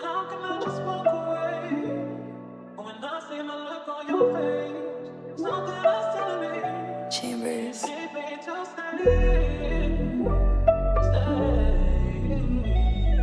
How can I just walk away when I see my look on your face? Something else telling me Chambers. you need me to stay, stay. You need me to stay.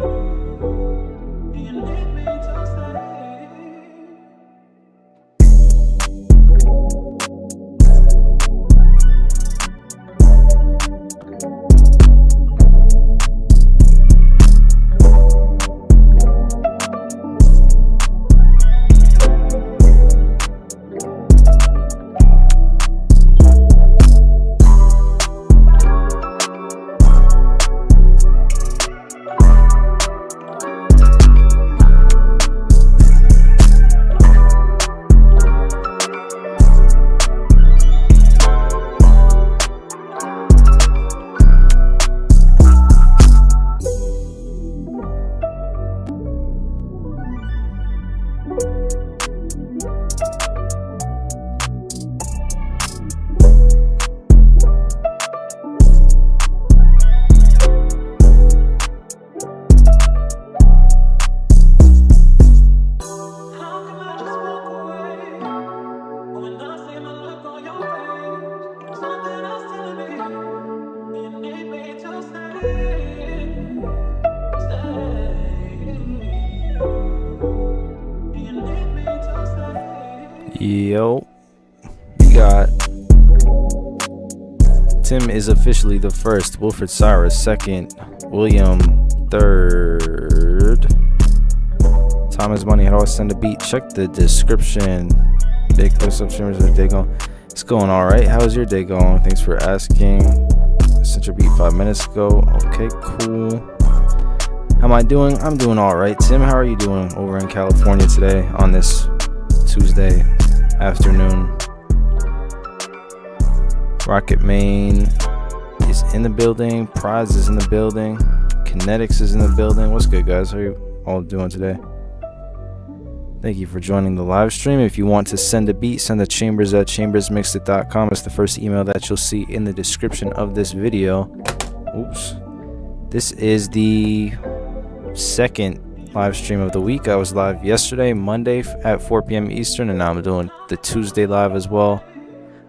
How can I just walk away when I see my look on your face? Something else telling me you need me to stay, stay. You need me to stay. Yo, we got Tim is officially the first, Wilfred Cyrus second, William third. Time is money. How do I send a beat? Check the description. Big what's up, streamers? How's your day going? It's going all right. How's your day going? Thanks for asking. I sent your beat 5 minutes ago. Okay, cool. How am I doing? I'm doing all right. Tim, how are you doing over in California today on this Tuesday afternoon? Rocket Main is in the building. Prize is in the building. Kinetics is in the building. What's good, guys? How are you all doing today? Thank you for joining the live stream. If you want to send a beat, send to chambers@chambersmixedit.com. It's the first email that you'll see in the description of this video. Oops. This is the second live stream of the week. I was live yesterday, Monday at 4 p.m. Eastern, and now I'm doing the Tuesday live as well.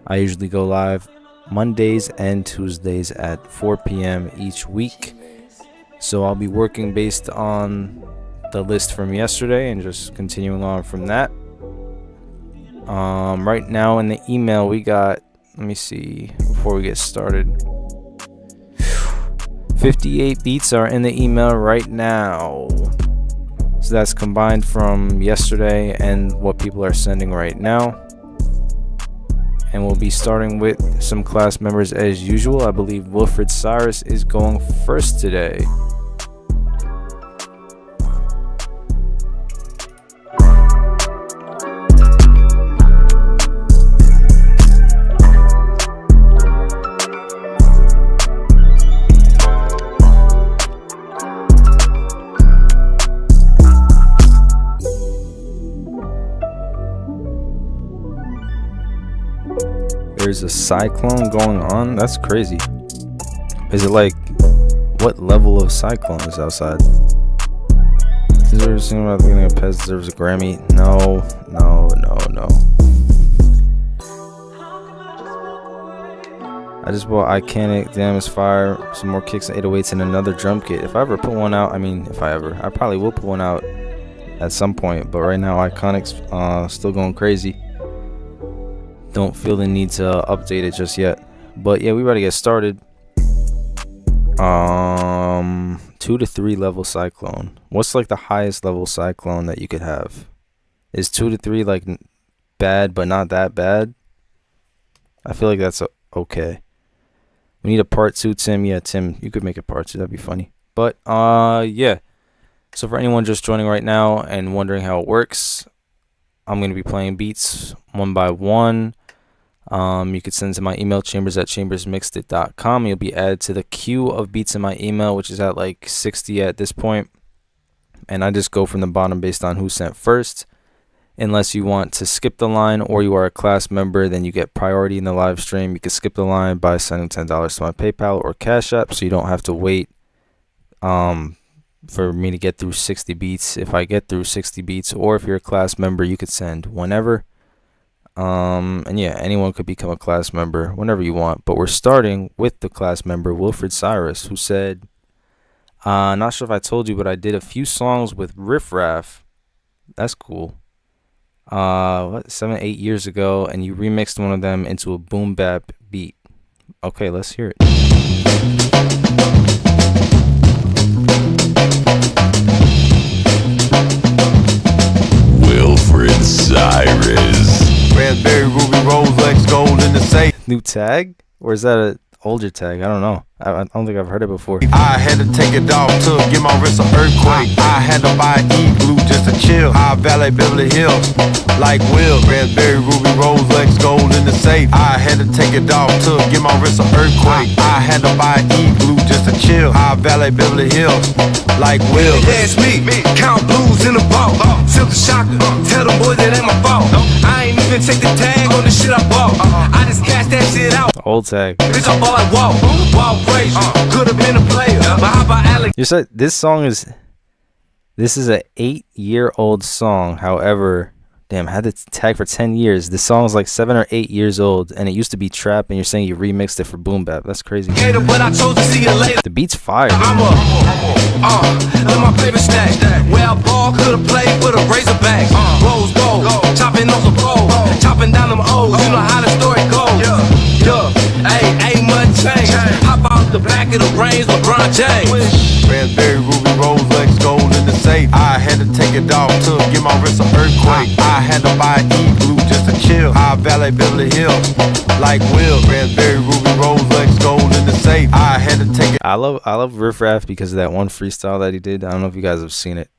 I usually go live Mondays and Tuesdays at 4 p.m. each week. So I'll be working based on the list from yesterday and just continuing on from that. Right now in the email we got, let me see before we get started, 58 beats are in the email right now. So that's combined from yesterday and what people are sending right now. And we'll be starting with some class members as usual. I believe Wilfred Cyrus is going first today. There's a cyclone going on. That's crazy. Is it like, what level of cyclone is outside? Deserves something about the beginning of Pez deserves a Grammy. No. I just bought Iconic, Damn Is Fire, some more kicks and 808s, and another drum kit. If I ever put one out, I probably will put one out at some point. But right now, Iconic's still going crazy. Don't feel the need to update it just yet. But yeah, we about to get started. 2 to 3 level cyclone. What's like the highest level cyclone that you could have? Is 2 to 3 like bad but not that bad? I feel like that's okay. We need a part 2, Tim. Yeah, Tim, you could make a part 2. That'd be funny. But yeah. So for anyone just joining right now and wondering how it works, I'm going to be playing beats one by one. You could send to my email, chambers@chambersmixedit.com. You'll be added to the queue of beats in my email, which is at like 60 at this point. And I just go from the bottom based on who sent first. Unless you want to skip the line or you are a class member, then you get priority in the live stream. You can skip the line by sending $10 to my PayPal or CashApp, so you don't have to wait for me to get through 60 beats. If I get through 60 beats, or if you're a class member, you could send whenever. And yeah, anyone could become a class member whenever you want. But we're starting with the class member Wilfred Cyrus, who said, not sure if I told you, but I did a few songs with Riff Raff. That's cool. 7-8 years ago, and you remixed one of them into a boom bap beat. Okay, let's hear it. Wilfred Cyrus. Raspberry, ruby, Rolex, gold in the safe. New tag? Or is that a older tag? I don't know. I don't think I've heard it before. I had to take it off to give my wrist an earthquake. I had to buy E-glue just to chill. I valet Beverly Hills like Will. Raspberry, ruby, Rolex, gold in the safe. I had to take it off to give my wrist an earthquake. I had to buy E-glue just to chill. I valet Beverly Hills like Will. Yeah, it's me. Count blues in the vault. Silk the shocker. Tell them boys that ain't my fault. I ain't even take the tag on the shit I bought. I just cashed that shit out. Old tag. Bitch, I bought like walk crazy. Could have been a player, but how about Alex? You said this is a 8-year-old song. However, damn, I had the tag for 10 years. This song is like 7 or 8 years old, and it used to be trap, and you're saying you remixed it for boom bap. That's crazy. But I chose to see you later. The beat's fire. I'm my favorite snack. Where I ball, could've played for the Razorbacks. Rose gold, chopping on the pole, chopping down them O's. You know how the story goes. Ain't much change. Hop out the back of the range, LeBron James. Raspberry, ruby, Rolex, gold in the safe. I had to take it off to give my wrist an earthquake. I had to buy E-glue just to chill. I valet Beverly Hills like Will. Raspberry, ruby, Rolex, gold in the safe. I had to take it. I love Riff Raff because of that one freestyle that he did. I don't know if you guys have seen it.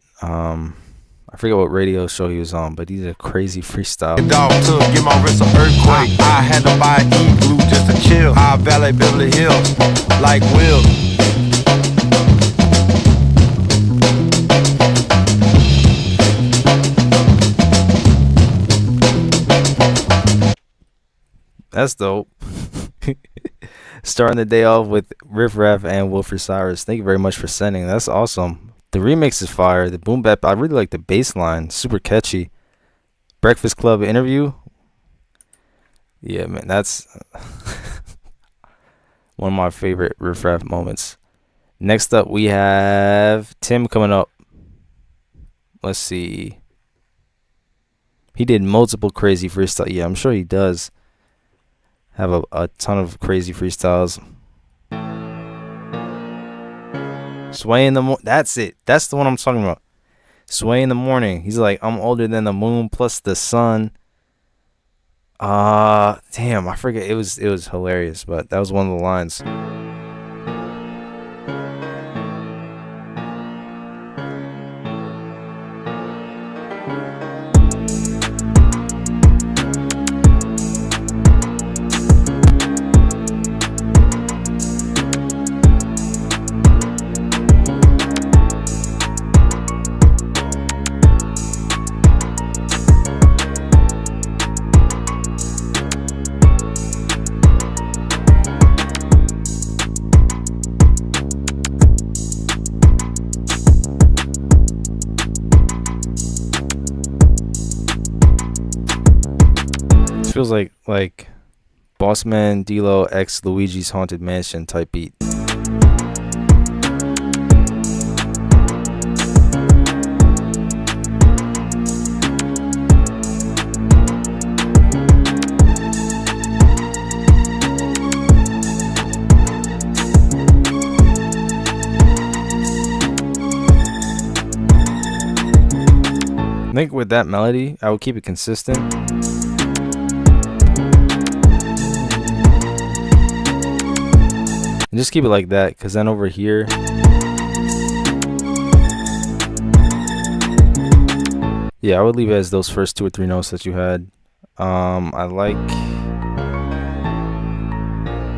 I forget what radio show he was on, but he did a crazy freestyle. Dog took, give my wrist an earthquake. I had to buy E-glue just to chill. I valet Beverly Hills like Will. That's dope. Starting the day off with Riff Raff and Wilfred Cyrus. Thank you very much for sending. That's awesome. The remix is fire. The boom bap, I really like the bass line. Super catchy. Breakfast Club interview. Yeah, man, that's one of my favorite Riff Raff moments. Next up, we have Tim coming up. Let's see. He did multiple crazy freestyle. Yeah, I'm sure he does have a ton of crazy freestyles. Sway in the morning. That's it. That's the one I'm talking about. Sway in the morning. He's like, I'm older than the moon plus the sun. Damn, I forget. It was hilarious, but that was one of the lines. Feels like Bossman D-Lo X Luigi's Haunted Mansion type beat. I think with that melody, I would keep it consistent. And just keep it like that, because then over here, yeah, I would leave it as those first 2 or 3 notes that you had. I like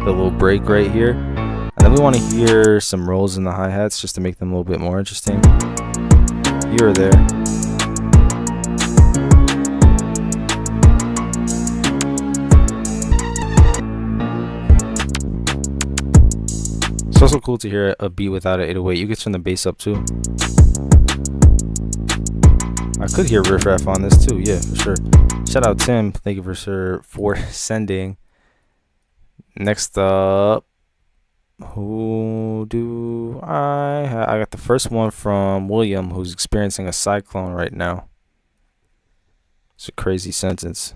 the little break right here. And then we want to hear some rolls in the hi-hats just to make them a little bit more interesting. Here or there. also cool to hear a beat without an 808. You could turn the bass up too. I could hear riff-raff on this too. Yeah, for sure. Shout out Tim. Thank you for sending. Next up, who do I got the first one from William, who's experiencing a cyclone right now. It's a crazy sentence.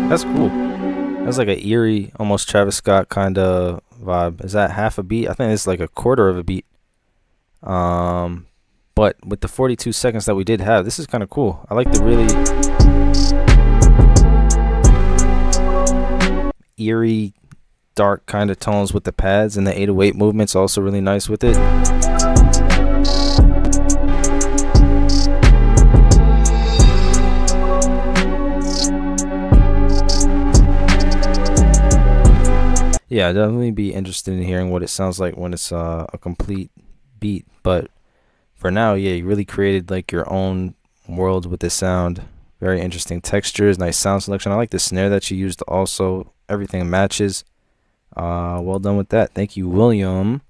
That's cool. That's like an eerie, almost Travis Scott kind of vibe. Is that half a beat? I think it's like a quarter of a beat. But with the 42 seconds that we did have, this is kind of cool. I like the really eerie, dark kind of tones with the pads, and the 808 movement's also really nice with it. Yeah, I'd definitely be interested in hearing what it sounds like when it's a complete beat. But for now, yeah, you really created like your own world with this sound. Very interesting textures, nice sound selection. I like the snare that you used also. Everything matches. Well done with that. Thank you, William.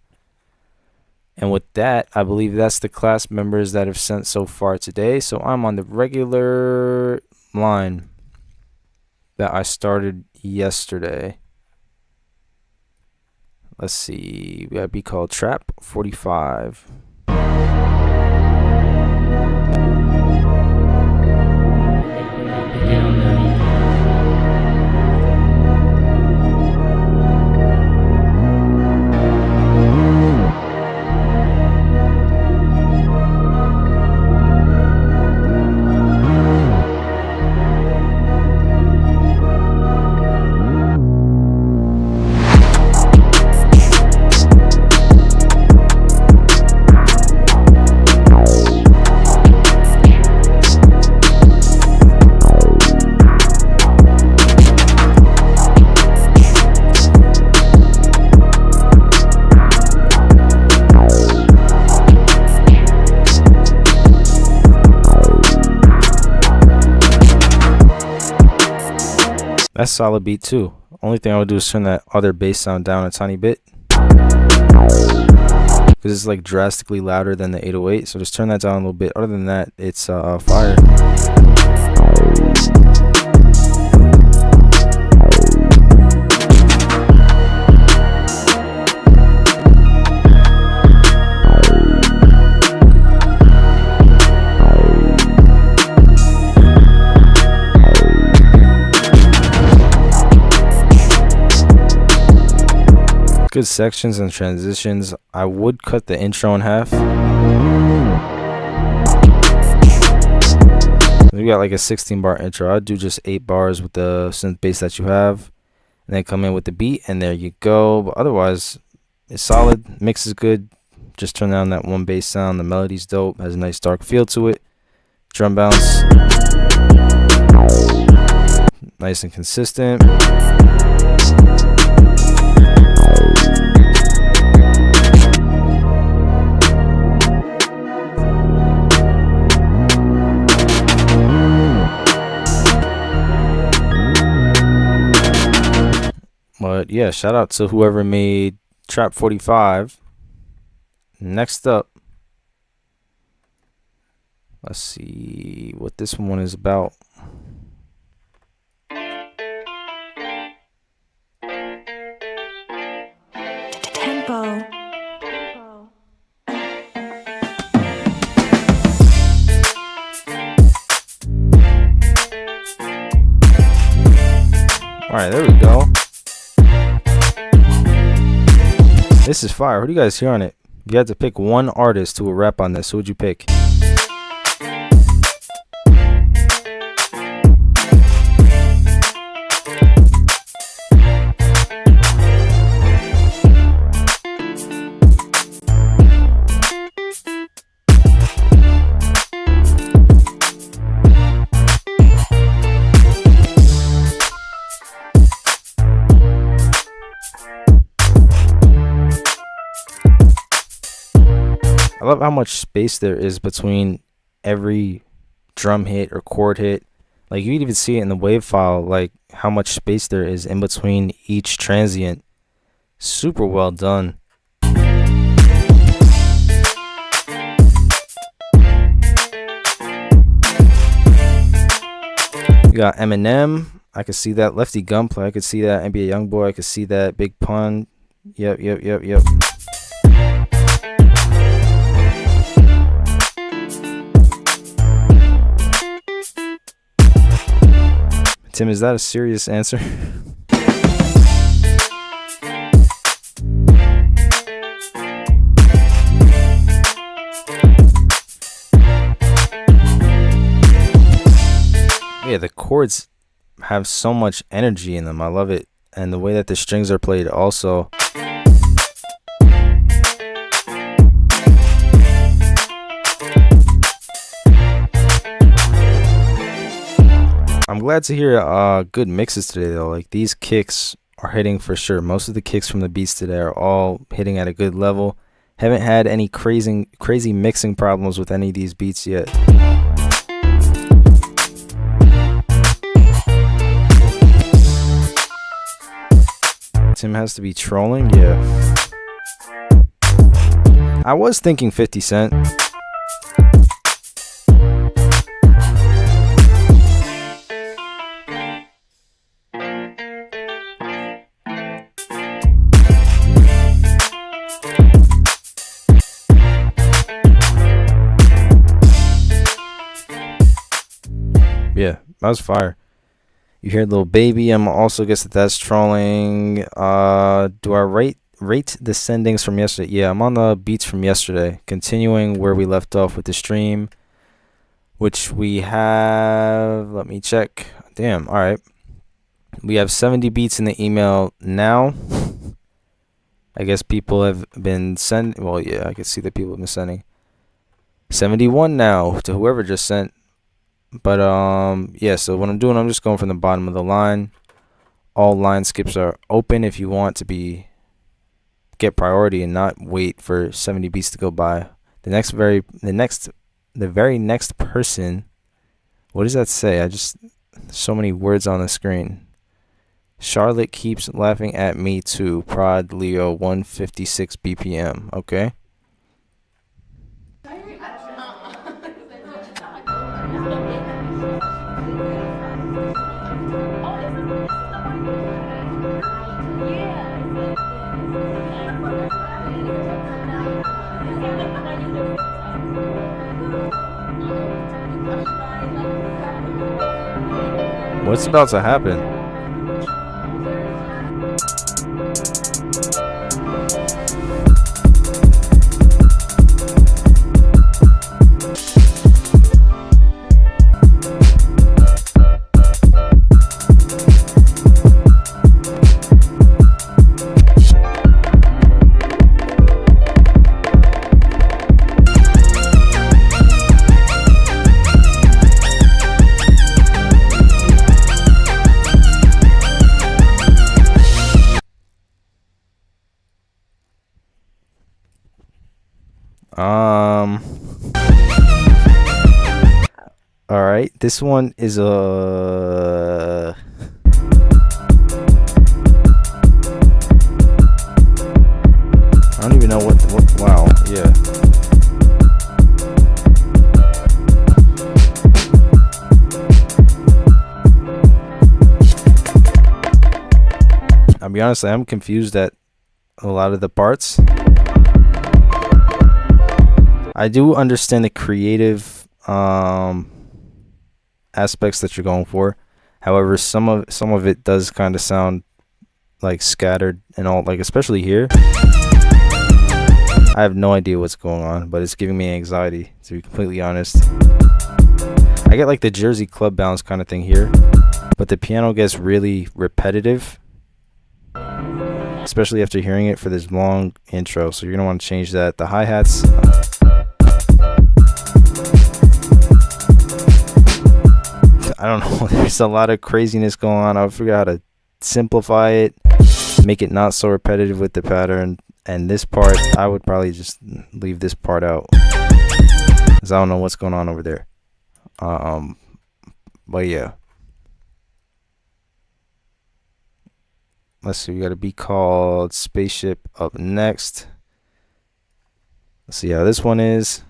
And with that, I believe that's the class members that have sent so far today. So I'm on the regular line that I started yesterday. Let's see, we got a beat called Trap 45. That's solid beat too. Only thing I would do is turn that other bass sound down a tiny bit, because it's like drastically louder than the 808. So just turn that down a little bit. Other than that, it's fire. Good sections and transitions. I would cut the intro in half. We got like a 16 bar intro. I'd do just 8 bars with the synth bass that you have, and then come in with the beat, and there you go. But otherwise, it's solid. Mix is good. Just turn down that one bass sound. The melody's dope. Has a nice dark feel to it. Drum bounce, nice and consistent. But yeah, shout out to whoever made Trap 45. Next up, let's see what this one is about. Tempo. All right, there we go. This is fire. Who do you guys hear on it? If you had to pick one artist who would rap on this, who would you pick? I love how much space there is between every drum hit or chord hit. Like you can even see it in the wave file, like how much space there is in between each transient. Super well done. You got Eminem. I could see that. Lefty Gunplay. I could see that. NBA Youngboy. I could see that. Big Pun. Yep. Tim, is that a serious answer? Yeah, the chords have so much energy in them. I love it. And the way that the strings are played also. I'm glad to hear good mixes today though. Like these kicks are hitting for sure. Most of the kicks from the beats today are all hitting at a good level. Haven't had any crazy mixing problems with any of these beats yet. Tim has to be trolling? Yeah. I was thinking 50 Cent. Yeah, that was fire. You hear Lil Baby. I'm also guess that's trolling. Do I rate the sendings from yesterday? Yeah, I'm on the beats from yesterday. Continuing where we left off with the stream, which we have. Let me check. Damn. All right. We have 70 beats in the email now. I guess people have been sending. Well, yeah, I can see that people have been sending. 71 now to whoever just sent. But yeah, so what I'm doing, I'm just going from the bottom of the line. All line skips are open if you want to get priority and not wait for 70 beats to go by. The very next person. What does that say? So many words on the screen. Charlotte keeps laughing at me too. Prod Leo 156 BPM. Okay. What's about to happen? All right, this one is I don't even know what wow, yeah. I'll be honest, I'm confused at a lot of the parts. I do understand the creative aspects that you're going for. However, some of it does kind of sound like scattered and all, like especially here. I have no idea what's going on, but it's giving me anxiety, to be completely honest. I get like the Jersey club bounce kind of thing here, but the piano gets really repetitive, especially after hearing it for this long intro. So you're going to want to change that. The hi-hats, I don't know, there's a lot of craziness going on. I'll figure out how to simplify it, make it not so repetitive with the pattern. And this part, I would probably just leave this part out, because I don't know what's going on over there. But yeah. Let's see, we got a beat called Spaceship up next. Let's see how this one is.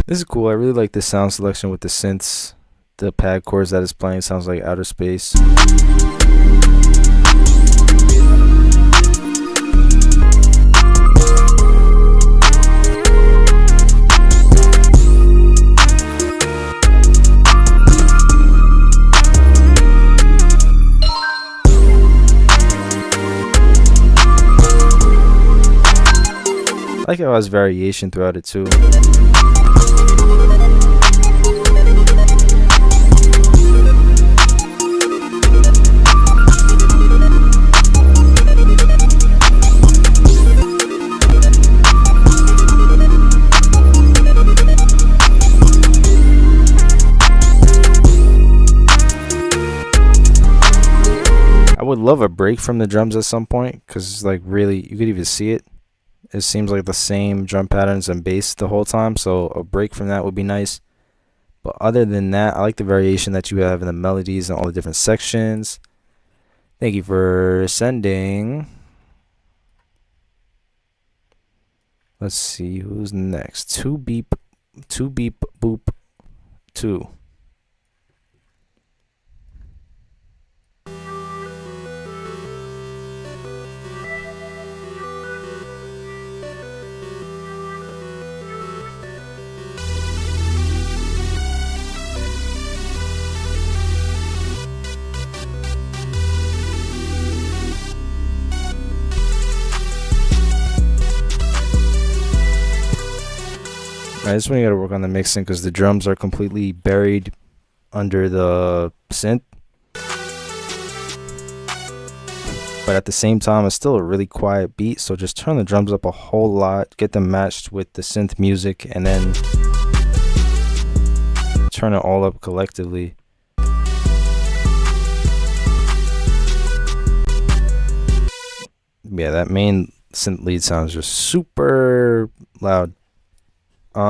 This is cool. I really like the sound selection with the synths. The pad chords that it's playing sounds like outer space. I like how it has variation throughout it too. I would love a break from the drums at some point, because it's like really, you could even see it. It seems like the same drum patterns and bass the whole time, so a break from that would be nice. But other than that, I like the variation that you have in the melodies and all the different sections. Thank you for sending. Let's see who's next. Two beep boop 2. Alright, this one you gotta work on the mixing, because the drums are completely buried under the synth. But at the same time, it's still a really quiet beat, so just turn the drums up a whole lot, get them matched with the synth music, and then turn it all up collectively. Yeah, that main synth lead sounds just super loud. Let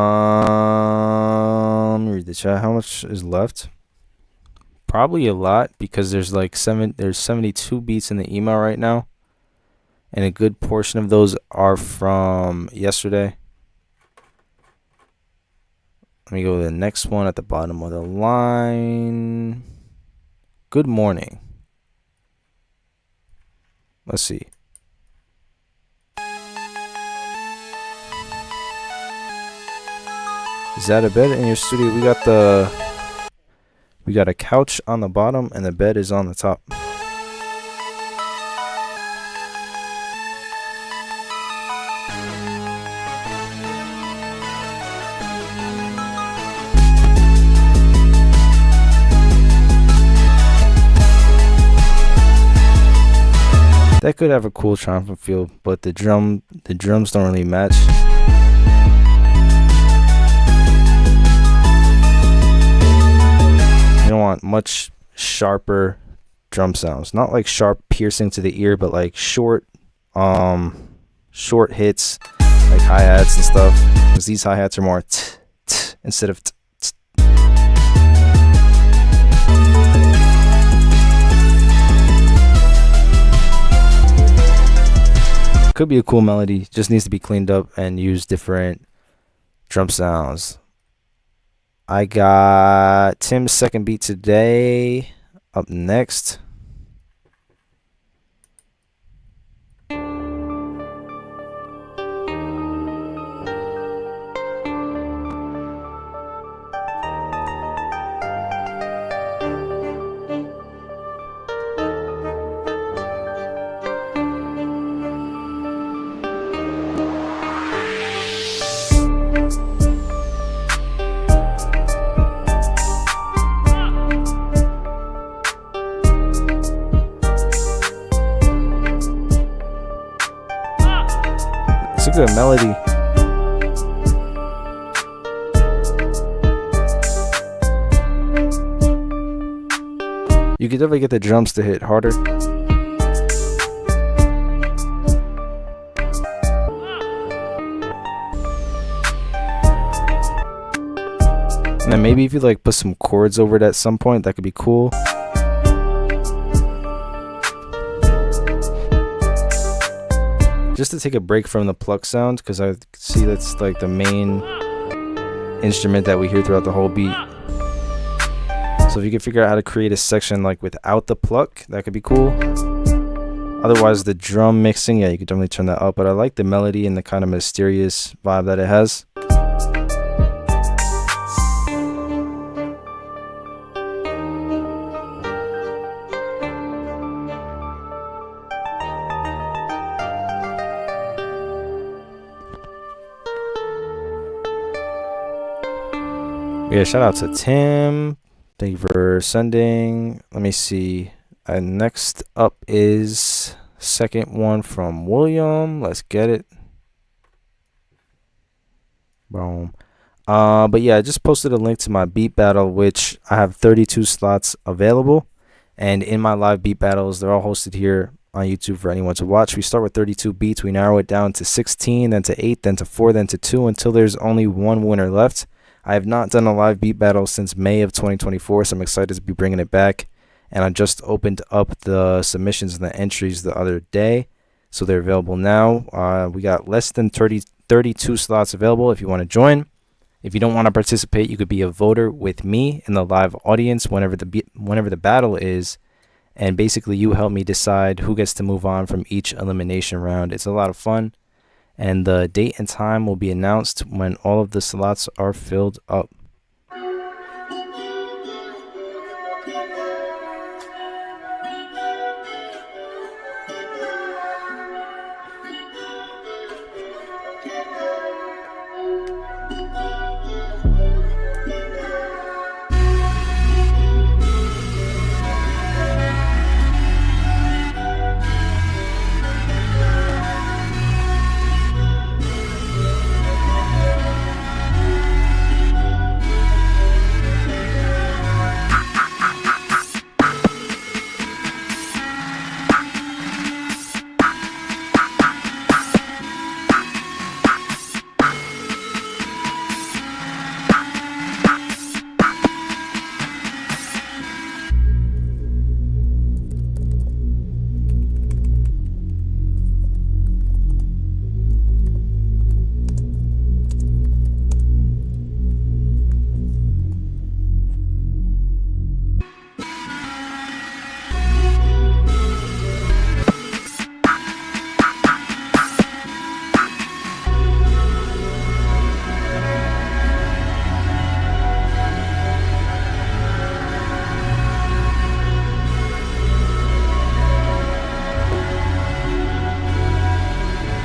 me read the chat. How much is left? Probably a lot, because there's like 72 beats in the email right now, and a good portion of those are from yesterday. Let me go to the next one at the bottom of the line. Good morning. Let's see. Is that a bed in your studio? We got a couch on the bottom and the bed is on the top. That could have a cool triumphant feel, but the drums don't really match. You don't want much sharper drum sounds. Not like sharp piercing to the ear, but like short hits like hi-hats and stuff, because these hi-hats are more t, t instead of t, t. Could be a cool melody, just needs to be cleaned up and use different drum sounds. I got Tim's second beat today up next. It's a good melody. You could definitely get the drums to hit harder. And then maybe if you like put some chords over it at some point, that could be cool. Just to take a break from the pluck sound, because I see that's like the main instrument that we hear throughout the whole beat. So if you could figure out how to create a section like without the pluck, that could be cool. Otherwise, the drum mixing, yeah, you could definitely turn that up. But I like the melody and the kind of mysterious vibe that it has. Yeah, shout out to Tim. Thank you for sending. Let me see. Next up is second one from William. Let's get it. Boom. But yeah, I just posted a link to my beat battle, which I have 32 slots available. And in my live beat battles, they're all hosted here on YouTube for anyone to watch. We start with 32 beats. We narrow it down to 16, then to 8, then to 4, then to 2, until there's only one winner left. I have not done a live beat battle since May of 2024, so I'm excited to be bringing it back. And I just opened up the submissions and the entries the other day, so they're available now. We got less than 32 slots available if you want to join. If you don't want to participate, you could be a voter with me in the live audience whenever the battle is, and basically you help me decide who gets to move on from each elimination round. It's a lot of fun. And the date and time will be announced when all of the slots are filled up.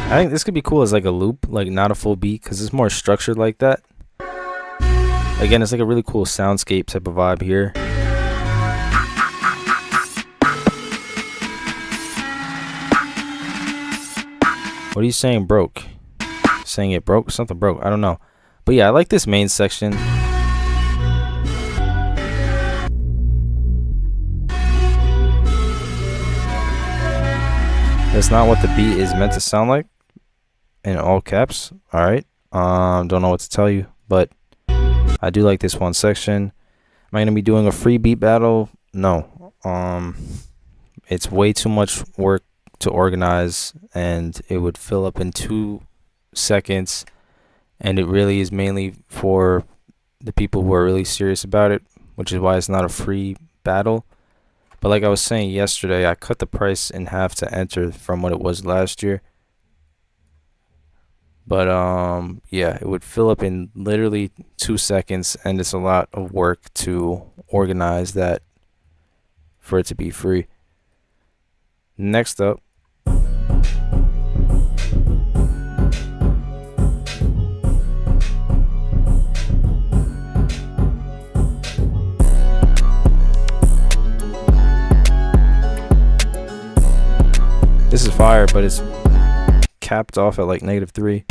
I think this could be cool as like a loop, like not a full beat, because it's more structured like that. Again, it's like a really cool soundscape type of vibe here. What are you saying broke? Saying it broke? Something broke. I don't know. But yeah, I like this main section. That's not what the beat is meant to sound like. in all caps. All right. Don't know what to tell you, but I do like this one section. Am I gonna be doing a free beat battle? No. It's way too much work to organize, and it would fill up in 2 seconds, and it really is mainly for the people who are really serious about it, which is why it's not a free battle. But like I was saying yesterday, I cut the price in half to enter from what it was last year. But yeah, it would fill up in literally 2 seconds, and it's a lot of work to organize that for it to be free. Next up, this is fire, but it's capped off at like -3.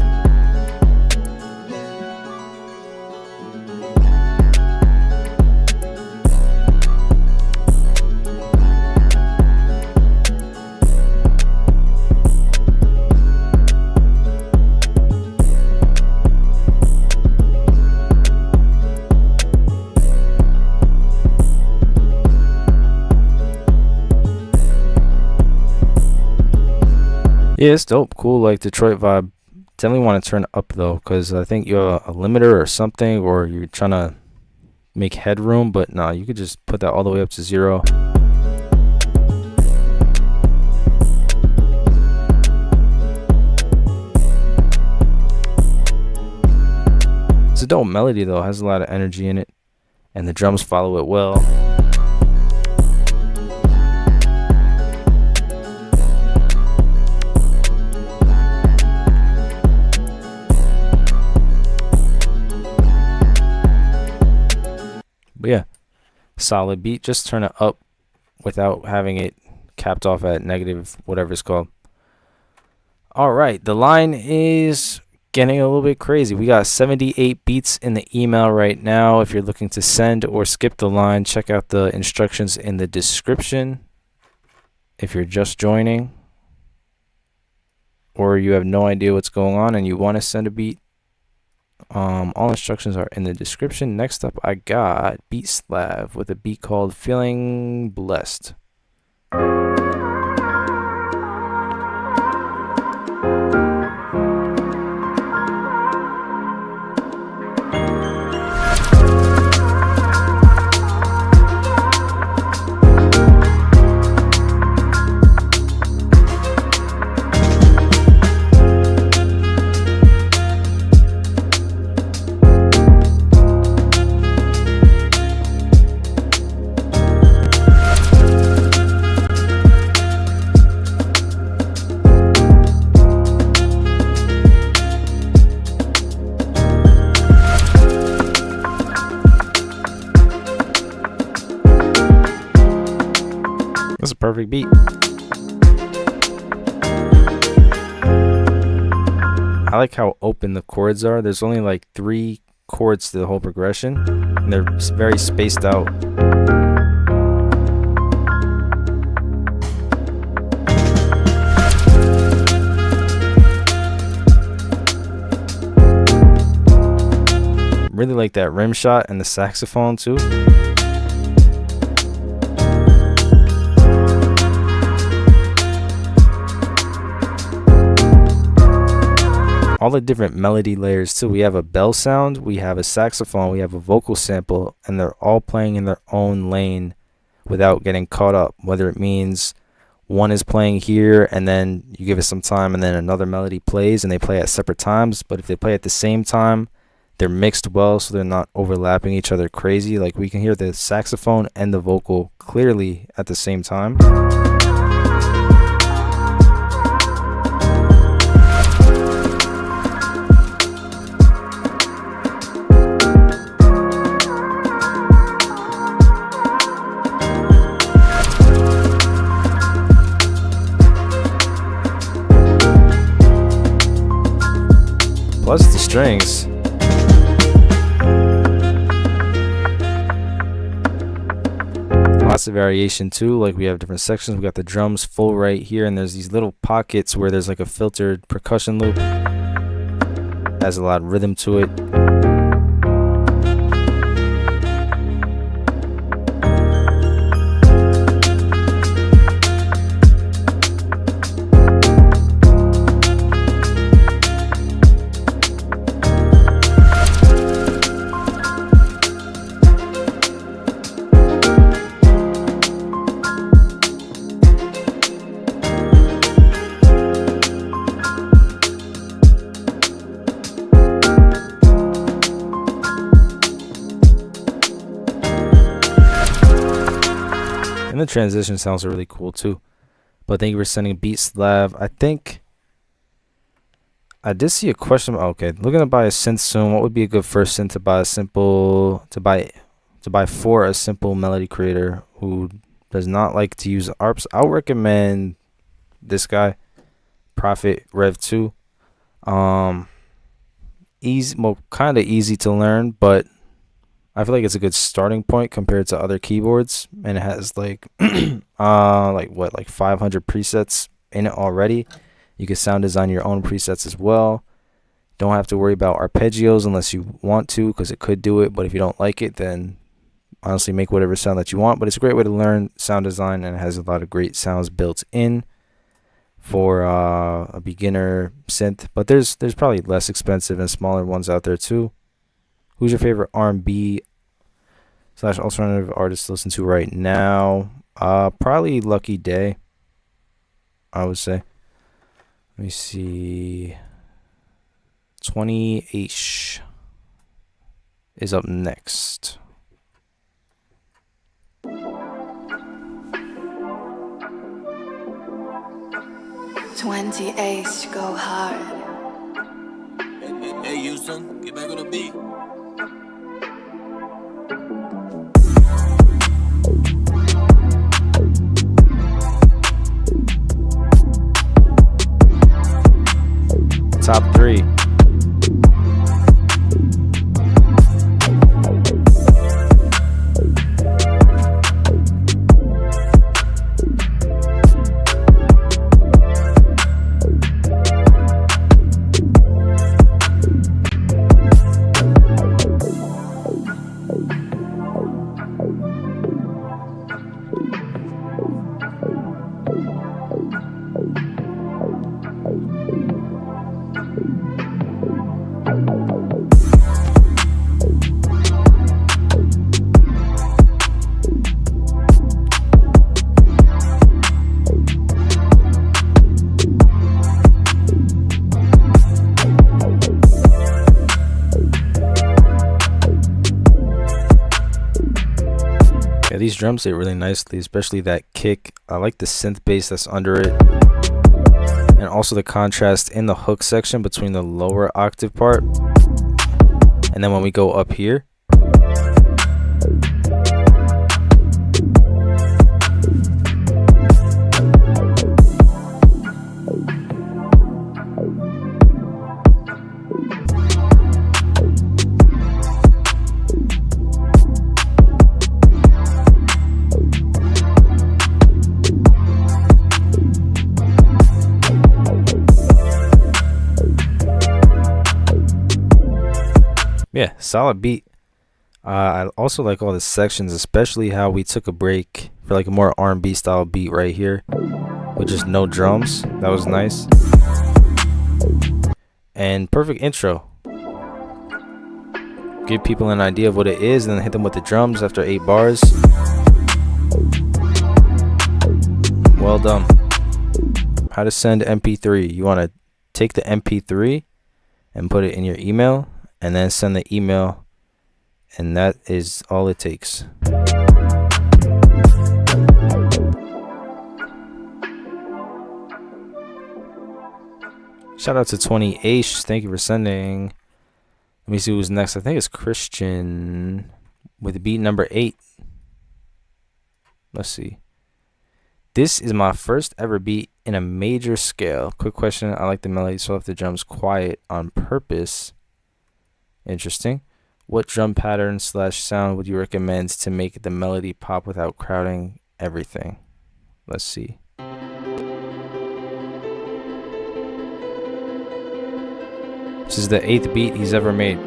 Yeah, it's dope. Cool, like Detroit vibe. Definitely want to turn it up though, because I think you're a limiter or something, or you're trying to make headroom. But nah, you could just put that all the way up to 0. It's a dope melody though. It has a lot of energy in it, and the drums follow it well. But yeah, solid beat. Just turn it up without having it capped off at negative, whatever it's called. All right, the line is getting a little bit crazy. We got 78 beats in the email right now. If you're looking to send or skip the line, check out the instructions in the description. If you're just joining, or you have no idea what's going on and you want to send a beat, all instructions are in the description. Next up, I got Beat Slav with a beat called Feeling Blessed. That's a perfect beat. I like how open the chords are. There's only like 3 chords to the whole progression, and they're very spaced out. Really like that rim shot and the saxophone too. All the different melody layers too. We have a bell sound, we have a saxophone, we have a vocal sample, and they're all playing in their own lane without getting caught up. Whether it means one is playing here and then you give it some time and then another melody plays and they play at separate times, but if they play at the same time, they're mixed well so they're not overlapping each other crazy. Like we can hear the saxophone and the vocal clearly at the same time. Plus the strings. Lots of variation too. Like we have different sections. We got the drums full right here, and there's these little pockets where there's like a filtered percussion loop. has a lot of rhythm to it. And the transition sounds really cool too. But thank you for sending Beat Slab. I think I did see a question. Okay, looking to buy a synth soon. What would be a good first synth to buy for a simple melody creator who does not like to use ARPs? I'll recommend this guy, Prophet Rev 2. Kind of easy to learn, but I feel like it's a good starting point compared to other keyboards, and it has like 500 presets in it already. You can sound design your own presets as well. Don't have to worry about arpeggios unless you want to, because it could do it, but if you don't like it, then honestly make whatever sound that you want. But it's a great way to learn sound design, and it has a lot of great sounds built in for a beginner synth. But there's probably less expensive and smaller ones out there too. Who's your favorite R&B / alternative artist to listen to right now? Probably Lucky Day, I would say. Let me see. 20H is up next. 20H go hard. Hey, Houston, get back on the beat. Top 3. Yeah, these drums hit really nicely, especially that kick. I like the synth bass that's under it, and also the contrast in the hook section between the lower octave part and then when we go up here. Yeah, solid beat. I also like all the sections, especially how we took a break for like a more R&B style beat right here with just no drums. That was nice. And perfect intro. Give people an idea of what it is and then hit them with the drums after 8 bars. Well done. How to send MP3. You want to take the MP3 and put it in your email, and then send the email, and that is all it takes. Shout out to 20H. Thank you for sending. Let me see who's next. I think it's Christian with beat number 8. Let's see. This is my first ever beat in a major scale. Quick question. I like the melody, so I left the drums quiet on purpose. Interesting. What drum pattern / sound would you recommend to make the melody pop without crowding everything? Let's see. This is the 8th beat he's ever made.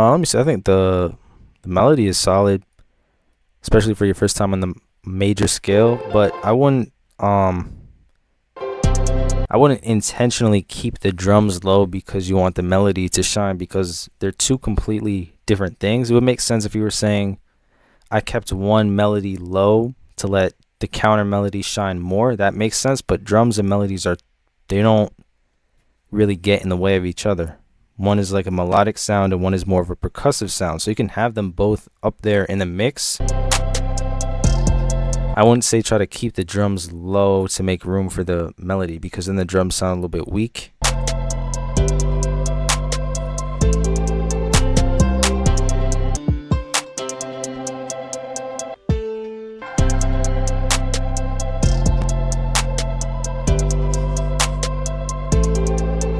Let me see. I think the melody is solid, especially for your first time on the major scale. But I wouldn't intentionally keep the drums low because you want the melody to shine, because they're two completely different things. It would make sense if you were saying I kept one melody low to let the counter melody shine more. That makes sense. But drums and melodies they don't really get in the way of each other. One is like a melodic sound and one is more of a percussive sound. So you can have them both up there in the mix. I wouldn't say try to keep the drums low to make room for the melody, because then the drums sound a little bit weak.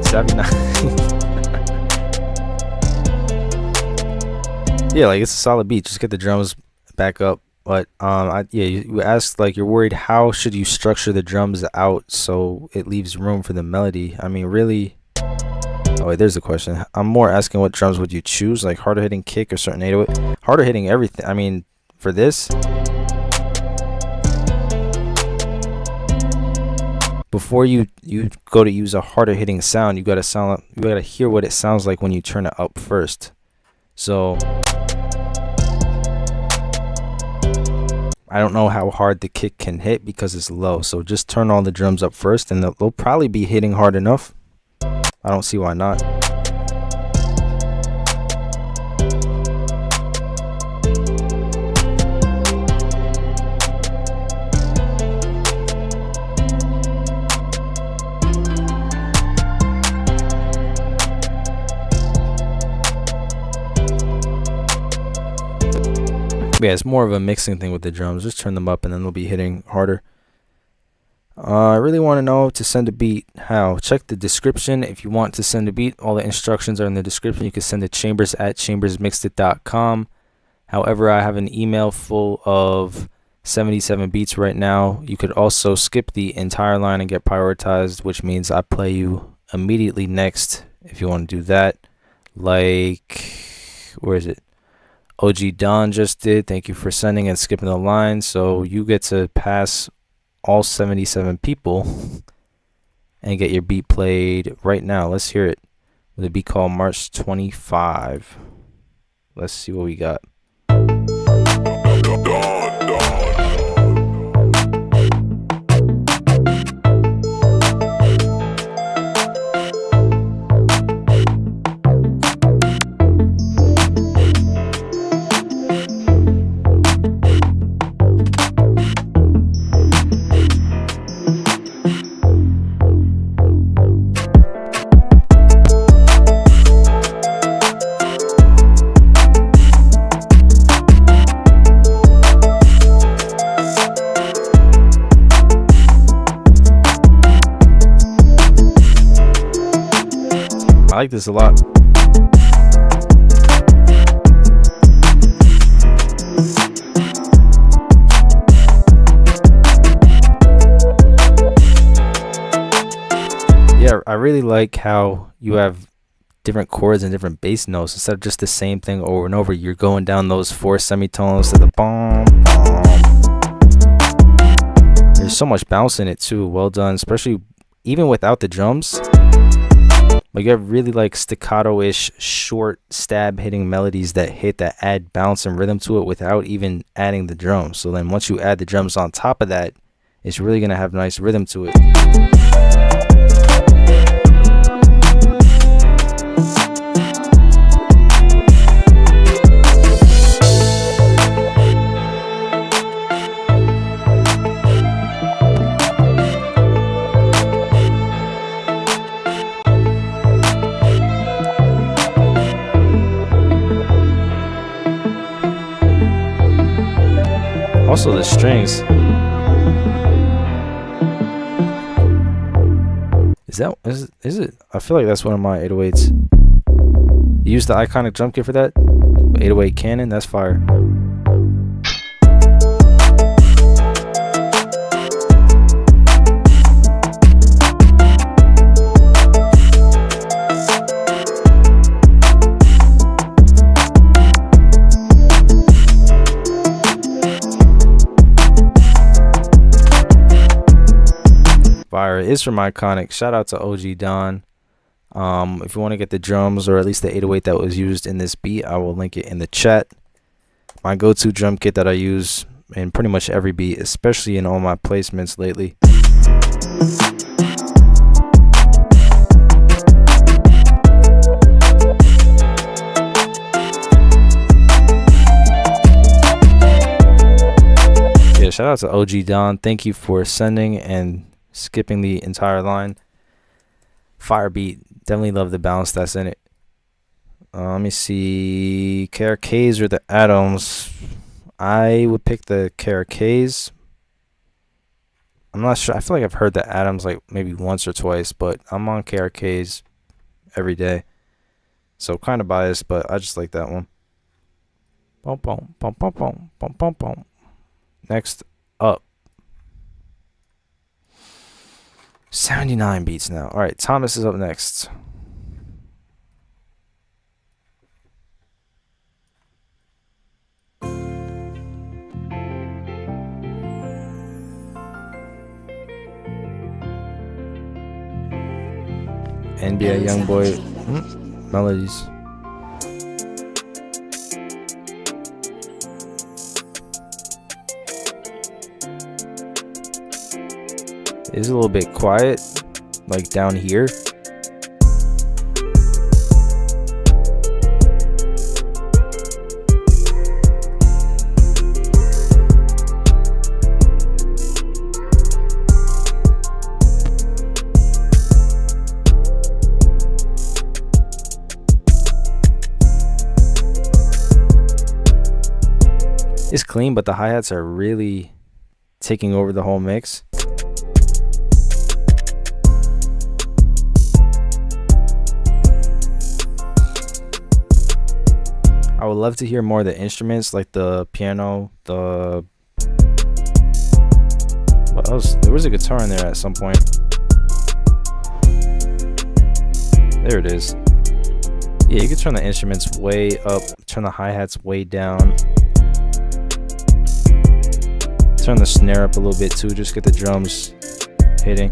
Savvy not. Yeah, like it's a solid beat. Just get the drums back up. But you asked, like, you're worried how should you structure the drums out so it leaves room for the melody. I mean, really. Oh wait, there's the question. I'm more asking what drums would you choose, like harder hitting kick or certain 808. Harder hitting everything. I mean, for this, before you go to use a harder hitting sound, you gotta hear what it sounds like when you turn it up first. So I don't know how hard the kick can hit because it's low. So just turn all the drums up first and they'll probably be hitting hard enough. I don't see why not. Yeah, it's more of a mixing thing with the drums. Just turn them up and then they'll be hitting harder. I really want to know to send a beat. How? Check the description if you want to send a beat. All the instructions are in the description. You can send it chambers@chambersmixedit.com. However, I have an email full of 77 beats right now. You could also skip the entire line and get prioritized, which means I play you immediately next if you want to do that. Like, where is it? OG Don just did. Thank you for sending and skipping the line. So you get to pass all 77 people and get your beat played right now. Let's hear it with a beat called March 25. Let's see what we got. I like this a lot. Yeah, I really like how you have different chords and different bass notes instead of just the same thing over and over. You're going down those 4 semitones to the bomb. There's so much bounce in it too. Well done, especially even without the drums. Like, you have really like staccato-ish, short stab hitting melodies that add bounce and rhythm to it without even adding the drums. So then once you add the drums on top of that, it's really gonna have nice rhythm to it. Also the strings. Is it? I feel like that's one of my 808s. You use the iconic drum kit for that? 808 Cannon, that's fire. Fire is from Iconic. Shout out to OG Don. If you want to get the drums or at least the 808 that was used in this beat, I will link it in the chat. My go-to drum kit that I use in pretty much every beat, especially in all my placements lately. Yeah, shout out to OG Don. Thank you for sending and skipping the entire line. Fire beat. Definitely love the balance that's in it. Let me see. KRKs or the Atoms. I would pick the KRKs. I'm not sure. I feel like I've heard the Atoms like maybe once or twice, but I'm on KRKs every day. So kind of biased, but I just like that one. Boom, boom, boom, boom, boom, boom, boom, boom. Next up. 79 beats now. All right, Thomas is up next. NBA Youngboy melodies. It's a little bit quiet, like down here. It's clean, but the hi-hats are really taking over the whole mix. I would love to hear more of the instruments, like the piano, the... What else? There was a guitar in there at some point. There it is. Yeah, you can turn the instruments way up, turn the hi-hats way down. Turn the snare up a little bit too, just get the drums hitting.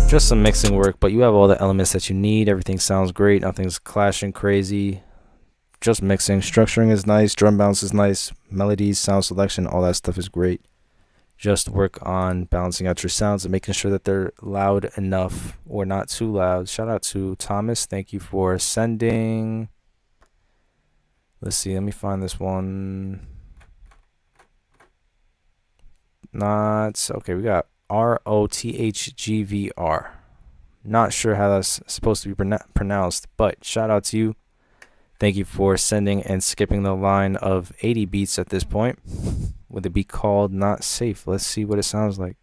Just some mixing work, but you have all the elements that you need. Everything sounds great, nothing's clashing crazy. Just mixing. Structuring is nice, drum bounce is nice, melodies, sound selection, all that stuff is great. Just work on balancing out your sounds and making sure that they're loud enough or not too loud. Shout out to Thomas. Thank you for sending. Let's see, let me find this one. Not okay. We got ROTHGVR. Not sure how that's supposed to be pronounced, but shout out to you. Thank you for sending and skipping the line of 80 beats at this point with a beat called Not Safe. Let's see what it sounds like.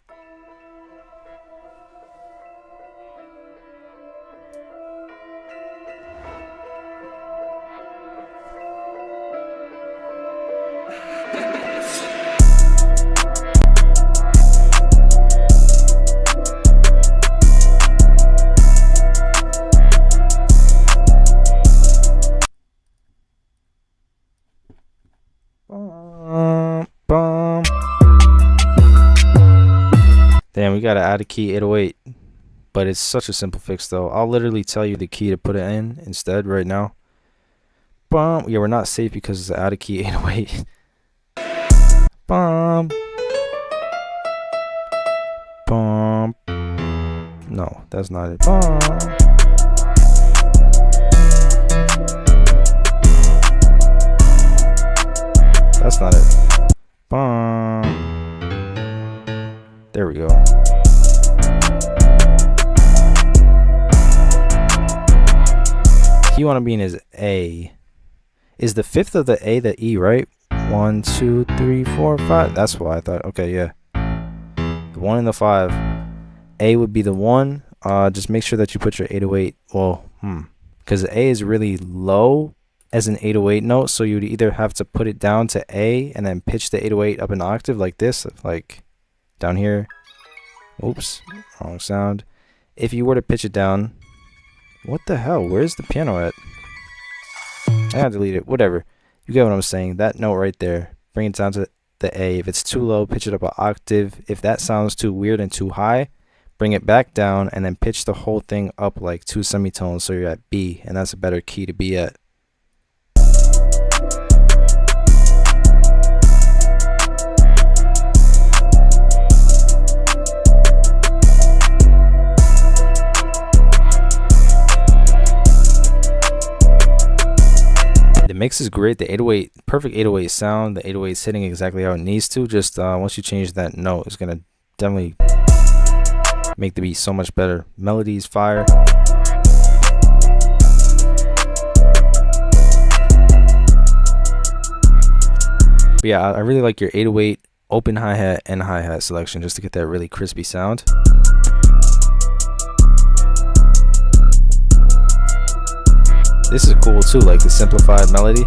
Damn, we gotta add a key 808, but it's such a simple fix though. I'll literally tell you the key to put it in instead right now. Yeah, we're not safe because it's add a key 808. No, that's not it. That's not it. There we go. key you want to be in is A. Is the fifth of the A the E, right? 1, 2, 3, 4, 5. That's why I thought. Okay, yeah. The 1 and the 5. A would be the 1. Just make sure that you put your 808. Well, because the A is really low as an 808 note, so you'd either have to put it down to A and then pitch the 808 up an octave like this, like down here. Oops, wrong sound. If you were to pitch it down, what the hell? Where's the piano at? I gotta delete it. Whatever. You get what I'm saying. That note right there. Bring it down to the A. If it's too low, pitch it up an octave. If that sounds too weird and too high, bring it back down and then pitch the whole thing up like 2 semitones so you're at B, and that's a better key to be at. The mix is great. The 808, perfect 808 sound. The 808 is hitting exactly how it needs to. Just once you change that note, it's gonna definitely make the beat so much better. Melodies fire. But yeah, I really like your 808 open hi-hat and hi-hat selection just to get that really crispy sound. This is cool too, like the simplified melody.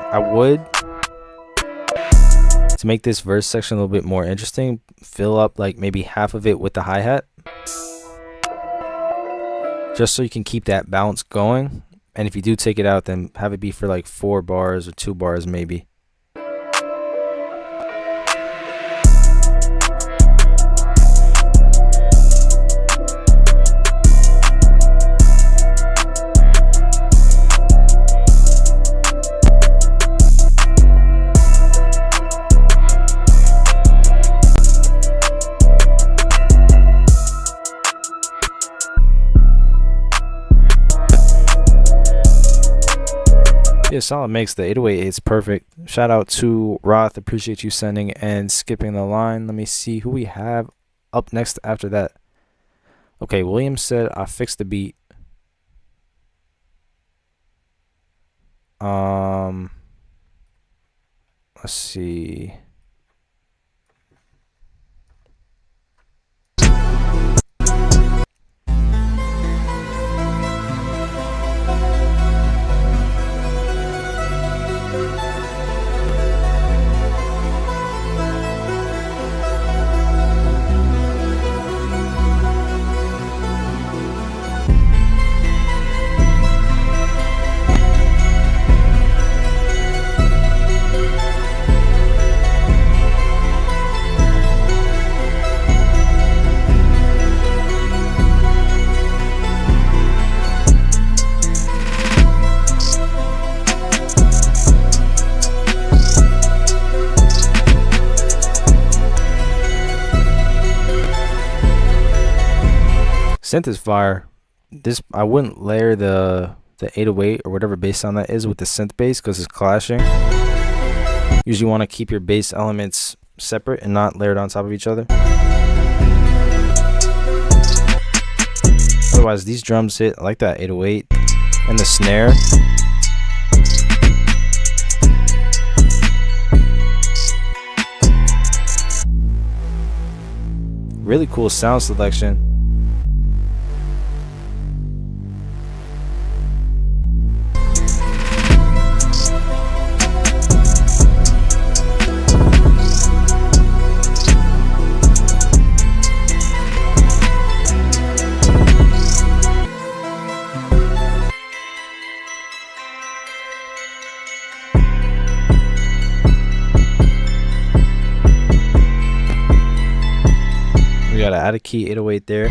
I would, to make this verse section a little bit more interesting, fill up like maybe half of it with the hi-hat, just so you can keep that bounce going. And if you do take it out, then have it be for like 4 bars or 2 bars maybe. Yeah, solid mix. The 808 is perfect. Shout out to Roth. Appreciate you sending and skipping the line. Let me see who we have up next after that. Okay, William said I fixed the beat. Let's see. Synth is fire. This, I wouldn't layer the 808 or whatever bass sound that is with the synth bass because it's clashing. Usually want to keep your bass elements separate and not layered on top of each other. Otherwise, these drums hit. I like that 808 and the snare. Really cool sound selection. Got an out of key 808 there.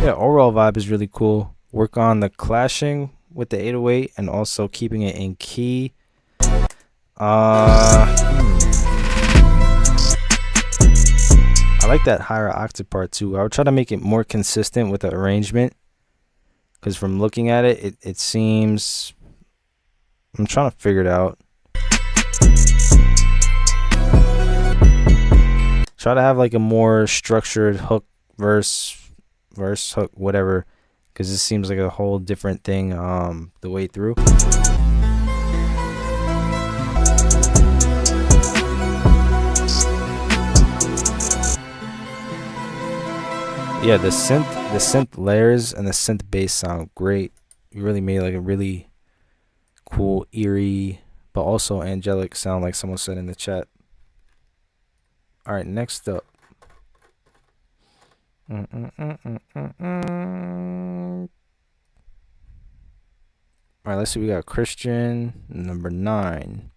Yeah, overall vibe is really cool. Work on the clashing with the 808 and also keeping it in key. I like that higher octave part too. I would try to make it more consistent with the arrangement, because from looking at it, it seems, I'm trying to figure it out. Try to have like a more structured hook, verse, hook, whatever, because this seems like a whole different thing the way through. Yeah, the synth layers and the synth bass sound great. You really made like a really cool, eerie, but also angelic sound, like someone said in the chat. All right, next up. All right, let's see. We got Christian, number 9.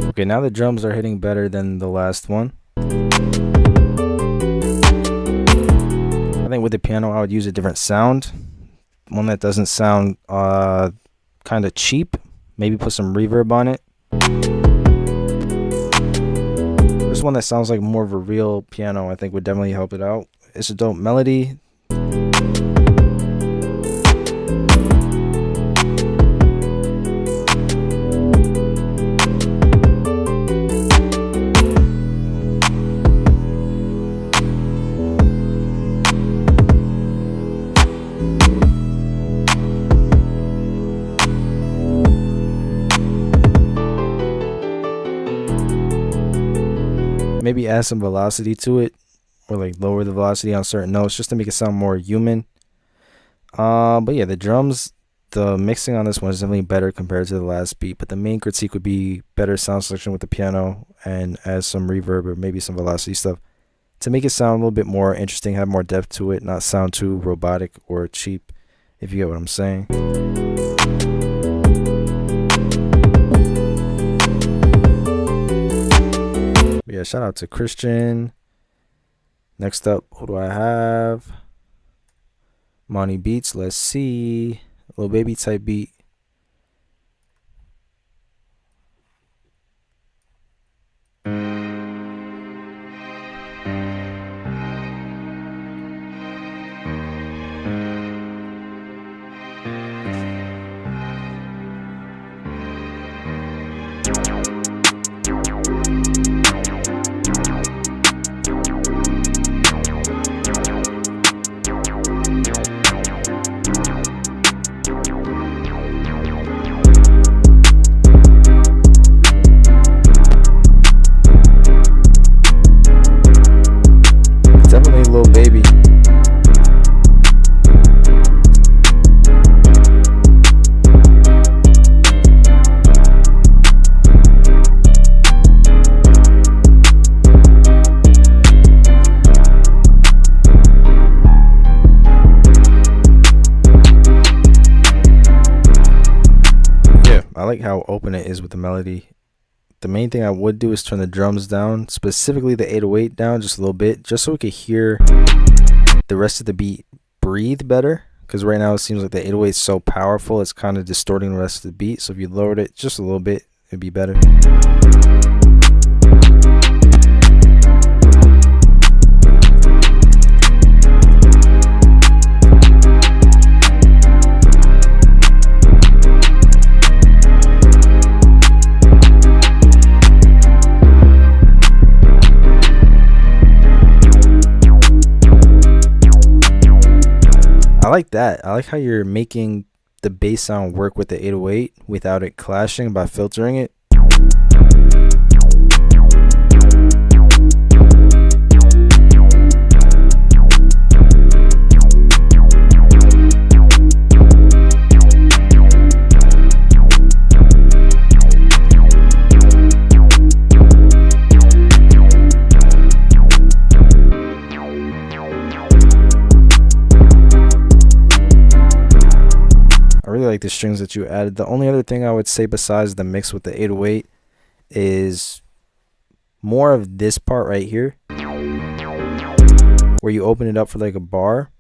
Okay, now the drums are hitting better than the last one. I think with the piano, I would use a different sound. One that doesn't sound kind of cheap. Maybe put some reverb on it. This one that sounds like more of a real piano, I think would definitely help it out. It's a dope melody. Maybe add some velocity to it, or like lower the velocity on certain notes just to make it sound more human. But yeah, the drums, the mixing on this one is definitely better compared to the last beat, but the main critique would be better sound selection with the piano and add some reverb or maybe some velocity stuff to make it sound a little bit more interesting, have more depth to it, not sound too robotic or cheap, if you get what I'm saying. Yeah, shout out to Christian. Next up, who do I have? Monty Beats. Let's see. Little baby type beat. I like how open it is with the melody. The main thing I would do is turn the drums down, specifically the 808 down just a little bit, just so we could hear the rest of the beat breathe better. Because right now it seems like the 808 is so powerful, it's kind of distorting the rest of the beat. So if you lowered it just a little bit, it'd be better. I like that. I like how you're making the bass sound work with the 808 without it clashing by filtering it. really like the strings that you added. The only other thing I would say besides the mix with the 808 is more of this part right here, where you open it up for like a bar.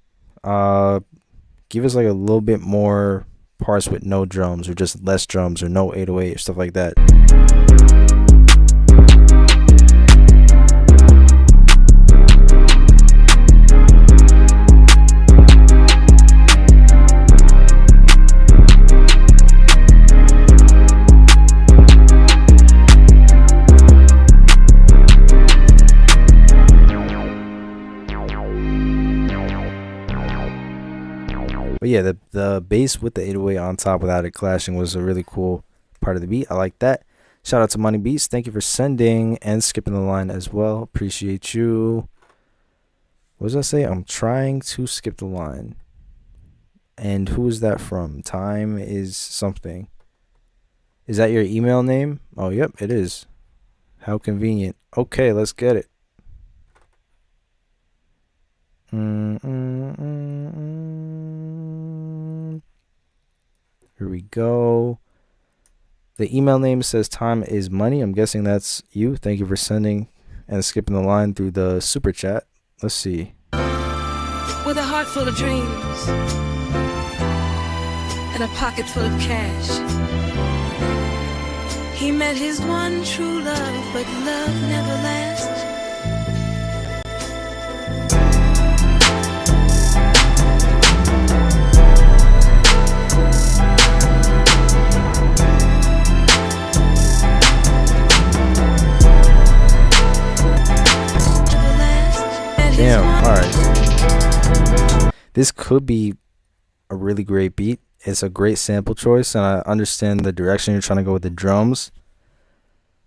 Give us like a little bit more parts with no drums, or just less drums, or no 808 or stuff like that. But yeah, the bass with the 808 on top without it clashing was a really cool part of the beat. I like that. Shout out to Money Beats. Thank you for sending and skipping the line as well. Appreciate you. What does that say? I'm trying to skip the line. And who is that from? Time is something. Is that your email name? Oh, yep, it is. How convenient. Okay, let's get it. Here we go. The email name says Time is Money. I'm guessing that's you. Thank you for sending and skipping the line through the super chat. Let's see. With a heart full of dreams and a pocket full of cash, he met his one true love, but love never lasts. Damn, alright. This could be a really great beat. It's a great sample choice, and I understand the direction you're trying to go with the drums.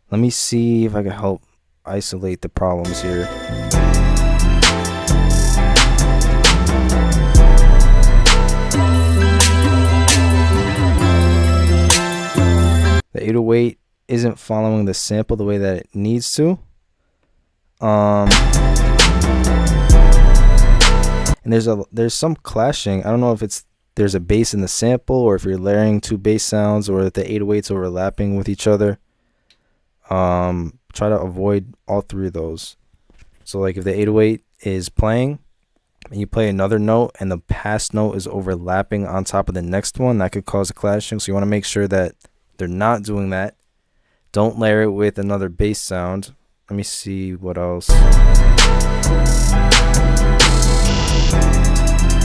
Let me see if I can help isolate the problems here. The 808 isn't following the sample the way that it needs to. And there's some clashing. I don't know if there's a bass in the sample, or if you're layering two bass sounds, or if the 808's overlapping with each other. Try to avoid all three of those. So like if the 808 is playing and you play another note and the past note is overlapping on top of the next one, that could cause a clashing. So you want to make sure that they're not doing that. Don't layer it with another bass sound. Let me see what else.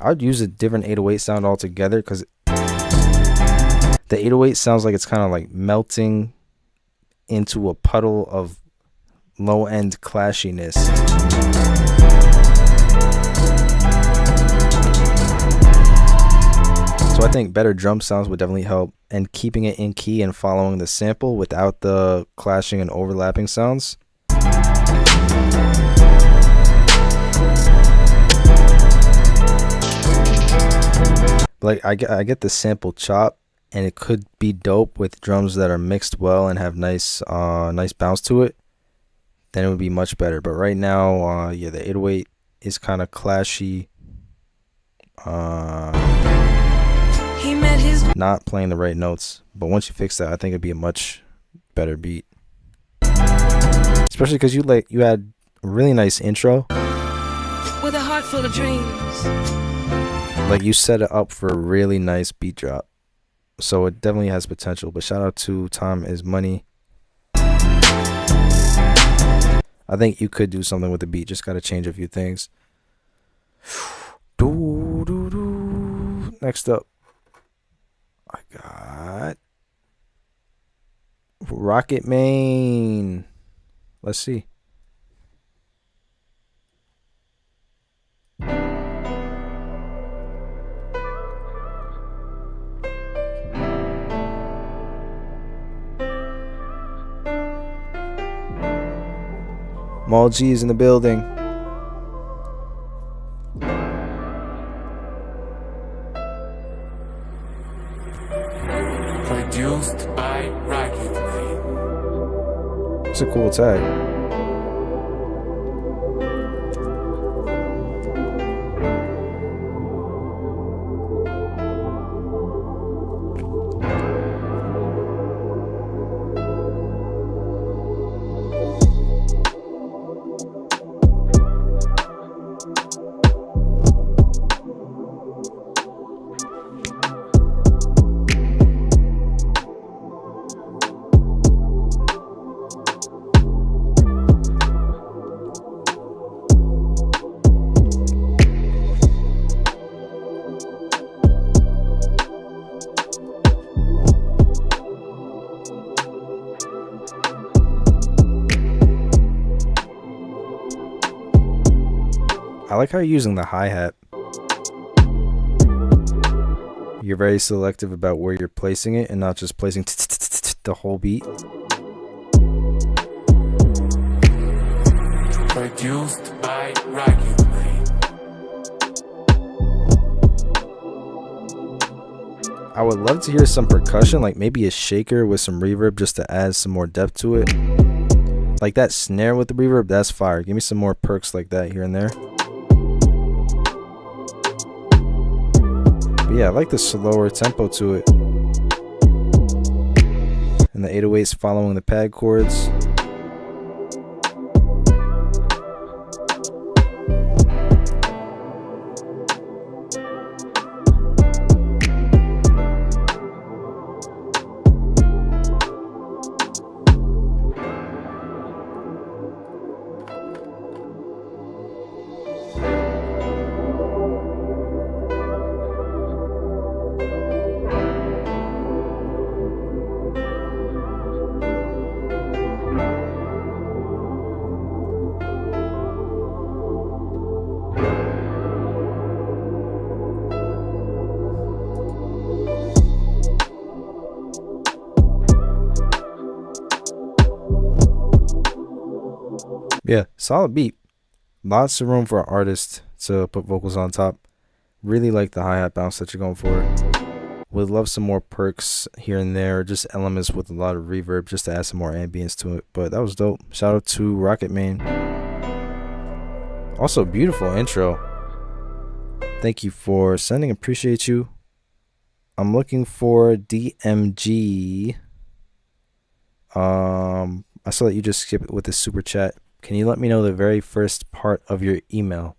I'd use a different 808 sound altogether, because the 808 sounds like it's kind of like melting into a puddle of low-end clashiness. So I think better drum sounds would definitely help, and keeping it in key and following the sample without the clashing and overlapping sounds. Like I get the sample chop, and it could be dope with drums that are mixed well and have nice bounce to it. Then it would be much better. But right now, yeah, the 808 is kind of clashy. Not playing the right notes. But once you fix that, I think it'd be a much better beat. Especially because you had a really nice intro. With a heart full of dreams. Like you set it up for a really nice beat drop. So it definitely has potential. But shout out to Time is Money. I think you could do something with the beat. Just got to change a few things. Next up, I got Rocket Main. Let's see. Maul G is in the building. Produced by Rocket Man. It's a cool tag. I like how you're using the hi-hat. You're very selective about where you're placing it and not just placing the whole beat. Produced by Rocket Man. I would love to hear some percussion, like maybe a shaker with some reverb just to add some more depth to it. Like that snare with the reverb, that's fire. Give me some more perks like that here and there. But yeah, I like the slower tempo to it. And the 808s following the pad chords. Yeah, solid beat. Lots of room for an artist to put vocals on top. Really like the hi-hat bounce that you're going for. Would love some more perks here and there, just elements with a lot of reverb just to add some more ambience to it. But that was dope. Shout out to Rocket Man. Also, beautiful intro. Thank you for sending. Appreciate you. I'm looking for DMG. I saw that you just skipped it with the super chat. Can you let me know the very first part of your email?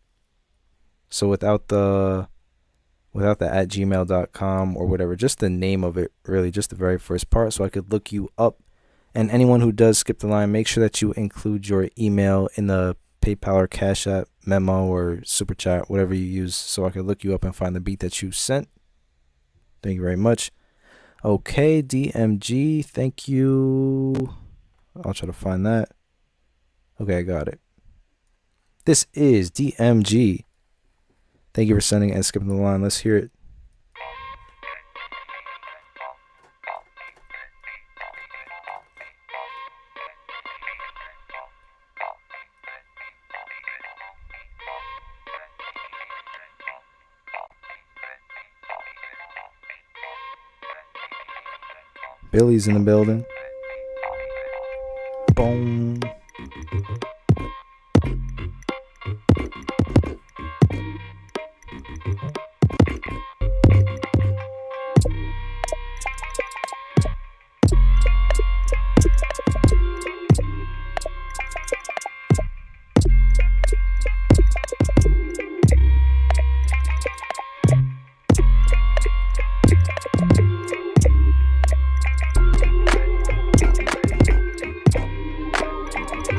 So without the at gmail.com or whatever, just the name of it, really, just the very first part, so I could look you up. And anyone who does skip the line, make sure that you include your email in the PayPal or Cash App memo or super chat, whatever you use, so I could look you up and find the beat that you sent. Thank you very much. Okay, DMG, thank you. I'll try to find that. Okay, I got it. This is DMG. Thank you for sending and skipping the line. Let's hear it. Billy's in the building. Boom.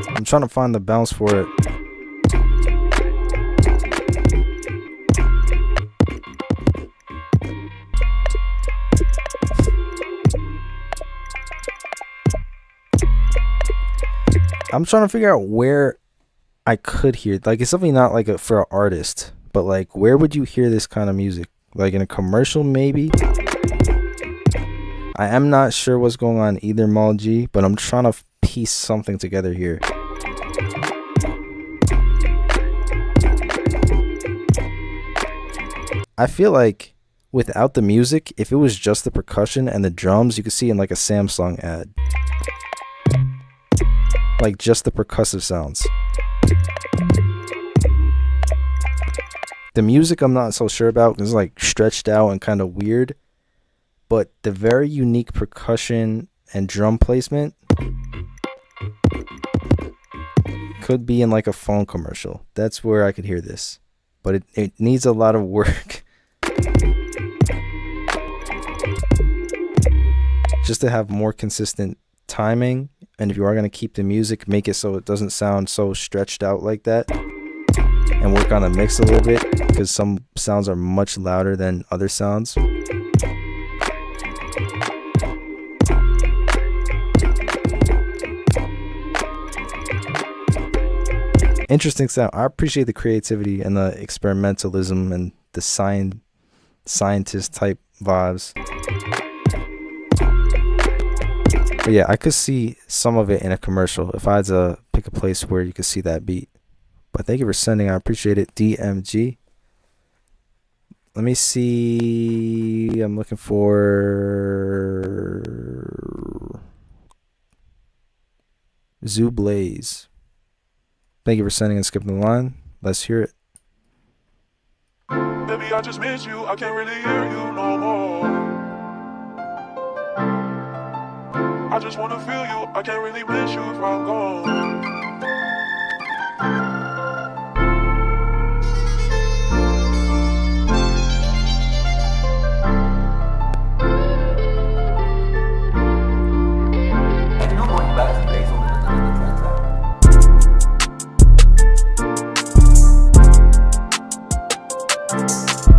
I'm trying to find the bounce for it. I'm trying to figure out where I could hear, like, it's definitely not like for an artist, but like, where would you hear this kind of music? Like in a commercial, maybe? I am not sure what's going on either, Malji, but I'm trying to piece something together here. I feel like without the music, if it was just the percussion and the drums, you could see in like a Samsung ad. Like just the percussive sounds. The music I'm not so sure about because it's like stretched out and kind of weird. But the very unique percussion and drum placement could be in like a phone commercial. That's where I could hear this. But it needs a lot of work. Just to have more consistent timing. And if you are going to keep the music, make it so it doesn't sound so stretched out like that. And work on the mix a little bit. Because some sounds are much louder than other sounds. Interesting sound. I appreciate the creativity and the experimentalism and the scientist type vibes. But yeah, I could see some of it in a commercial if I had to pick a place where you could see that beat. But thank you for sending. I appreciate it. DMG. Let me see. I'm looking for Zoo Blaze. Thank you for sending and skipping the line. Let's hear it. Baby, I just miss you. I can't really hear you no more. I just wanna feel you. I can't really miss you if I'm gone.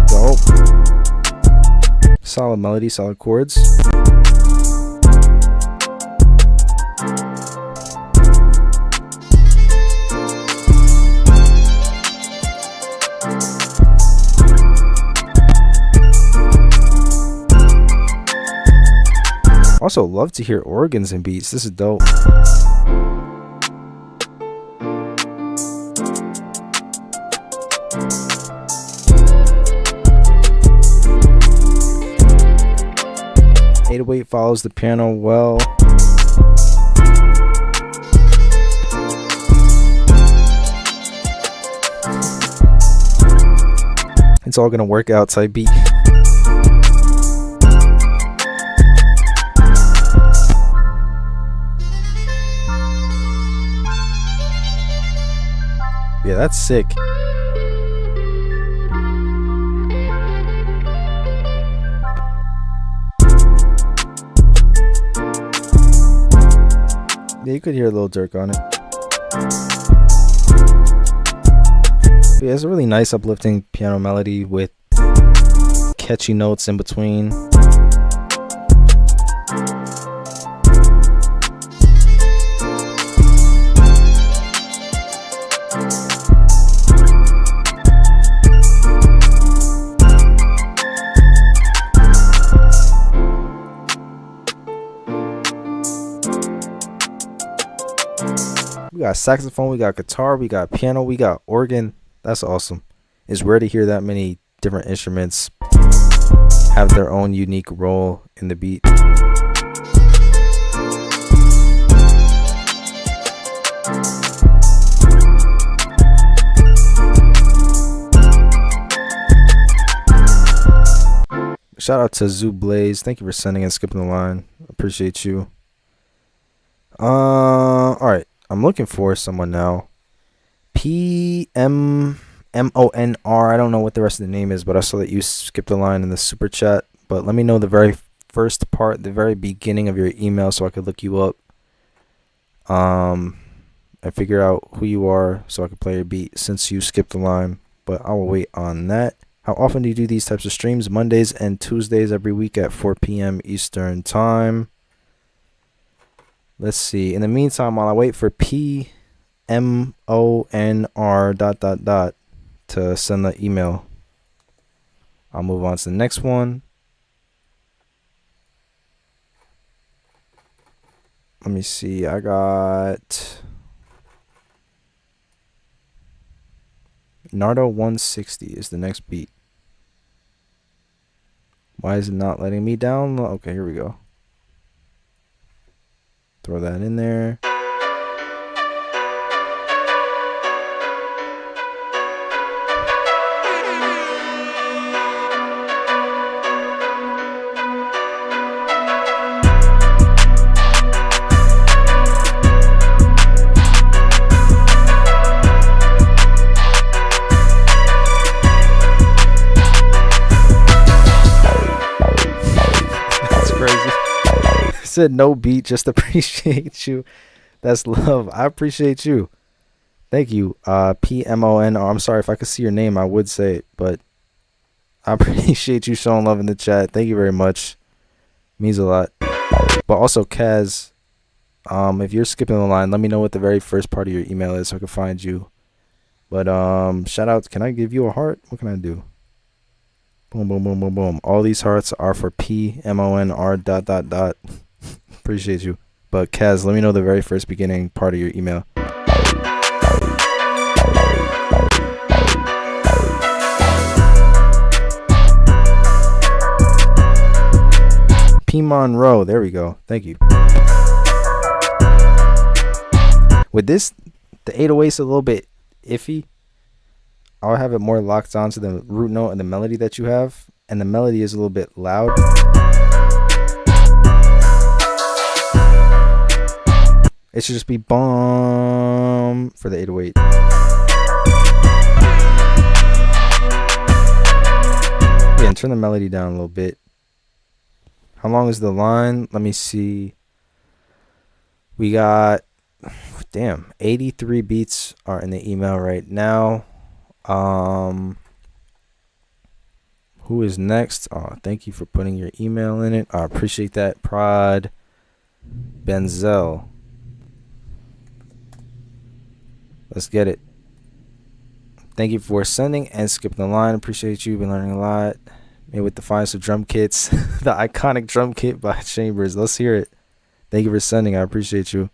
Dope. Solid melody, solid chords. Also, love to hear organs and beats. This is dope. 808 follows the piano well. It's all gonna work out type beat. Yeah, that's sick. Yeah, you could hear a little Dirk on it. Yeah, it's a really nice uplifting piano melody with catchy notes in between. We got saxophone, we got guitar, we got piano, we got organ. That's awesome. It's rare to hear that many different instruments have their own unique role in the beat. Shout out to Zoo Blaze. Thank you for sending and skipping the line. Appreciate you. All right. I'm looking for someone now. PMMONR. I don't know what the rest of the name is, but I saw that you skipped the line in the super chat. But let me know the very first part, the very beginning of your email, so I could look you up. And figure out who you are, so I could play your beat since you skipped the line. But I will wait on that. How often do you do these types of streams? Mondays and Tuesdays every week at 4 p.m. Eastern Time. Let's see. In the meantime, while I wait for PMONR ... to send the email, I'll move on to the next one. Let me see. I got Nardo 160 is the next beat. Why is it not letting me download? Okay, here we go. Throw that in there. That's crazy. Said no beat, just appreciate you. That's love. I appreciate you. Thank you. PMONR. I'm sorry if I could see your name, I would say it, but I appreciate you showing love in the chat. Thank you very much. Means a lot. But also, Kaz, if you're skipping the line, let me know what the very first part of your email is so I can find you But shout out. Can I give you a heart? What can I do? Boom, boom, boom, boom, boom. All these hearts are for PMONR ... Appreciate you. But Kaz, let me know the very first beginning part of your email. P Monroe. There we go. Thank you. With this, the 808's a little bit iffy. I'll have it more locked onto the root note and the melody that you have, and the melody is a little bit loud. It should just be bomb for the 808. Yeah, and turn the melody down a little bit. How long is the line? Let me see. We got, 83 beats are in the email right now. Who is next? Oh, thank you for putting your email in it. I appreciate that. Prod Benzel. Let's get it. Thank you for sending and skipping the line. Appreciate you. Been learning a lot. Maybe with the finest of drum kits. The iconic drum kit by Chambers. Let's hear it. Thank you for sending. I appreciate you.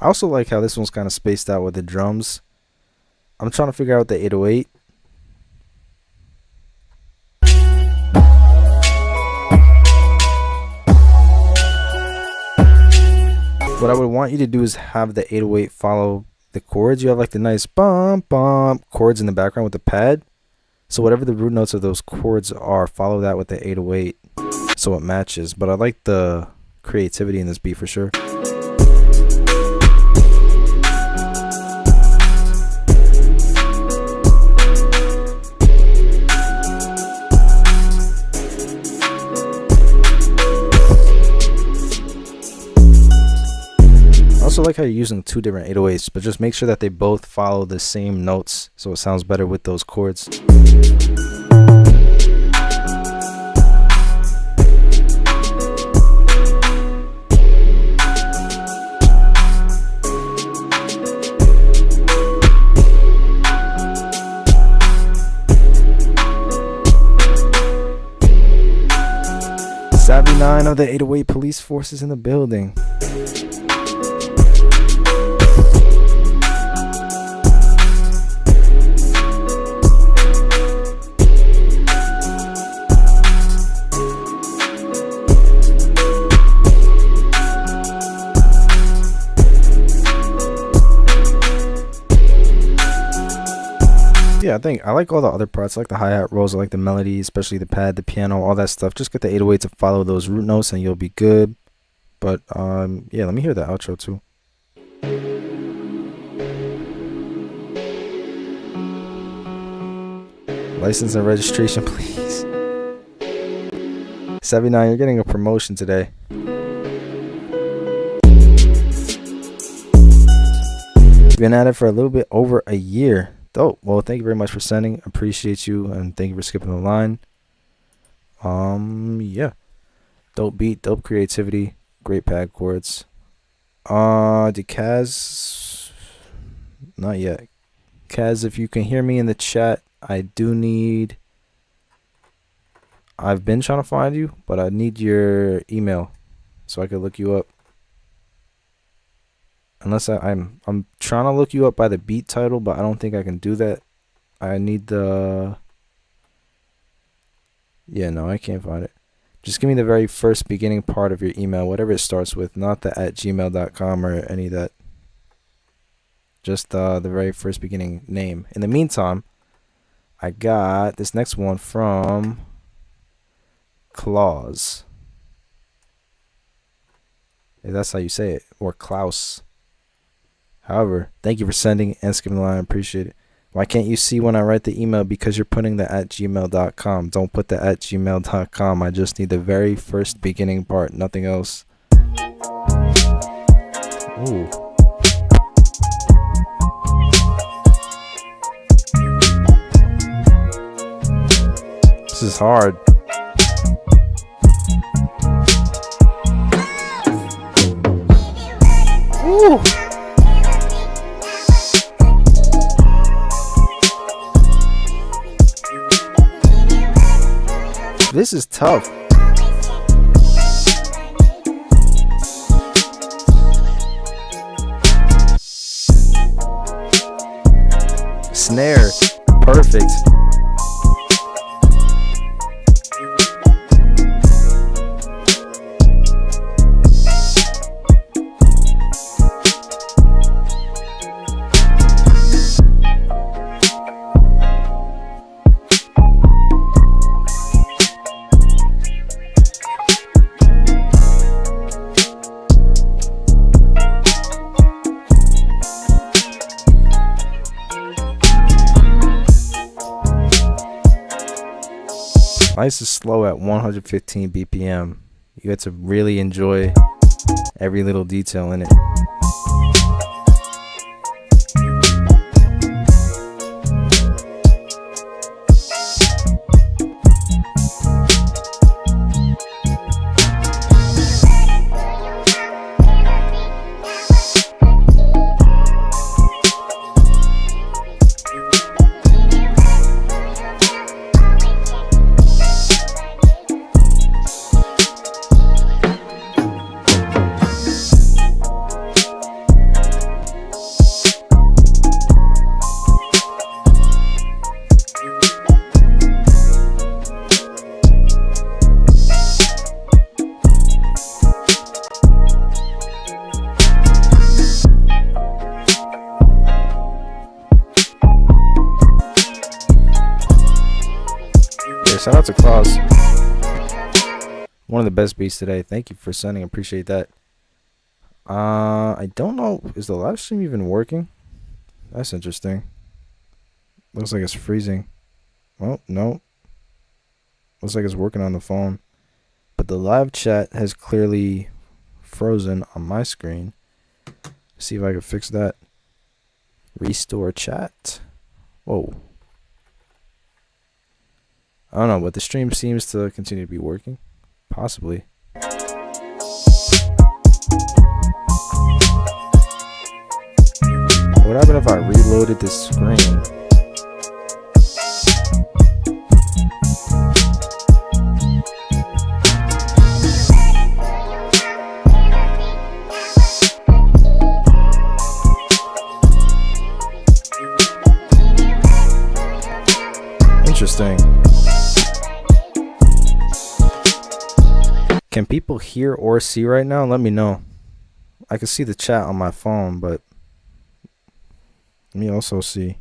I also like how this one's kind of spaced out with the drums. I'm trying to figure out the 808. What I would want you to do is have the 808 follow the chords. You have like the nice bump bump chords in the background with the pad. So whatever the root notes of those chords are, follow that with the 808 so it matches. But I like the creativity in this beat for sure. I also like how you're using two different 808s, but just make sure that they both follow the same notes so it sounds better with those chords. Savvy 9 of the 808 police forces in the building. Yeah, I think I like all the other parts. I like the hi-hat rolls, I like the melody, especially the pad, the piano, all that stuff. Just get the 808 to follow those root notes and you'll be good. But yeah, let me hear the outro too. License and registration, please. 79, you're getting a promotion today. Been at it for a little bit over a year. Dope. Well, thank you very much for sending. Appreciate you, and thank you for skipping the line. Yeah. Dope beat, dope creativity, great pad chords. Did Kaz? Not yet. Kaz, if you can hear me in the chat, I do need. I've been trying to find you, but I need your email so I can look you up. Unless I'm trying to look you up by the beat title, but I don't think I can do that. I need the. Yeah, no, I can't find it. Just give me the very first beginning part of your email, whatever it starts with, not the @gmail.com or any of that. Just the very first beginning name. In the meantime, I got this next one from Claus. If that's how you say it. Or Klaus. However, thank you for sending and skipping the line. I appreciate it. Why can't you see when I write the email? Because you're putting the @gmail.com. Don't put the @gmail.com. I just need the very first beginning part. Nothing else. Ooh. This is hard. Ooh. This is tough. Snare. Perfect. Nice and slow at 115 BPM. You get to really enjoy every little detail in it. Shout out to Claus. One of the best beats today. Thank you for sending. Appreciate that. I don't know. Is the live stream even working? That's interesting. Looks like it's freezing. Well, no. Looks like it's working on the phone. But the live chat has clearly frozen on my screen. See if I can fix that. Restore chat. Whoa. I don't know, but the stream seems to continue to be working. Possibly. What happened if I reloaded this screen? Interesting. Can people hear or see right now? Let me know. I can see the chat on my phone, but let me also see.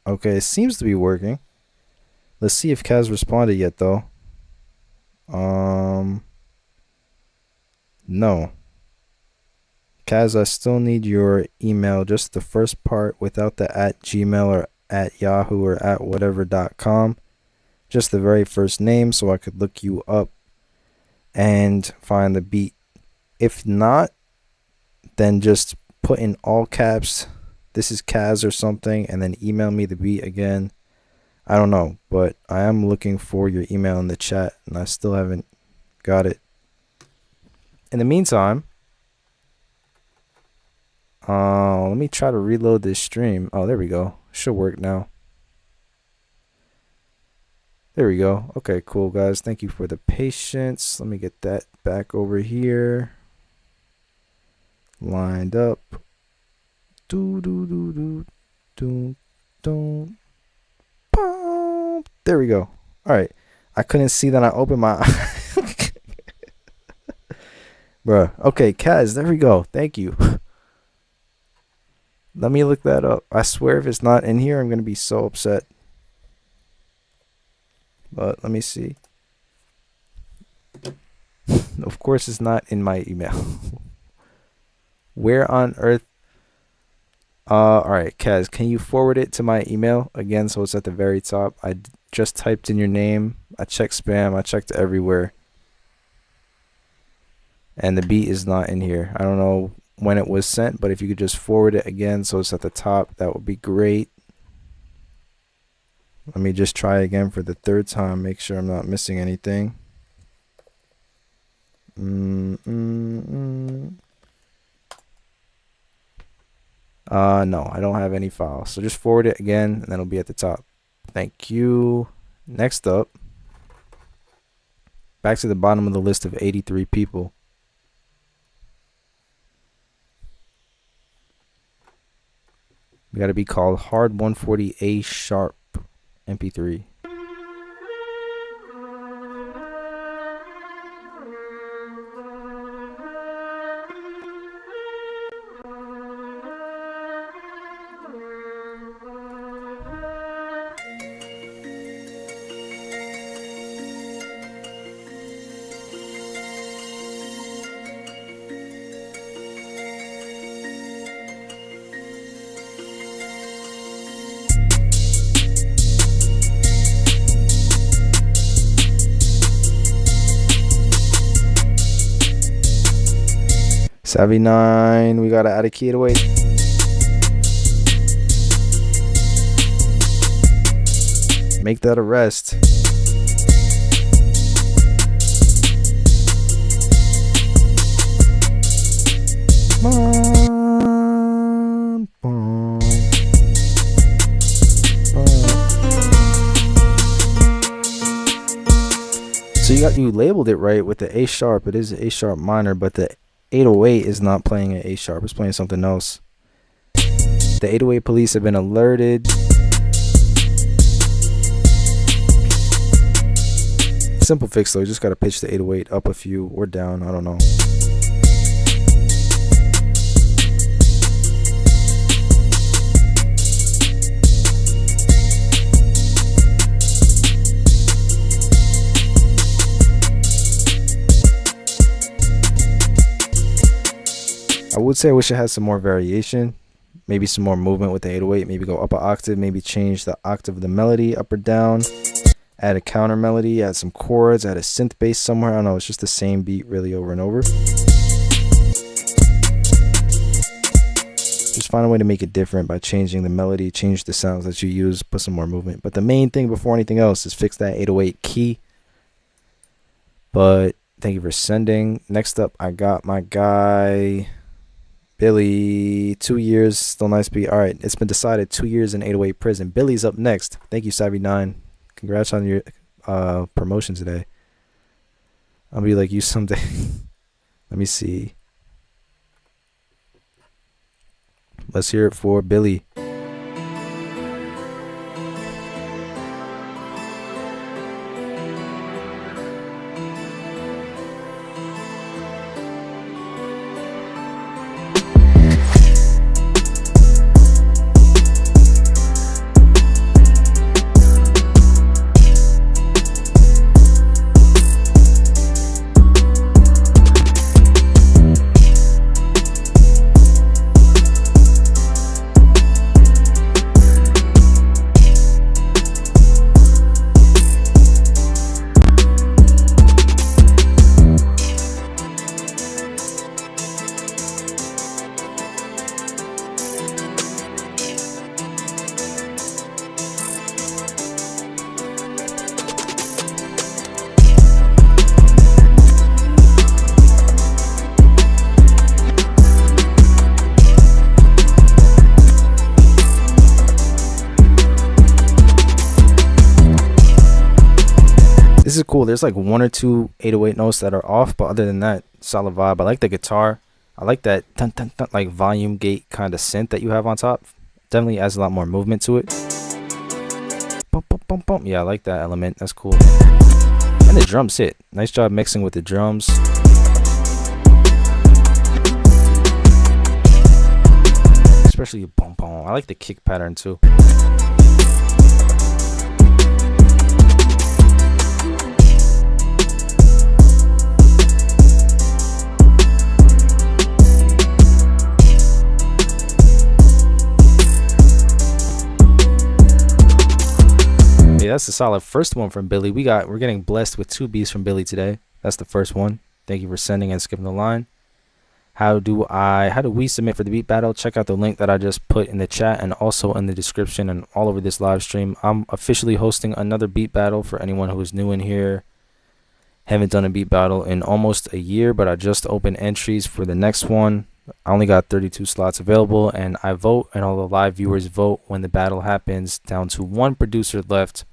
Okay, it seems to be working. Let's see if Kaz responded yet, though. No. Kaz, I still need your email, just the first part without the @gmail or @yahoo or @whatever.com. Just the very first name so I could look you up and find the beat. If not, then just put in all caps, this is Kaz or something, and then email me the beat again. I don't know, but I am looking for your email in the chat and I still haven't got it. In the meantime, let me try to reload this stream. Oh, there we go. Should work now. There we go. Okay, cool, guys. Thank you for the patience. Let me get that back over here. Lined up. Do do do do do do. There we go. All right. I couldn't see that I opened my Bruh. Okay, Kaz, there we go. Thank you. Let me look that up. I swear if it's not in here, I'm going to be so upset. But let me see. Of course, it's not in my email. Where on earth? All right, Kaz, can you forward it to my email again so it's at the very top? I just typed in your name. I checked spam. I checked everywhere. And the beat is not in here. I don't know when it was sent, but if you could just forward it again so it's at the top, that would be great. Let me just try again for the third time. Make sure I'm not missing anything. No, I don't have any files. So just forward it again, and then it'll be at the top. Thank you. Next up, back to the bottom of the list of 83 people. We got to be called Hard 140 A Sharp MP3. Savvy 9, we gotta add a key to wait. Make that arrest. So you labeled it right with the A sharp. It is A sharp minor, but the 808 is not playing an A sharp. It's playing something else. The 808 police have been alerted. Simple fix though. You just gotta pitch the 808 up a few or down. I don't know. I would say I wish it had some more variation, maybe some more movement with the 808, maybe go up an octave, maybe change the octave of the melody up or down, add a counter melody, add some chords, add a synth bass somewhere. I don't know, it's just the same beat really over and over. Just find a way to make it different by changing the melody, change the sounds that you use, put some more movement. But the main thing before anything else is fix that 808 key. But thank you for sending. Next up, I got my guy Billy, 2 years, still nice beat. All right, it's been decided 2 years in 808 prison. Billy's up next. Thank you, Savvy9. Congrats on your promotion today. I'll be like you someday. Let me see. Let's hear it for Billy. This is cool. There's like one or two 808 notes that are off, but other than that, solid vibe. I like the guitar. I like that dun, dun, dun, like volume gate kind of synth that you have on top. Definitely adds a lot more movement to it. Bump, bump, bump, bump. Yeah, I like that element. That's cool. And the drums hit. Nice job mixing with the drums. especially boom boom. I like the kick pattern too. Yeah, that's a solid first one from Billy. We're getting blessed with 2 beats from Billy today. That's the first one. Thank you for sending and skipping the line. How do we submit for the beat battle? Check out the link that I just put in the chat and also in the description and all over this live stream. I'm officially hosting another beat battle for anyone who is new in here. Haven't done a beat battle in almost a year, but I just opened entries for the next one. I only got 32 slots available, and I vote, and all the live viewers vote when the battle happens, down to 1 producer left.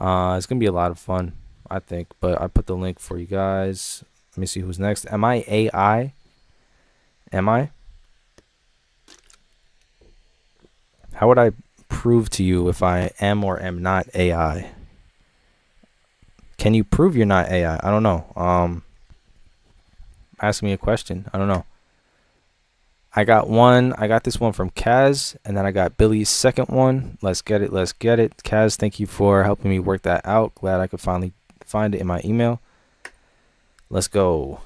It's gonna be a lot of fun, I think, but I put the link for you guys. Let me see who's next. Am I AI? Am I? How would I prove to you if I am or am not AI? Can you prove you're not AI? I don't know. Ask me a question. I don't know. I got this one from Kaz, and then I got Billy's second one. Let's get it. Kaz, thank you for helping me work that out. Glad I could finally find it in my email. Let's go.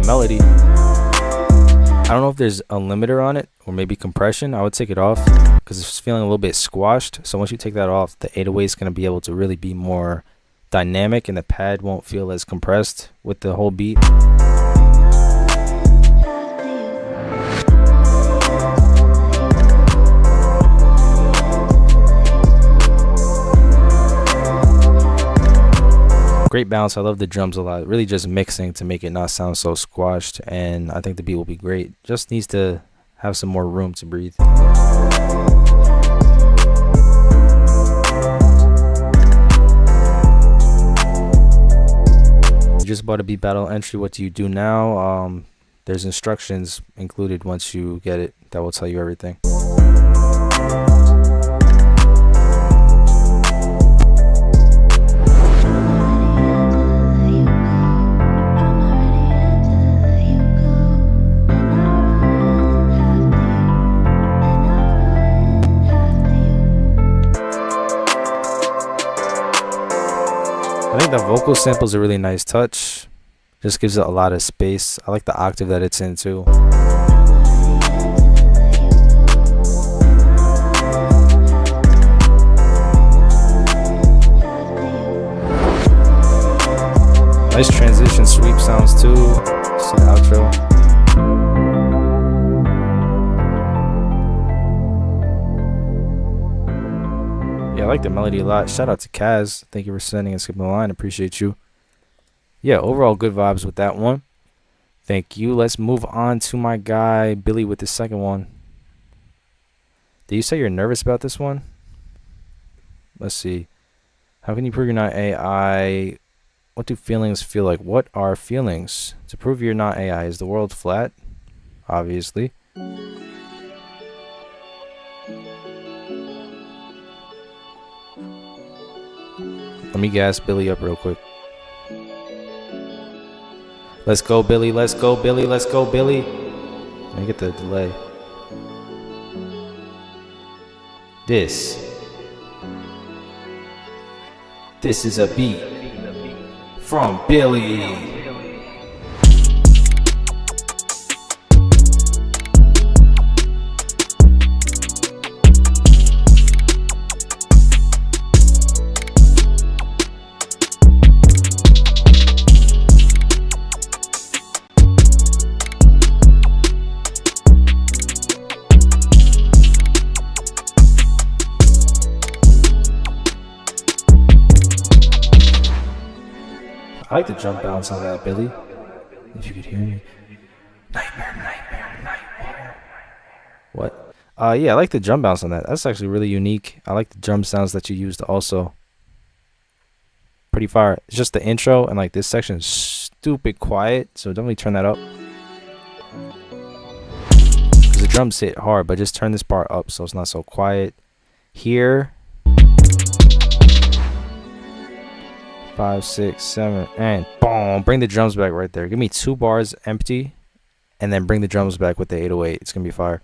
Melody. I don't know if there's a limiter on it or maybe compression. I would take it off because it's feeling a little bit squashed. So once you take that off, the 808 is going to be able to really be more dynamic, and the pad won't feel as compressed with the whole beat. Great bounce. I love the drums a lot. Really just mixing to make it not sound so squashed, and I think the beat will be great. Just needs to have some more room to breathe. You just bought a beat battle entry. What do you do now? There's instructions included once you get it that will tell you everything. I think the vocal sample is a really nice touch. Just gives it a lot of space. I like the octave that it's in too. Nice transition sweep sounds too. See the outro. I like the melody a lot. Shout out to Kaz. Thank you for sending and skipping the line. Appreciate you. Yeah, overall good vibes with that one. Thank you. Let's move on to my guy Billy with the second one. Did you say you're nervous about this one? Let's see. How can you prove you're not AI? What do feelings feel like? What are feelings? To prove you're not AI, is the world flat? Obviously. Let me gas Billy up real quick. Let's go, Billy. Let's go, Billy. Let's go, Billy. Let me get the delay. This is a beat from Billy. I like the drum bounce on that, Billy. If you could hear me. What? Yeah, I like the drum bounce on that. That's actually really unique. I like the drum sounds that you used also. Pretty fire. It's just the intro and like this section is stupid quiet, so definitely turn that up. Because the drums hit hard, but just turn this part up so it's not so quiet. Here. 5, 6, 7, and boom. Bring the drums back right there. Give me 2 bars empty, and then bring the drums back with the 808. It's gonna be fire.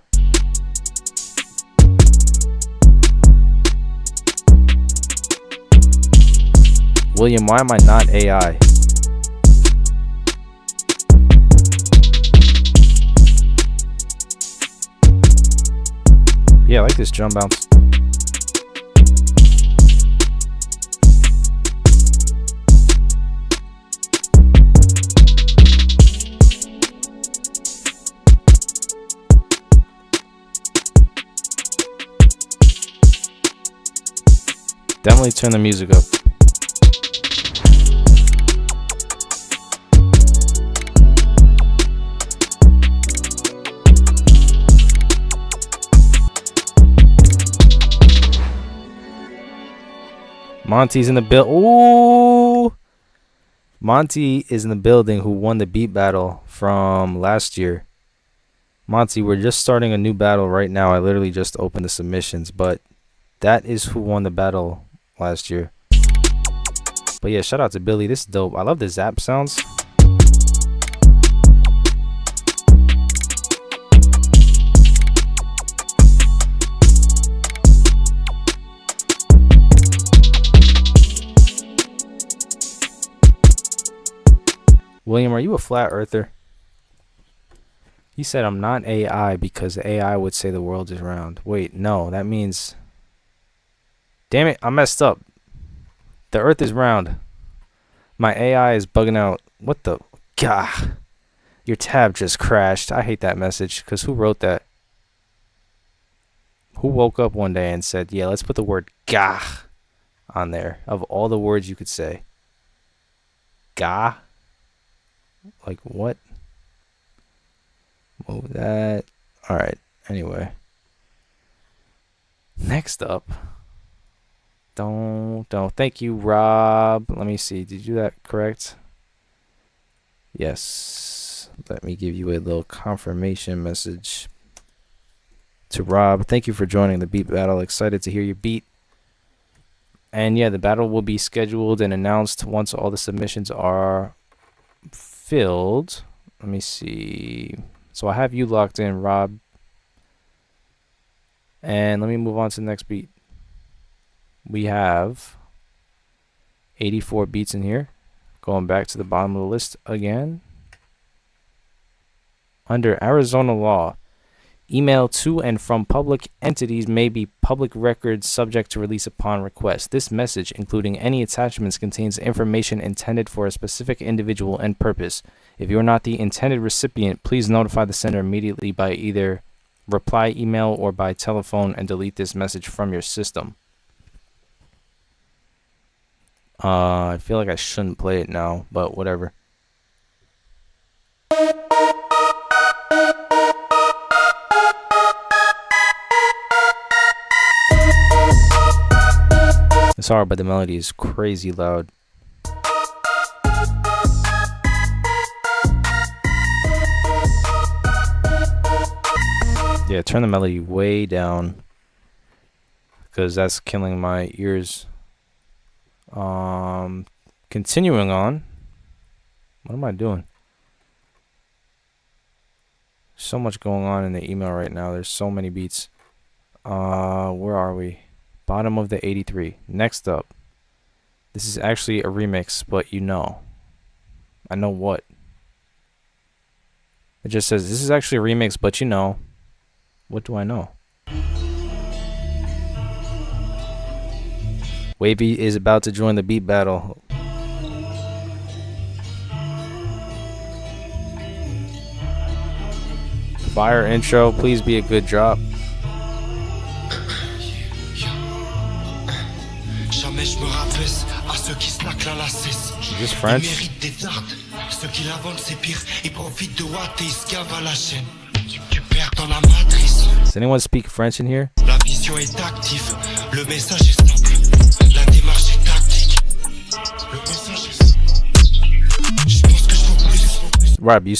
William, why am I not AI? Yeah, I like this drum bounce. Definitely turn the music up. Monty's in the Ooh! Monty is in the building who won the beat battle from last year. Monty, we're just starting a new battle right now. I literally just opened the submissions, but that is who won the battle last year. But yeah, shout out to Billy. This is dope. I love the zap sounds. William, are you a flat earther? He said I'm not AI because AI would say the world is round. Wait, no, that means... Damn it, I messed up. The earth is round. My AI is bugging out. What the... Gah. Your tab just crashed. I hate that message, because who wrote that? Who woke up one day and said, yeah, let's put the word gah on there. Of all the words you could say. Gah? Like what? Move that. Alright, anyway. Next up. Don't. Thank you, Rob. Let me see. Did you do that correct? Yes. Let me give you a little confirmation message to Rob. Thank you for joining the beat battle. Excited to hear your beat. And yeah, the battle will be scheduled and announced once all the submissions are filled. Let me see. So I have you locked in, Rob. And let me move on to the next beat. We have 84 beats in here. Going back to the bottom of the list again. Under Arizona law, email to and from public entities may be public records subject to release upon request. This message, including any attachments, contains information intended for a specific individual and purpose. If you are not the intended recipient, please notify the sender immediately by either reply email or by telephone and delete this message from your system. I feel like I shouldn't play it now, but whatever. It's hard, but the melody is crazy loud. Yeah, turn the melody way down because that's killing my ears. Continuing on. What am I doing? So much going on in the email right now. There's so many beats. Where are we? Bottom of the 83. Next up. This is actually a remix, but you know. I know what. It just says, this is actually a remix, but you know. What do I know? Wavy is about to join the beat battle. Fire intro, please be a good drop. Jamais je me rabaisse à ceux qui snackent la lacisse. this French? Ils méritent des tardes. Ceux qui la vendent, c'est pire. Ils profitent de Watt et ils se gavent à la chaîne. Tu perds dans la matrice. Does anyone speak French in here? La vision est active. Le message est simple. La démarche est tactique. Le message est simple. Je pense que je veux plus. Rob, you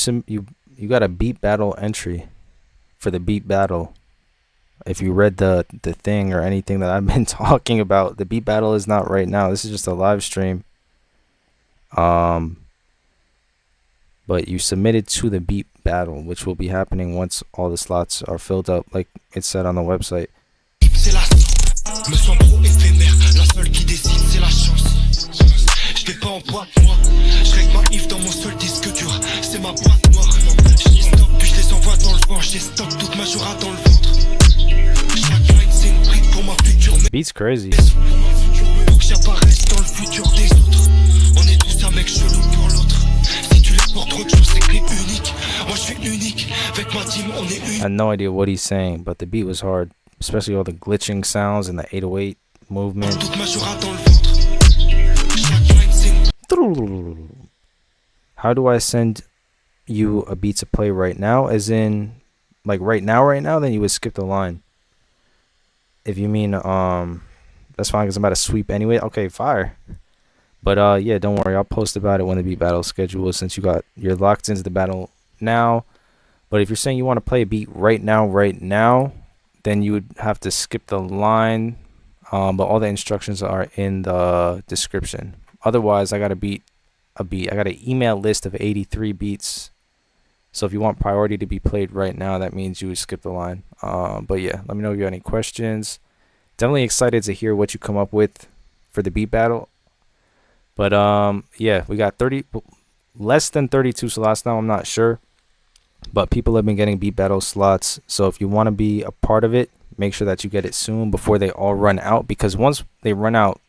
got a beat battle entry for the beat battle. If you read the thing or anything that I've been talking about, the beat battle is not right now. This is just a live stream. But you submitted to the beat battle, which will be happening once all the slots are filled up, like it said on the website. C'est la me sens trop éphémère. La seule qui décide, c'est la chance. Je vais pas en boîte, moi. Je règle ma if dans mon seul disque dur. C'est ma boîte noire. Je les stocke, puis je les envoie dans le vent. Je les stocke toute ma journée dans le ventre. Chaque line, c'est une brique pour ma future. Beat's crazy. Pour que j'apparaisse dans le futur des autres. On est tous un mec chelou pour l'autre. Si tu laisses pour trop de choses, c'est que t'es unique. Moi je suis unique. Avec ma team, on est unique. I had no idea what he's saying, but the beat was hard. Especially all the glitching sounds and the 808 movement. Toute ma journée dans le ventre. Chaque line, c'est une How do I send you a beat to play right now? As in, like right now, then you would skip the line. If you mean, that's fine because I'm about to sweep anyway. Okay, fire. But yeah, don't worry. I'll post about it when the beat battle schedule, since you're locked into the battle now. But if you're saying you want to play a beat right now, then you would have to skip the line. But all the instructions are in the description. Otherwise, I got a beat. I got an email list of 83 beats. So if you want priority to be played right now, that means you would skip the line. But yeah, let me know if you have any questions. Definitely excited to hear what you come up with for the beat battle. But yeah, we got less than 32 slots now. I'm not sure, but people have been getting beat battle slots. So if you want to be a part of it, make sure that you get it soon before they all run out. Because once they run out,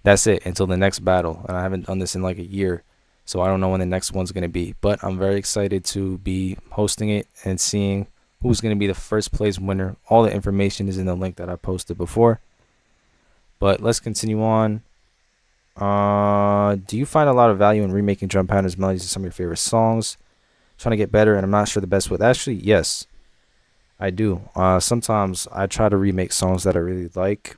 that's it until the next battle. And I haven't done this in like a year, so I don't know when the next one's going to be. But I'm very excited to be hosting it and seeing who's going to be the first place winner. All the information is in the link that I posted before. But let's continue on. Do you find a lot of value in remaking drum patterns, melodies to some of your favorite songs? Trying to get better, and I'm not sure the best way. Actually, yes, I do. Sometimes I try to remake songs that I really like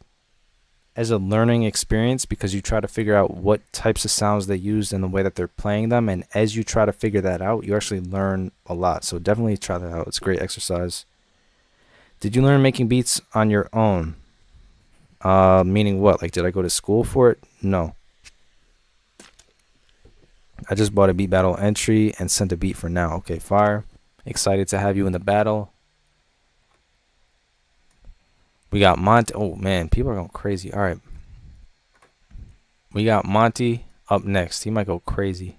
as a learning experience, because you try to figure out what types of sounds they used and the way that they're playing them. And as you try to figure that out, you actually learn a lot. So definitely try that out. It's a great exercise. Did you learn making beats on your own? Meaning what? Like, did I go to school for it? No. I just bought a beat battle entry and sent a beat for now. Okay, fire. Excited to have you in the battle. We got Monty. Oh, man, people are going crazy. All right. We got Monty up next. He might go crazy.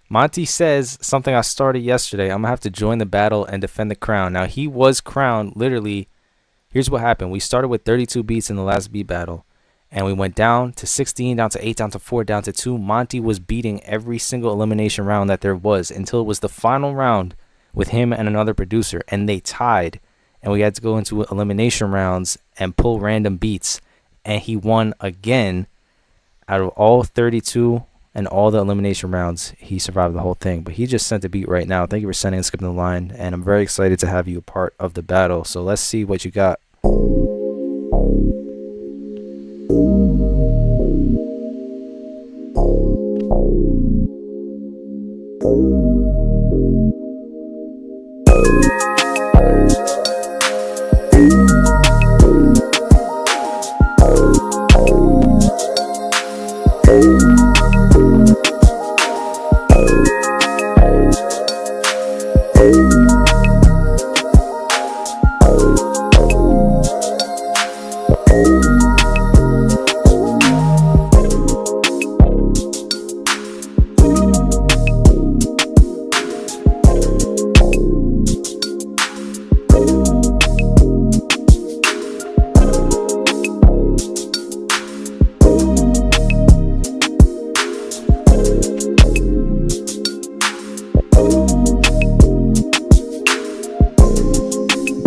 Monty says something I started yesterday. I'm going to have to join the battle and defend the crown. Now, he was crowned literally. Here's what happened. We started with 32 beats in the last beat battle. And we went down to 16, down to 8, down to 4, down to 2. Monty was beating every single elimination round that there was until it was the final round with him and another producer. And they tied. And we had to go into elimination rounds and pull random beats. And he won again. Out of all 32 and all the elimination rounds, he survived the whole thing. But he just sent a beat right now. Thank you for sending and skipping the line. And I'm very excited to have you a part of the battle. So let's see what you got.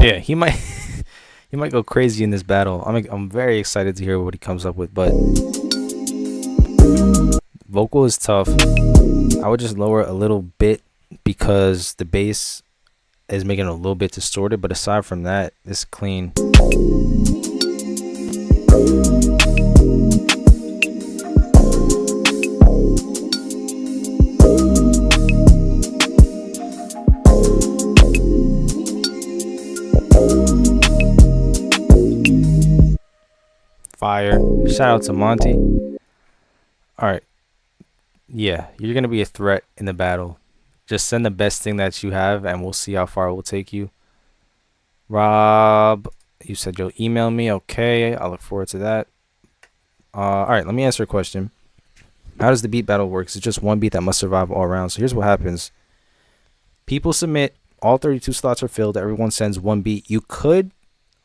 Yeah, he might go crazy in this battle. I'm very excited to hear what he comes up with, but Vocal is tough. I would just lower it a little bit because the bass is making it a little bit distorted, but aside from that, it's clean. Fire. Shout out to Monty. Alright. Yeah, you're going to be a threat in the battle. Just send the best thing that you have, and we'll see how far it will take you. Rob, you said you'll email me. Okay, I look forward to that. Alright, let me answer a question. How does the beat battle work? It's just one beat that must survive all rounds. So here's what happens. People submit. All 32 slots are filled. Everyone sends one beat. You could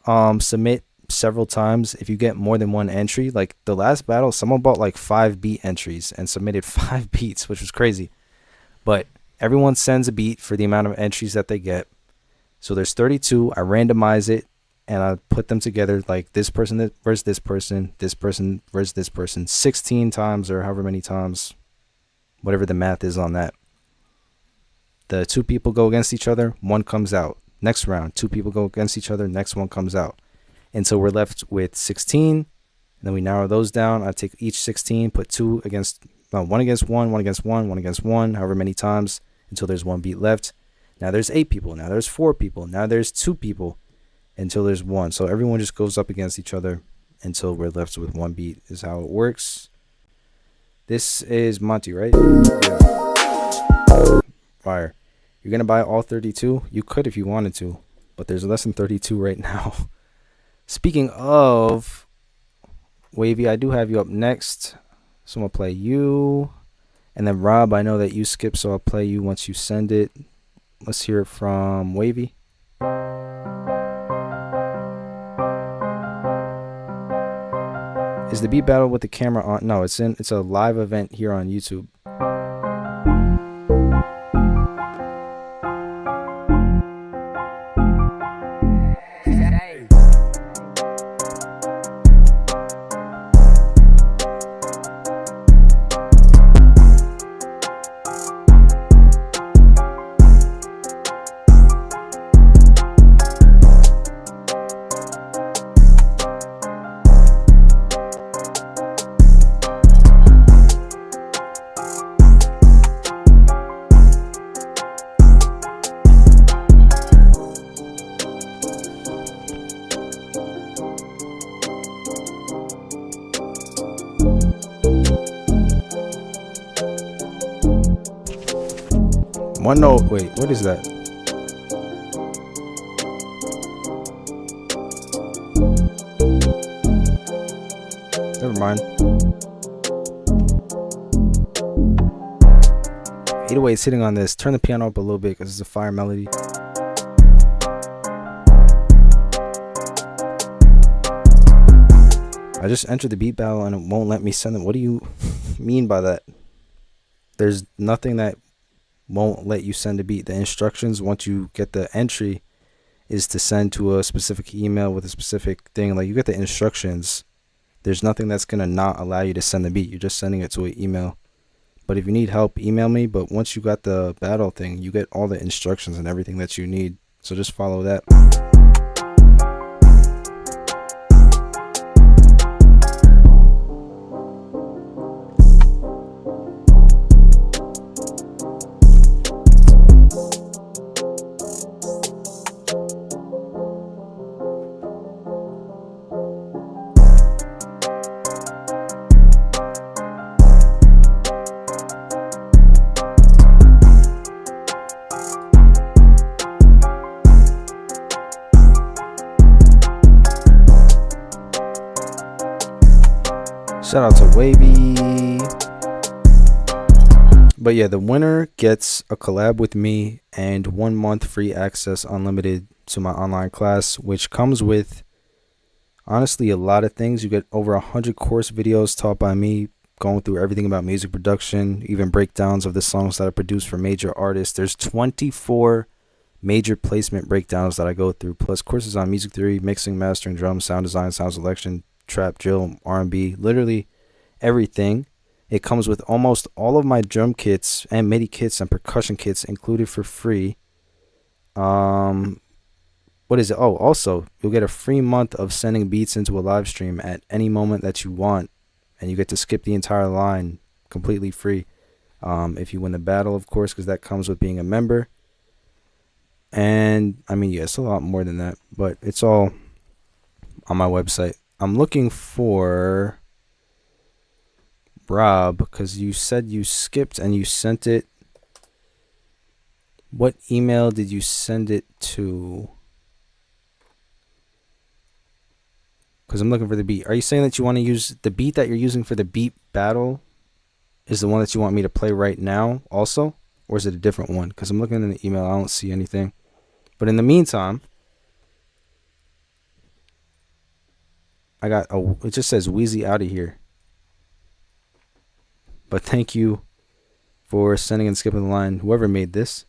submit several times if you get more than one entry. Like the last battle, someone bought like 5 beat entries and submitted 5 beats, which was crazy. But everyone sends a beat for the amount of entries that they get. So there's 32. I randomize it and I put them together, like this person versus this person versus this person 16 times or however many times, whatever the math is on that. The 2 people go against each other, one comes out. Next round, 2 people go against each other, next one comes out. And so we're left with 16. And then we narrow those down. I take each 16, put 2 against, one against one, one against one, one against one, however many times until there's 1 beat left. Now there's 8 people. Now there's 4 people. Now there's 2 people until there's 1. So everyone just goes up against each other until we're left with 1 beat is how it works. This is Monty, right? Yeah. Fire. You're going to buy all 32? You could if you wanted to, but there's less than 32 right now. Speaking of, Wavy, I do have you up next. So I'm going to play you. And then Rob, I know that you skip, so I'll play you once you send it. Let's hear it from Wavy. Is the beat battle with the camera on? No, it's a live event here on YouTube. One note, wait, what is that? Never mind. 808's hitting on this. Turn the piano up a little bit because it's a fire melody. I just entered the beat battle and it won't let me send it. What do you mean by that? There's nothing that won't let you send a beat. The instructions once you get the entry is to send to a specific email with a specific thing. Like you get the instructions. There's nothing that's gonna not allow you to send the beat. You're just sending it to an email. But if you need help, email me. But once you got the battle thing, you get all the instructions and everything that you need. So just follow that. Shout out to Wavy. But yeah, the winner gets a collab with me and 1 month free access unlimited to my online class, which comes with honestly a lot of things. You get over 100 course videos taught by me, going through everything about music production, even breakdowns of the songs that I produce for major artists. There's 24 major placement breakdowns that I go through, plus courses on music theory, mixing, mastering, drums, sound design, sound selection, trap, drill, R&B, literally everything. It comes with almost all of my drum kits and MIDI kits and percussion kits included for free. What is it? Oh, also, you'll get a free month of sending beats into a live stream at any moment that you want, and you get to skip the entire line completely free. If you win the battle, of course, because that comes with being a member. And I mean, yeah, it's a lot more than that, but it's all on my website. I'm looking for Rob, because you said you skipped and you sent it. What email did you send it to? Because I'm looking for the beat. Are you saying that you want to use the beat that you're using for the beat battle is the one that you want me to play right now also? Or is it a different one? Because I'm looking in the email. I don't see anything. But in the meantime, it just says Wheezy out of here. But thank you for sending and skipping the line. Whoever made this.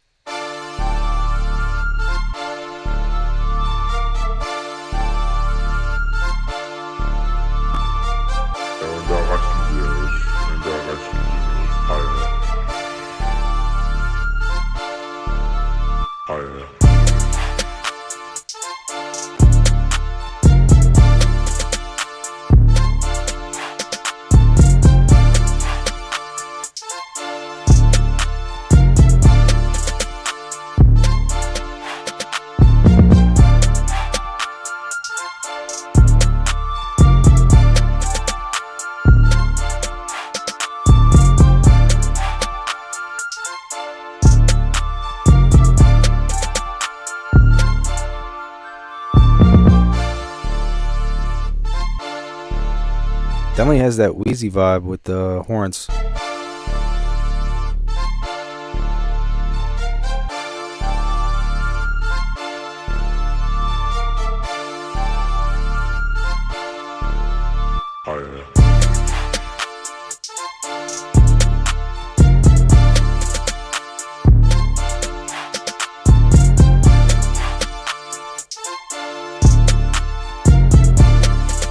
Definitely has that Wheezy vibe with the horns.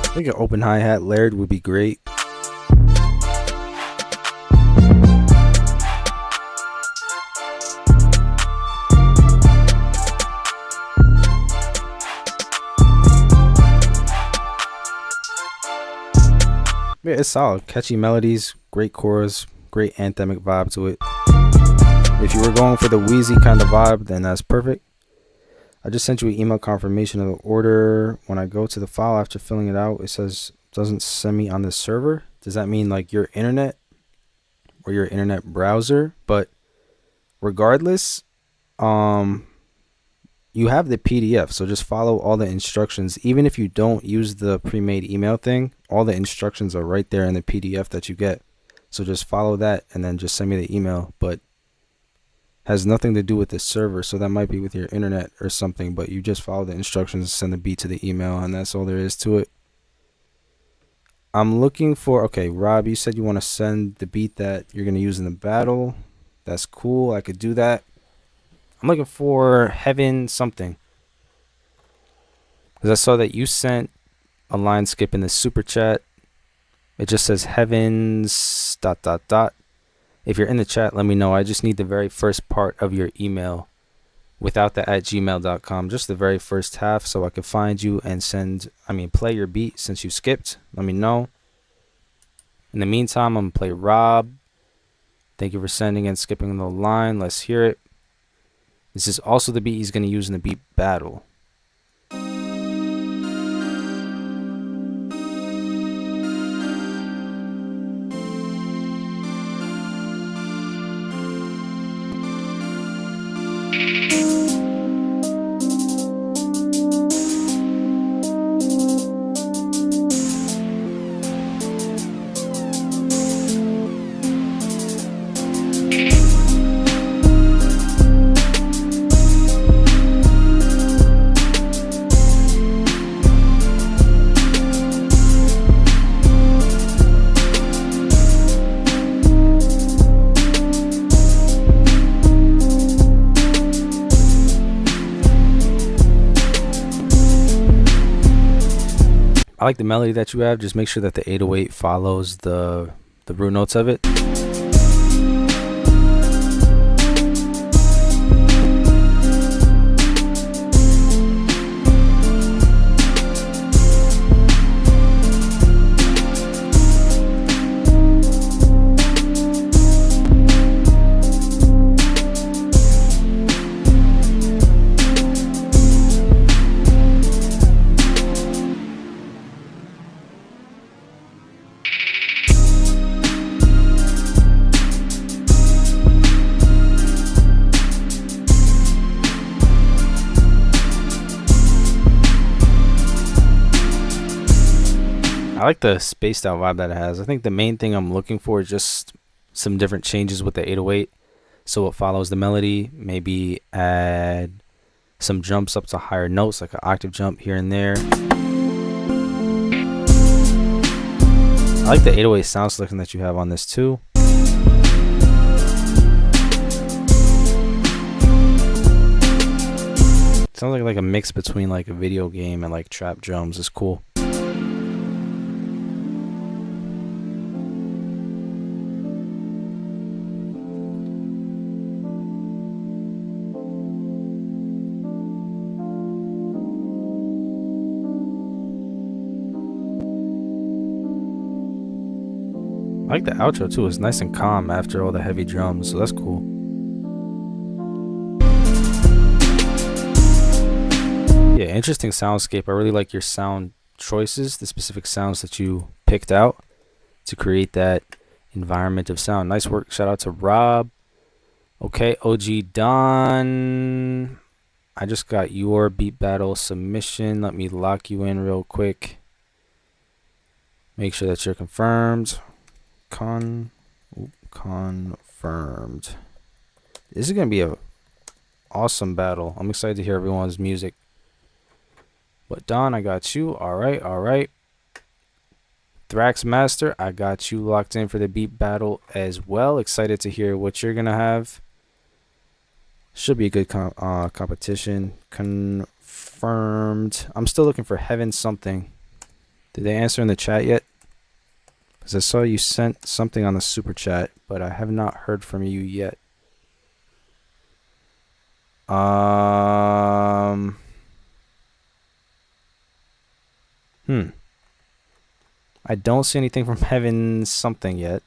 I think an open hi-hat layered would be great. Yeah, it's solid. Catchy melodies, great chorus, great anthemic vibe to it. If you were going for the Wheezy kind of vibe, then that's perfect. I just sent you an email confirmation of the order. When I go to the file after filling it out, it says doesn't send me on the server. Does that mean like your internet or your internet browser? But regardless, you have the PDF, so just follow all the instructions. Even if you don't use the pre-made email thing, all the instructions are right there in the PDF that you get. So just follow that and then just send me the email. But has nothing to do with the server, so that might be with your internet or something, but you just follow the instructions, send the beat to the email, and that's all there is to it. I'm looking for, okay, Rob, you said you want to send the beat that you're going to use in the battle. That's cool. I could do that. I'm looking for Heaven something, because I saw that you sent a line skip in the super chat. It just says Heavens ... If you're in the chat, let me know. I just need the very first part of your email without the @gmail.com, just the very first half, so I can find you and play your beat since you skipped. Let me know. In the meantime, I'm gonna play Rob. Thank you for sending and skipping the line. Let's hear it. This is also the beat he's gonna use in the beat battle. I like the melody that you have. Just make sure that the 808 follows the the root notes of it. I like the spaced out vibe that it has. I think the main thing I'm looking for is just some different changes with the 808 so it follows the melody. Maybe add some jumps up to higher notes, like an octave jump here and there. I like the 808 sound selection that you have on this too. Sounds like a mix between like a video game and like trap drums. Is cool. I like the outro too. It's nice and calm after all the heavy drums, so that's cool. Yeah, interesting soundscape. I really like your sound choices, the specific sounds that you picked out to create that environment of sound. Nice work. Shout out to Rob. Okay, OG Don. I just got your beat battle submission. Let me lock you in real quick. Make sure that you're confirmed. Confirmed. This is gonna be a awesome battle. I'm excited to hear everyone's music. But Don, I got you. All right. Thrax Master, I got you locked in for the beat battle as well. Excited to hear what you're gonna have. Should be a good competition. Confirmed. I'm still looking for Heaven something. Did they answer in the chat yet? Because I saw you sent something on the super chat, but I have not heard from you yet. I don't see anything from Heaven something yet.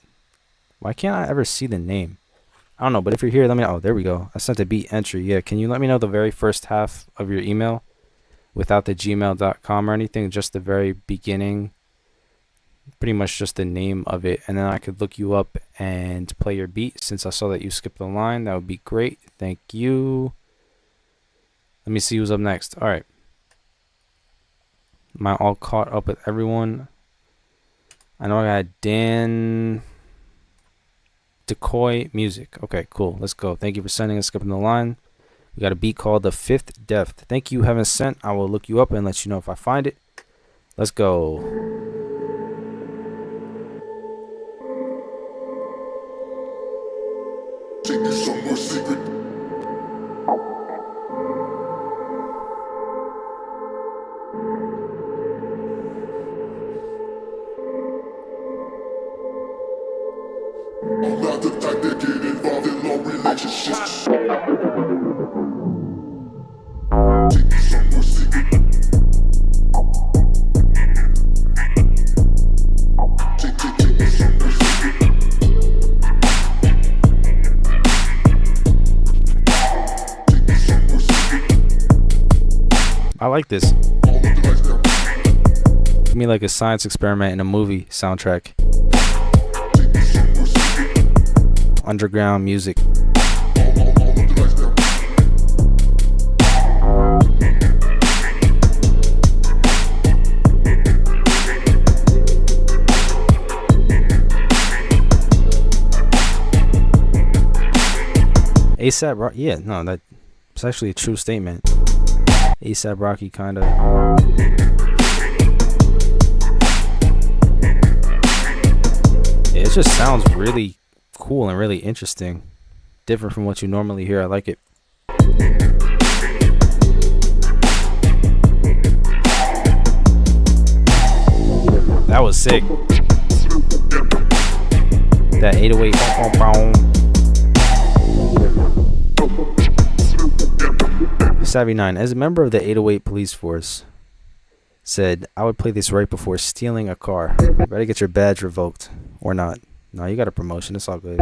Why can't I ever see the name? I don't know, but if you're here, let me know. Oh, there we go. I sent a beat entry. Yeah, can you let me know the very first half of your email without the gmail.com or anything, just the very beginning, pretty much just the name of it, and then I could look you up and play your beat. Since I saw that you skipped the line, that would be great. Thank you. Let me see who's up next. All right. Am I all caught up with everyone? I know I got Dan Decoy Music. Okay, cool. Let's go. Thank you for sending and skipping the line. We got a beat called The Fifth Depth. Thank you, Heaven Sent. I will look you up and let you know if I find it. Let's go. Take you somewhere secret. I'm not the type that get involved in long relationships. Take you somewhere secret. Take you somewhere secret. I like this. Give me like a science experiment in a movie soundtrack. Underground music. ASAP Rocky, yeah, no, that's actually a true statement. ASAP Rocky kind of. Yeah, it just sounds really cool and really interesting. Different from what you normally hear. I like it. That was sick. That 808. Savvy 9, as a member of the 808 police force, said, I would play this right before stealing a car. Better get your badge revoked. Or not. No, you got a promotion. It's all good.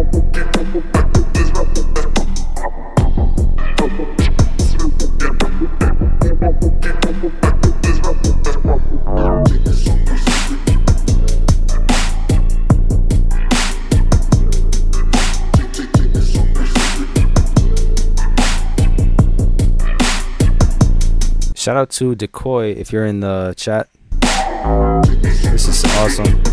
Shout out to Decoy if you're in the chat. This is awesome.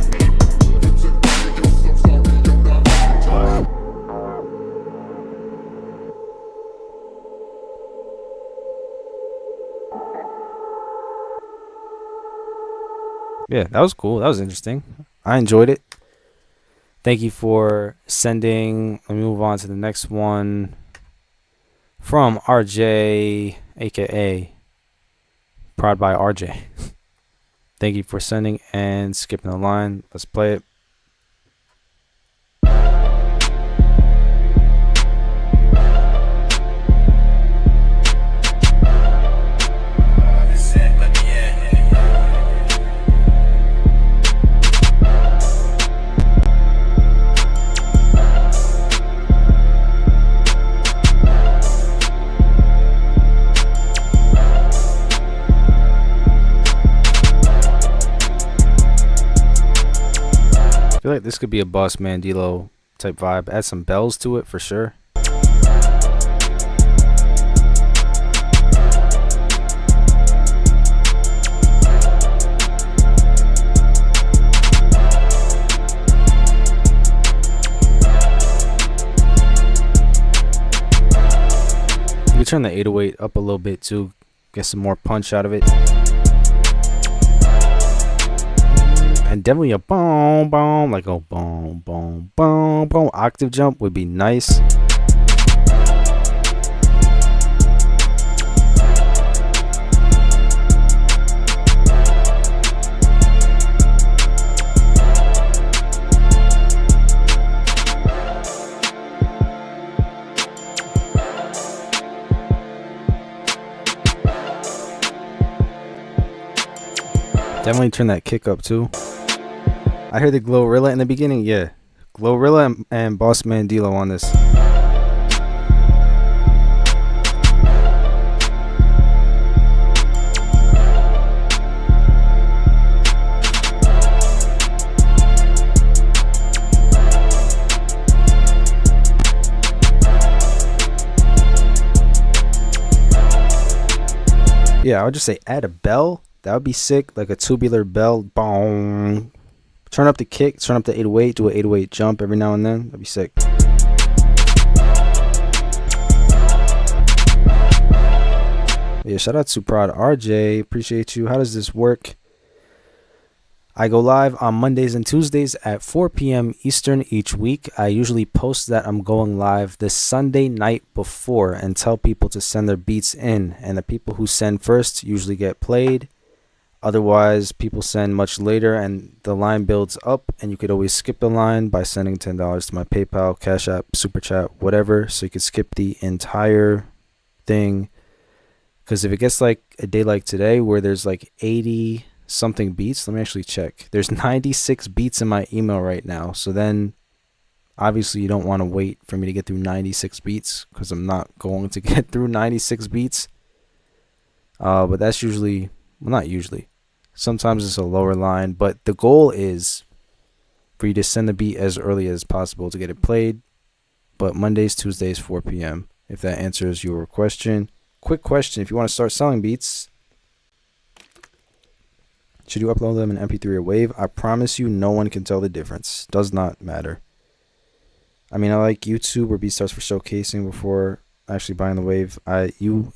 Yeah, that was cool. That was interesting. I enjoyed it. Thank you for sending. Let me move on to the next one from RJ, aka Prod by RJ. Thank you for sending and skipping the line. Let's play it. I feel like this could be a Boss Man D-Lo type vibe. Add some bells to it for sure. You can turn the 808 up a little bit too. Get some more punch out of it. And definitely a boom, boom, like a boom, boom, boom, boom. Octave jump would be nice. Definitely turn that kick up too. I heard the Glorilla in the beginning. Yeah, Glorilla and Boss Man D-Lo on this. Yeah, I would just say add a bell. That would be sick, like a tubular bell. Boom. Turn up the kick, turn up the 808, do an 808 jump every now and then. That'd be sick. Yeah, shout out to Prod RJ. Appreciate you. How does this work? I go live on Mondays and Tuesdays at 4 p.m. Eastern each week. I usually post that I'm going live the Sunday night before and tell people to send their beats in. And the people who send first usually get played. Otherwise, people send much later and the line builds up, and you could always skip the line by sending $10 to my PayPal, CashApp, Super Chat, whatever. So you could skip the entire thing. Because if it gets like a day like today where there's like 80 something beats, let me actually check. There's 96 beats in my email right now. So then obviously you don't want to wait for me to get through 96 beats because I'm not going to get through 96 beats. But that's usually, well, not usually. Sometimes it's a lower line, but the goal is for you to send the beat as early as possible to get it played. But Mondays, Tuesdays, 4 p.m. if that answers your question. Quick question, if you want to start selling beats, should you upload them in MP3 or WAV? I promise you no one can tell the difference. Does not matter. I mean, I like YouTube where beat starts for showcasing before actually buying the WAV.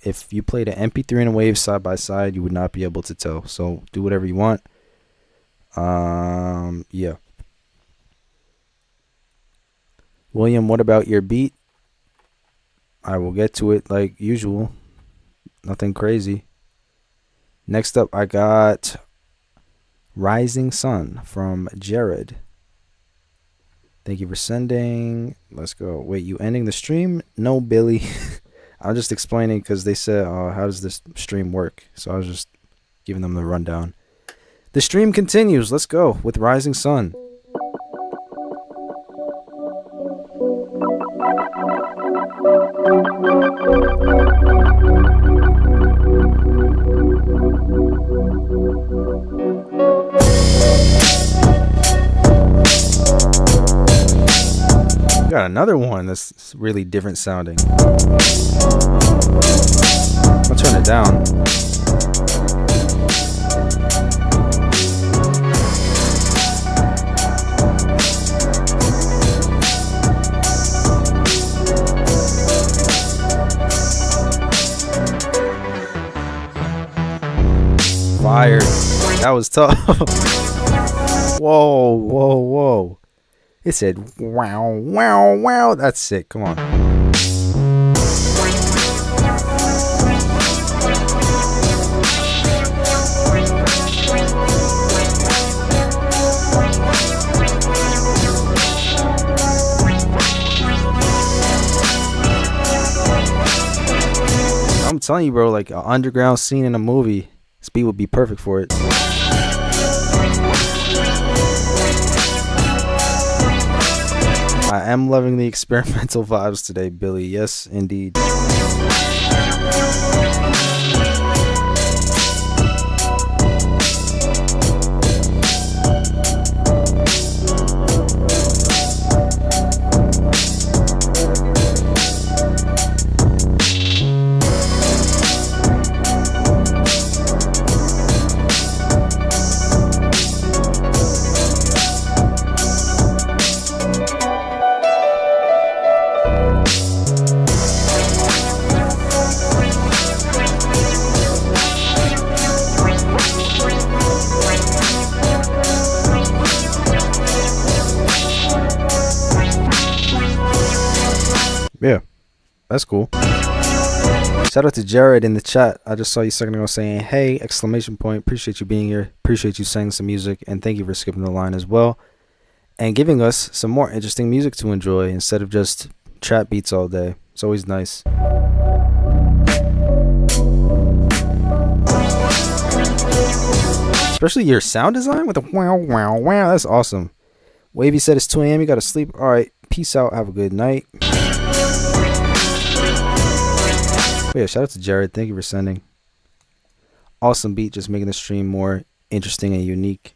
If you played an MP3 and a WAV side by side, you would not be able to tell. So do whatever you want. Yeah. William, what about your beat? I will get to it like usual. Nothing crazy. Next up, I got Rising Sun from Jared. Thank you for sending. Let's go. Wait, you ending the stream? No, Billy. I'm just explaining because they said, how does this stream work? So I was just giving them the rundown. The stream continues. Let's go with Rising Sun. Got another one that's really different sounding. I'll turn it down. Fire. That was tough. Whoa, whoa, whoa. It said, wow, wow, wow. That's sick. Come on. I'm telling you, bro, like an underground scene in a movie, this beat would be perfect for it. I am loving the experimental vibes today, Billy. Yes, indeed. Yeah, that's cool. Shout out to Jared in the chat. I just saw you a second ago saying, hey, exclamation point. Appreciate you being here. Appreciate you saying some music. And thank you for skipping the line as well. And giving us some more interesting music to enjoy instead of just trap beats all day. It's always nice. Especially your sound design with the wow, wow, wow. That's awesome. Wavy said it's 2 a.m. You got to sleep. All right. Peace out. Have a good night. Oh yeah, shout out to Jared. Thank you for sending. Awesome beat, just making the stream more interesting and unique.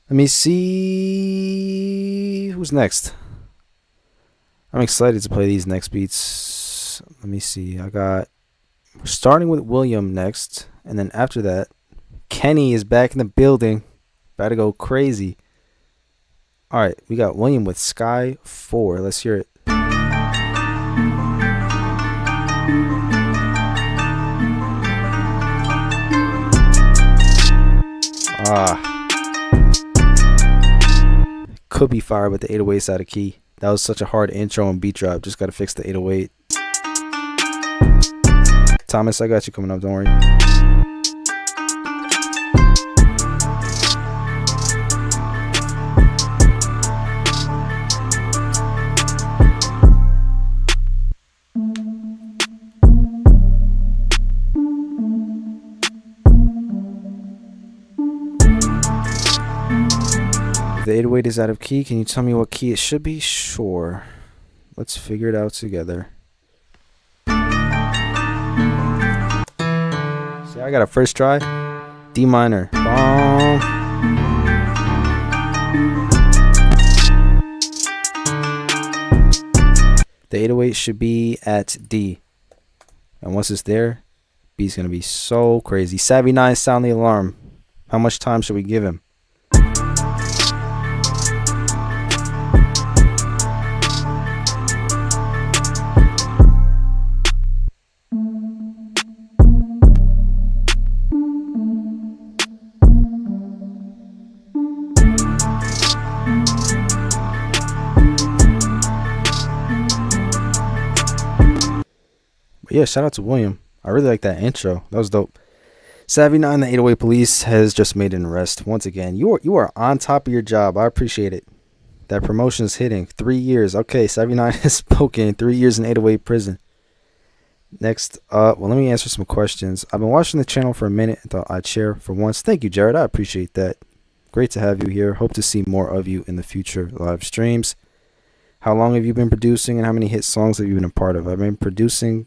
Let me see who's next. I'm excited to play these next beats. Let me see. We're starting with William next, and then after that, Kenny is back in the building. About to go crazy. All right, we got William with Sky 4. Let's hear it. Could be fire, but the 808's out of key. That was such a hard intro and beat drop. Just gotta fix the 808. Thomas, I got you coming up. Don't worry. The 808 is out of key. Can you tell me what key it should be? Sure. Let's figure it out together. See, I got a first try. D minor. Boom. The 808 should be at D. And once it's there, B's going to be so crazy. Savvy 9, sound the alarm. How much time should we give him? Yeah, shout out to William. I really like that intro. That was dope. Savvy 9, the 808 Police has just made an arrest. Once again, you are on top of your job. I appreciate it. That promotion is hitting. 3 years. Okay, 79 has spoken. 3 years in 808 prison. Next up, well, let me answer some questions. I've been watching the channel for a minute and thought I'd share for once. Thank you, Jared. I appreciate that. Great to have you here. Hope to see more of you in the future live streams. How long have you been producing and how many hit songs have you been a part of? I've been producing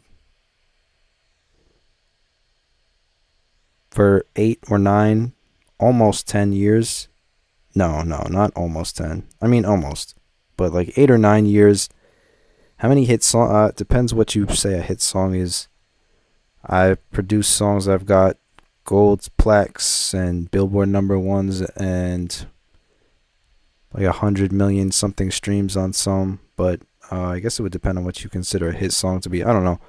for 8 or 9, almost 10 years. No, not almost 10. I mean almost. But like 8 or 9 years. How many hit songs? Depends what you say a hit song is. I've produced songs I've got gold plaques and Billboard #1s and like 100 million something streams on some. But I guess it would depend on what you consider a hit song to be. I don't know.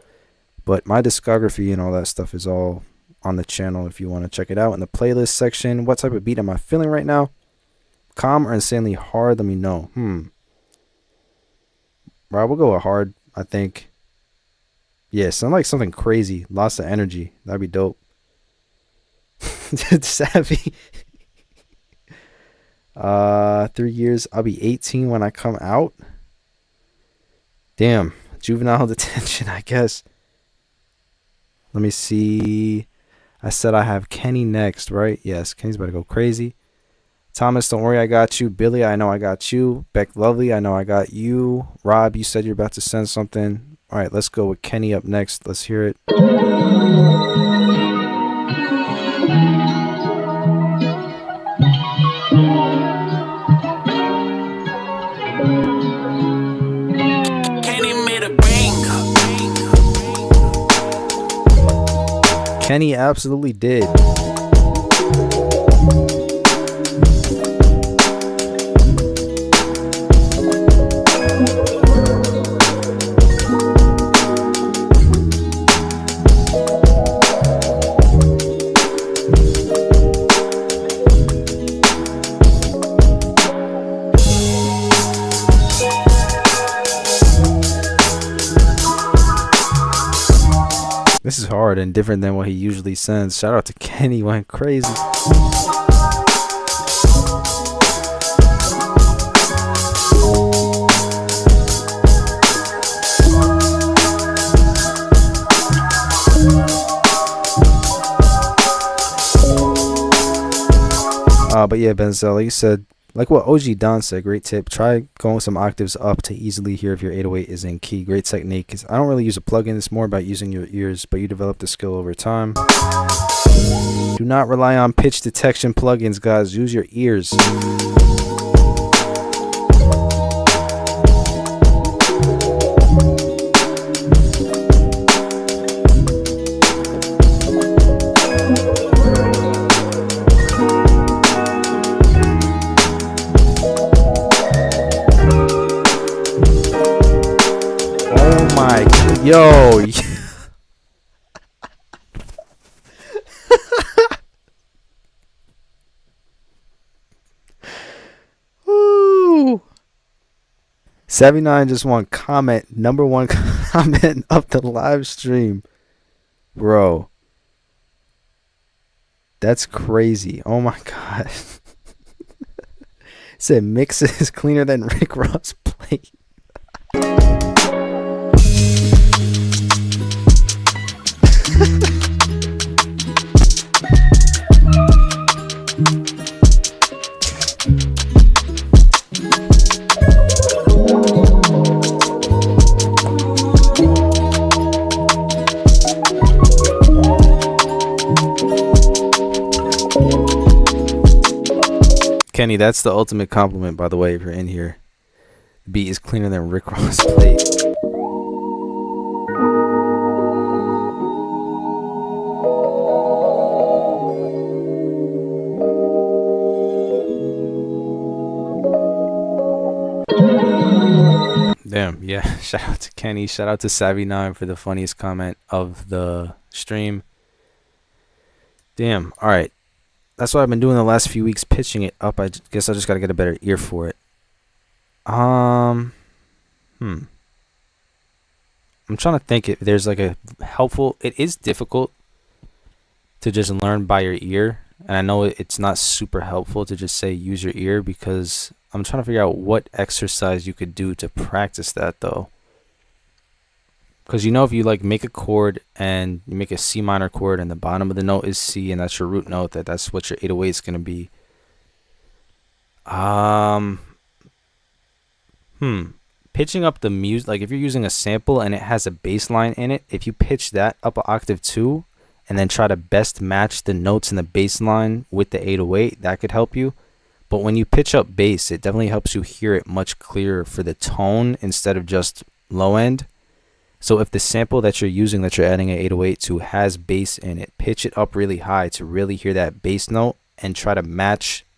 But my discography and all that stuff is all on the channel if you want to check it out. In the playlist section, what type of beat am I feeling right now? Calm or insanely hard? Let me know. Rob, we'll go with hard, I think. Yeah, sound like something crazy. Lots of energy. That'd be dope. Savvy. 3 years. I'll be 18 when I come out. Damn. Juvenile detention, I guess. Let me see. I said I have Kenny next, right? Yes, Kenny's about to go crazy. Thomas, don't worry, I got you. Billy, I know I got you. Beck Lovely, I know I got you. Rob, you said you're about to send something. All right, let's go with Kenny up next. Let's hear it. Kenny absolutely did. This is hard and different than what he usually sends. Shout out to Kenny, went crazy. But yeah, Benzel, like you said, like what OG Don said, great tip. Try going some octaves up to easily hear if your 808 is in key. Great technique. 'Cause I don't really use a plugin. It's more about using your ears, but you develop the skill over time. Do not rely on pitch detection plugins, guys. Use your ears. Yo. Woo. 79 just want comment. #1 comment up the live stream. Bro. That's crazy. Oh my god. Said mix is cleaner than Rick Ross plate. Kenny, that's the ultimate compliment, by the way, if you're in here. The beat is cleaner than Rick Ross plate. Damn, yeah. Shout out to Kenny. Shout out to Savvy9 for the funniest comment of the stream. Damn. All right. That's what I've been doing the last few weeks, pitching it up. I guess I just got to get a better ear for it. I'm trying to think if there's like a helpful. It is difficult to just learn by your ear And I know it's not super helpful to just say use your ear, because I'm trying to figure out what exercise you could do to practice that though. Because if you like make a chord and you make a C minor chord and the bottom of the note is C and that's your root note, that's what your 808 is going to be. Pitching up the music, like if you're using a sample and it has a bass line in it, if you pitch that up an octave too, and then try to best match the notes in the bass line with the 808, that could help you. But when you pitch up bass, it definitely helps you hear it much clearer for the tone instead of just low end. So if the sample that you're using, that you're adding an 808 to, has bass in it, pitch it up really high to really hear that bass note and try to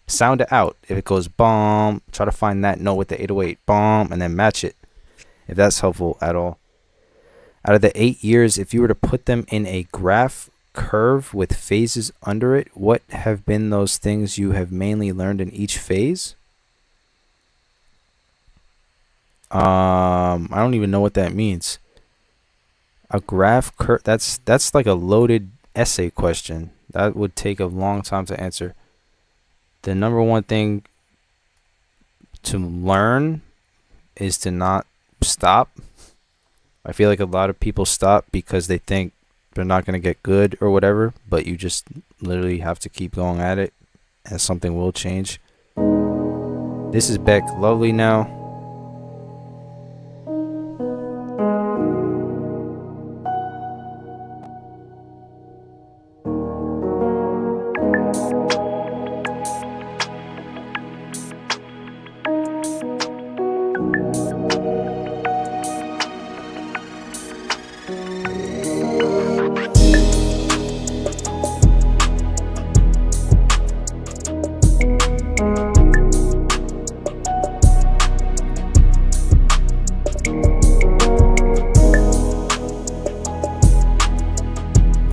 sound it out. If it goes bomb, try to find that note with the 808, bomb, and then match it, if that's helpful at all. Out of the 8 years, if you were to put them in a graph curve with phases under it, what have been those things you have mainly learned in each phase? I don't even know what that means. A graph curve, that's like a loaded essay question. That would take a long time to answer. The number one thing to learn is to not stop. I feel like a lot of people stop because they think they're not going to get good or whatever, but you just literally have to keep going at it and something will change. This is Beck Lovely now.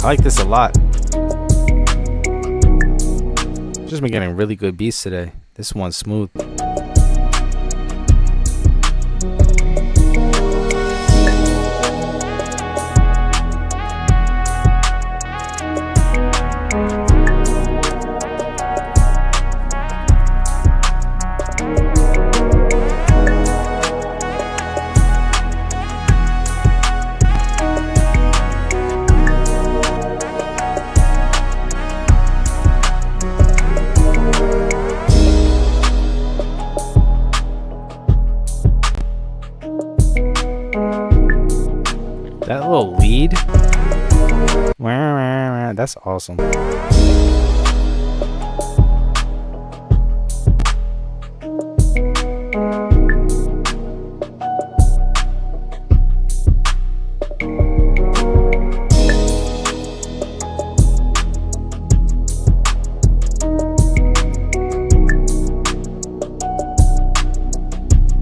I like this a lot. Just been getting really good beats today. This one's smooth. That little lead, that's awesome.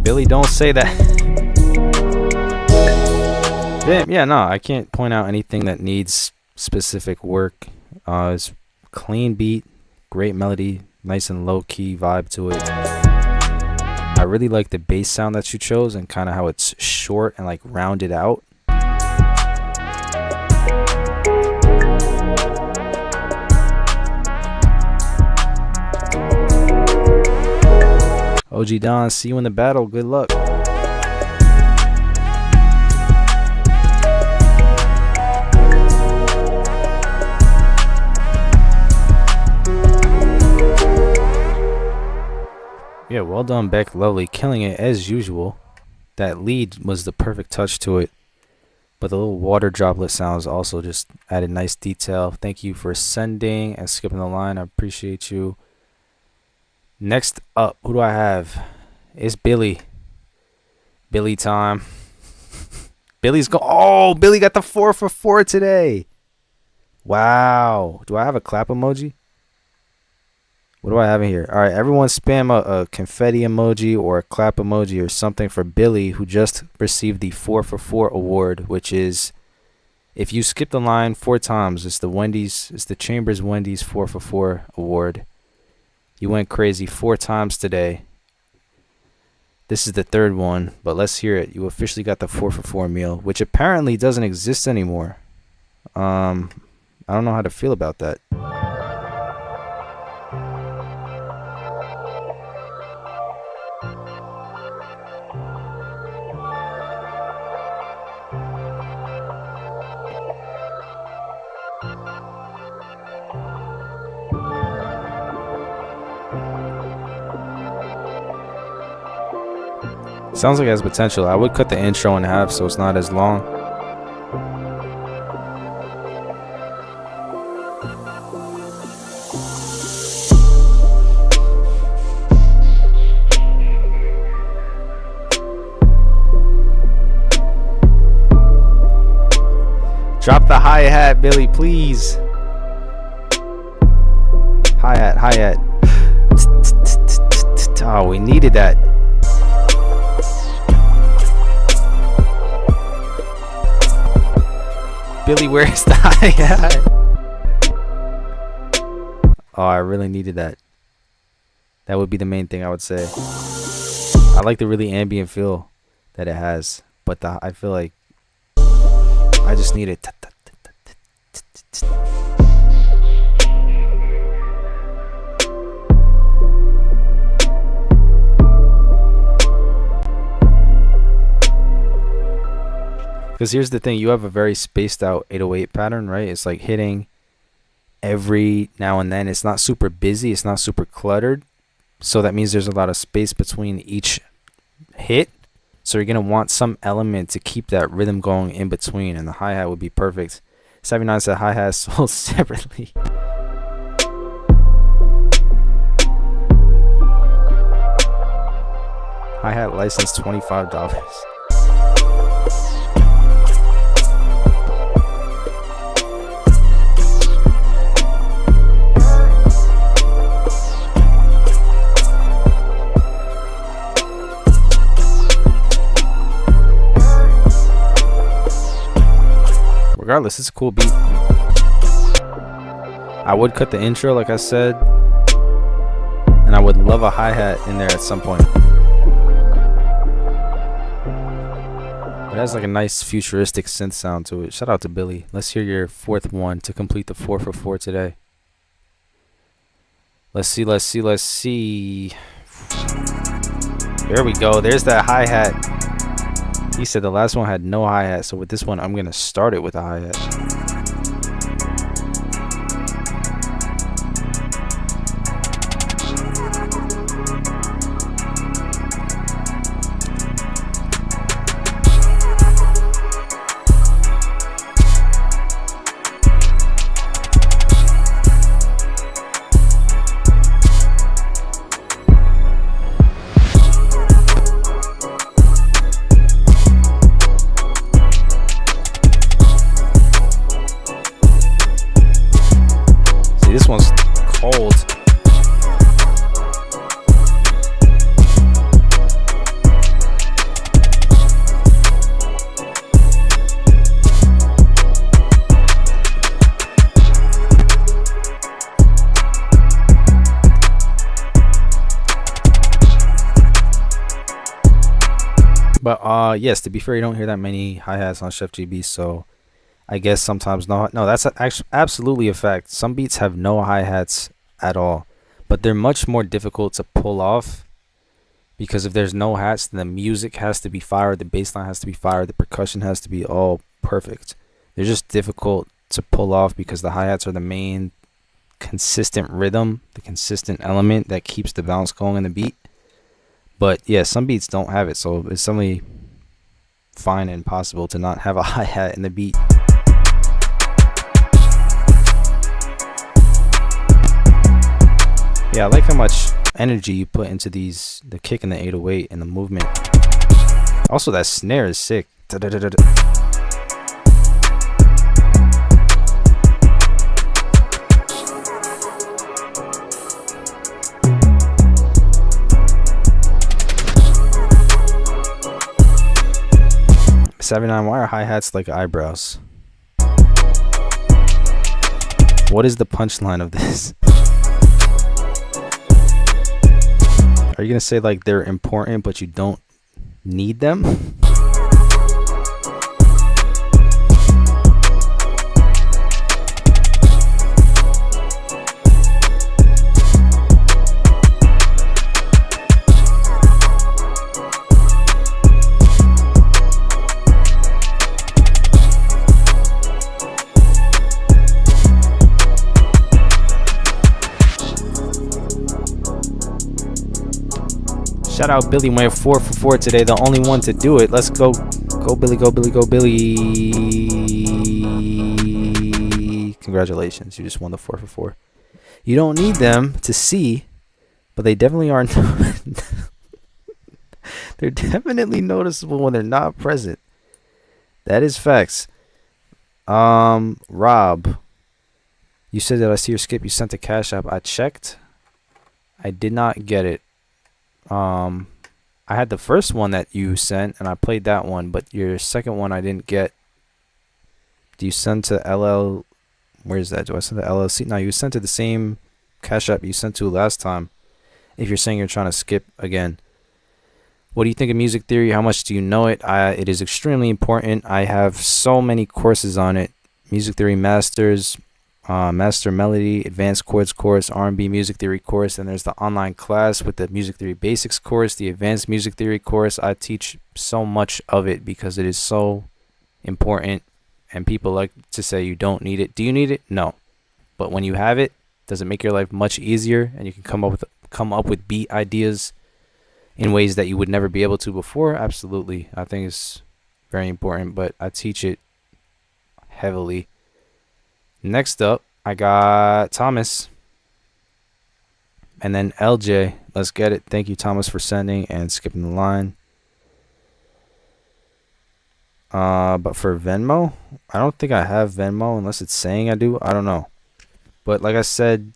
Billy, don't say that. Yeah, no, I can't point out anything that needs specific work. It's clean beat, great melody, nice and low key vibe to it. I really like the bass sound that you chose and kind of how it's short and like rounded out. OG Don, see you in the battle. Good luck. Yeah, well done, Beck Lovely. Killing it as usual. That lead was the perfect touch to it. But the little water droplet sounds also just added nice detail. Thank you for sending and skipping the line. I appreciate you. Next up, who do I have? It's Billy. Billy time. Billy's go. Oh, Billy got the 4 for 4 today. Wow. Do I have a clap emoji? What do I have in here? All right, everyone spam a confetti emoji or a clap emoji or something for Billy, who just received the 4 for 4 award, which is, if you skip the line 4 times, it's the Chambers Wendy's 4 for 4 award. You went crazy 4 times today. This is the 3rd one, but let's hear it. You officially got the 4 for 4 meal, which apparently doesn't exist anymore. I don't know how to feel about that. Sounds like it has potential. I would cut the intro in half so it's not as long. Drop the hi-hat, Billy, please. Hi-hat, hi-hat. Oh, we needed that. Billy, where's the hi-hat? Oh, I really needed that. That would be the main thing I would say. I like the really ambient feel that it has, but I feel like I just need it. Because here's the thing, you have a very spaced out 808 pattern, right? It's like hitting every now and then. It's not super busy. It's not super cluttered. So that means there's a lot of space between each hit. So you're going to want some element to keep that rhythm going in between. And the hi-hat would be perfect. 79 said hi-hat sold separately. Hi-hat license $25. Regardless, it's a cool beat. I would cut the intro, like I said, and I would love a hi-hat in there at some point. It has like a nice futuristic synth sound to it. Shout out to Billy. Let's hear your fourth one to complete the 4 for 4 today. Let's see. There we go. There's that hi-hat. He said the last one had no hi-hat, so with this one, I'm going to start it with a hi-hat. This one's cold. But yes, to be fair, you don't hear that many hi-hats on Chef GB, so I guess sometimes no, that's absolutely a fact. Some beats have no hi-hats at all, but they're much more difficult to pull off because if there's no hats, then the music has to be fired, the bass line has to be fired, the percussion has to be all perfect. They're just difficult to pull off because the hi-hats are the main consistent rhythm, the consistent element that keeps the bounce going in the beat. But yeah, some beats don't have it, so it's suddenly fine and possible to not have a hi-hat in the beat. Yeah, I like how much energy you put into the kick and the 808 and the movement. Also, that snare is sick. $79, why are hi-hats like eyebrows? What is the punchline of this? Are you gonna say like they're important but you don't need them? Shout out Billy went 4 for 4 today, the only one to do it. Let's go. Go Billy, go Billy, go Billy. Congratulations, you just won the 4 for 4. You don't need them to see, but they definitely aren't. They're definitely noticeable when they're not present. That is facts. Rob, you said that I see your skip you sent to CashApp. I checked. I did not get it. I had the first one that you sent and I played that one, but your second one I didn't get. Do you send to LL? Where is that? Do I send to LLC? No, you sent to the same CashApp you sent to last time. If you're saying you're trying to skip again. What do you think of music theory? How much do you know it? It is extremely important. I have so many courses on it. Music theory masters, master melody, advanced chords course, R&B music theory course. And there's the online class with the music theory basics course, the advanced music theory course. I teach so much of it because it is so important. And people like to say you don't need it. Do you need it? No. But when you have it, does it make your life much easier? And you can come up with beat ideas in ways that you would never be able to before? Absolutely. I think it's very important, but I teach it heavily. Next up, I got Thomas. And then LJ. Let's get it. Thank you, Thomas, for sending and skipping the line. But for Venmo, I don't think I have Venmo unless it's saying I do. I don't know. But like I said,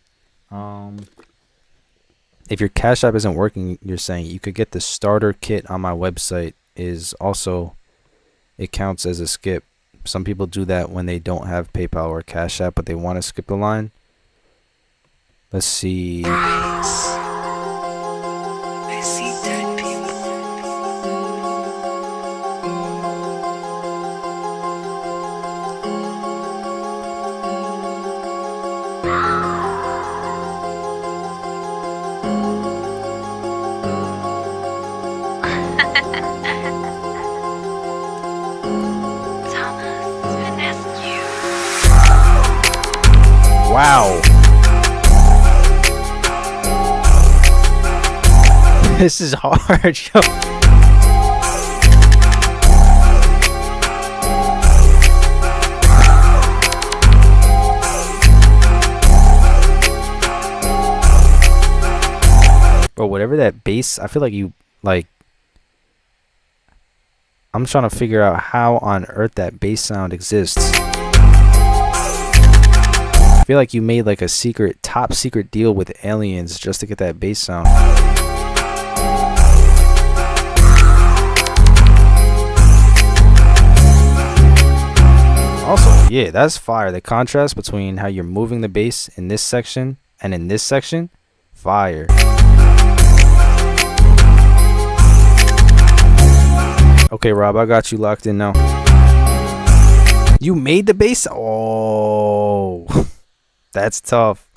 if your Cash App isn't working, you're saying you could get the starter kit on my website. Is also, it counts as a skip. Some people do that when they don't have PayPal or Cash App, but they want to skip the line. Let's see. I see dead people. Wow. This is hard, yo. Bro, whatever that bass, I feel like you, like, I'm trying to figure out how on earth that bass sound exists. I feel like you made like a secret, top secret deal with aliens just to get that bass sound. Also, yeah, that's fire. The contrast between how you're moving the bass in this section and in this section, fire. Okay, Rob, I got you locked in now. You made the bass? Oh, that's tough.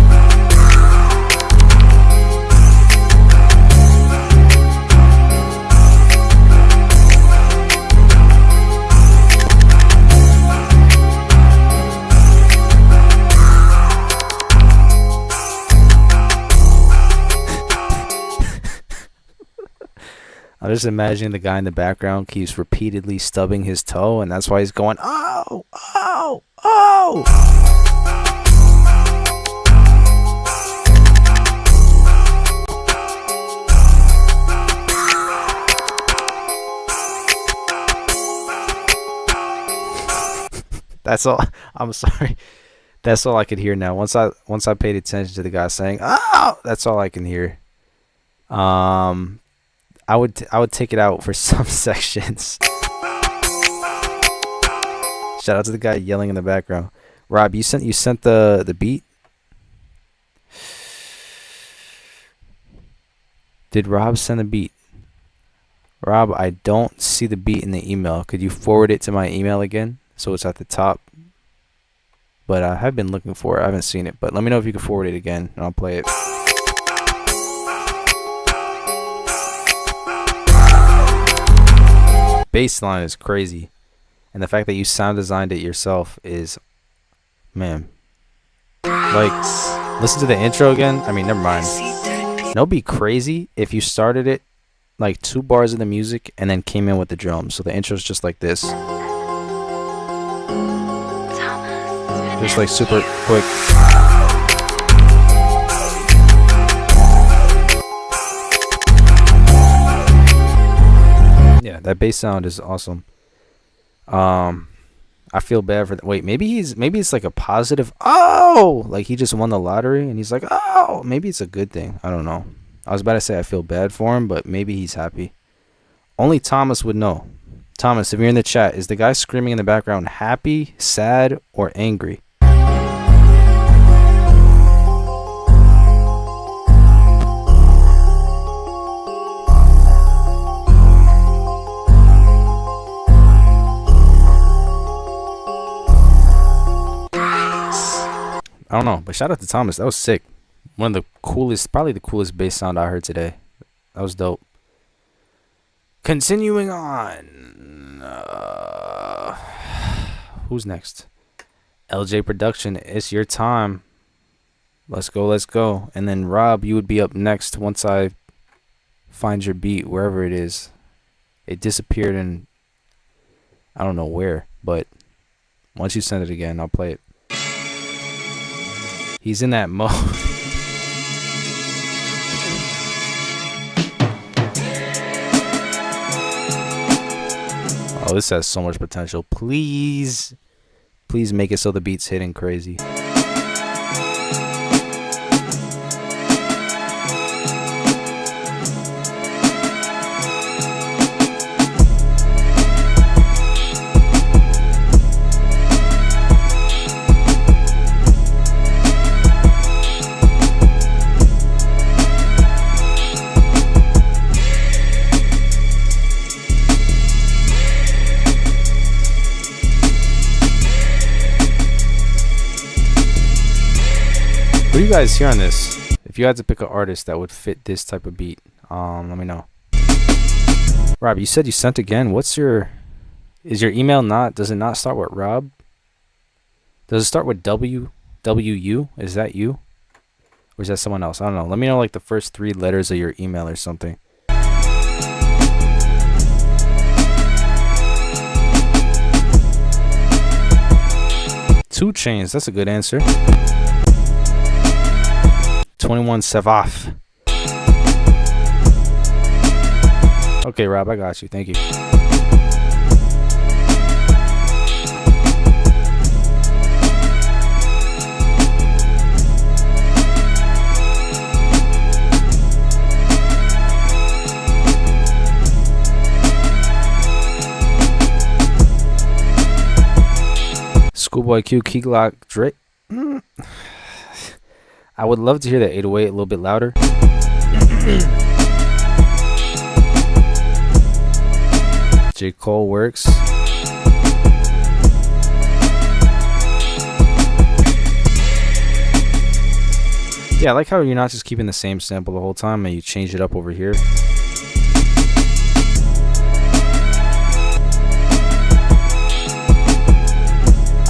I'm just imagining the guy in the background keeps repeatedly stubbing his toe, and that's why he's going, oh, oh, oh. That's all. I'm sorry. That's all I could hear now. Once I paid attention to the guy saying, oh, that's all I can hear. I would take it out for some sections. Shout out to the guy yelling in the background. Rob, you sent the beat? Did Rob send the beat? Rob, I don't see the beat in the email. Could you forward it to my email again so it's at the top? But I have been looking for it. I haven't seen it. But let me know if you can forward it again and I'll play it. Bassline is crazy, and the fact that you sound designed it yourself is, man, like, listen to the intro again. I mean, never mind. It'll be crazy if you started it like 2 bars of the music and then came in with the drums. So the intro is just like this. Just like super quick. Yeah, that bass sound is awesome. I feel bad for wait, maybe it's like a positive, oh, like he just won the lottery and he's like, oh, maybe it's a good thing. I don't know. I was about to say I feel bad for him, but maybe he's happy. Only Thomas would know. Thomas, if you're in the chat, is the guy screaming in the background happy, sad, or angry? I don't know, but shout out to Thomas. That was sick. One of the coolest, probably the coolest bass sound I heard today. That was dope. Continuing on. Who's next? LJ Production, it's your time. Let's go, let's go. And then Rob, you would be up next once I find your beat, wherever it is. It disappeared in, I don't know where, but once you send it again, I'll play it. He's in that mode. Oh, this has so much potential. Please make it so the beat's hitting crazy. What do you guys hear on this? If you had to pick an artist that would fit this type of beat, let me know. Rob, you said you sent again. Is your email does it not start with Rob? Does it start with WU? Is that you? Or is that someone else? I don't know. Let me know like the first 3 letters of your email or something. 2 Chainz, that's a good answer. 21 Savaf. Okay, Rob, I got you. Thank you. Schoolboy Q, Key Glock, Drake. I would love to hear that 808 a little bit louder. J. Cole works. Yeah, I like how you're not just keeping the same sample the whole time and you change it up over here.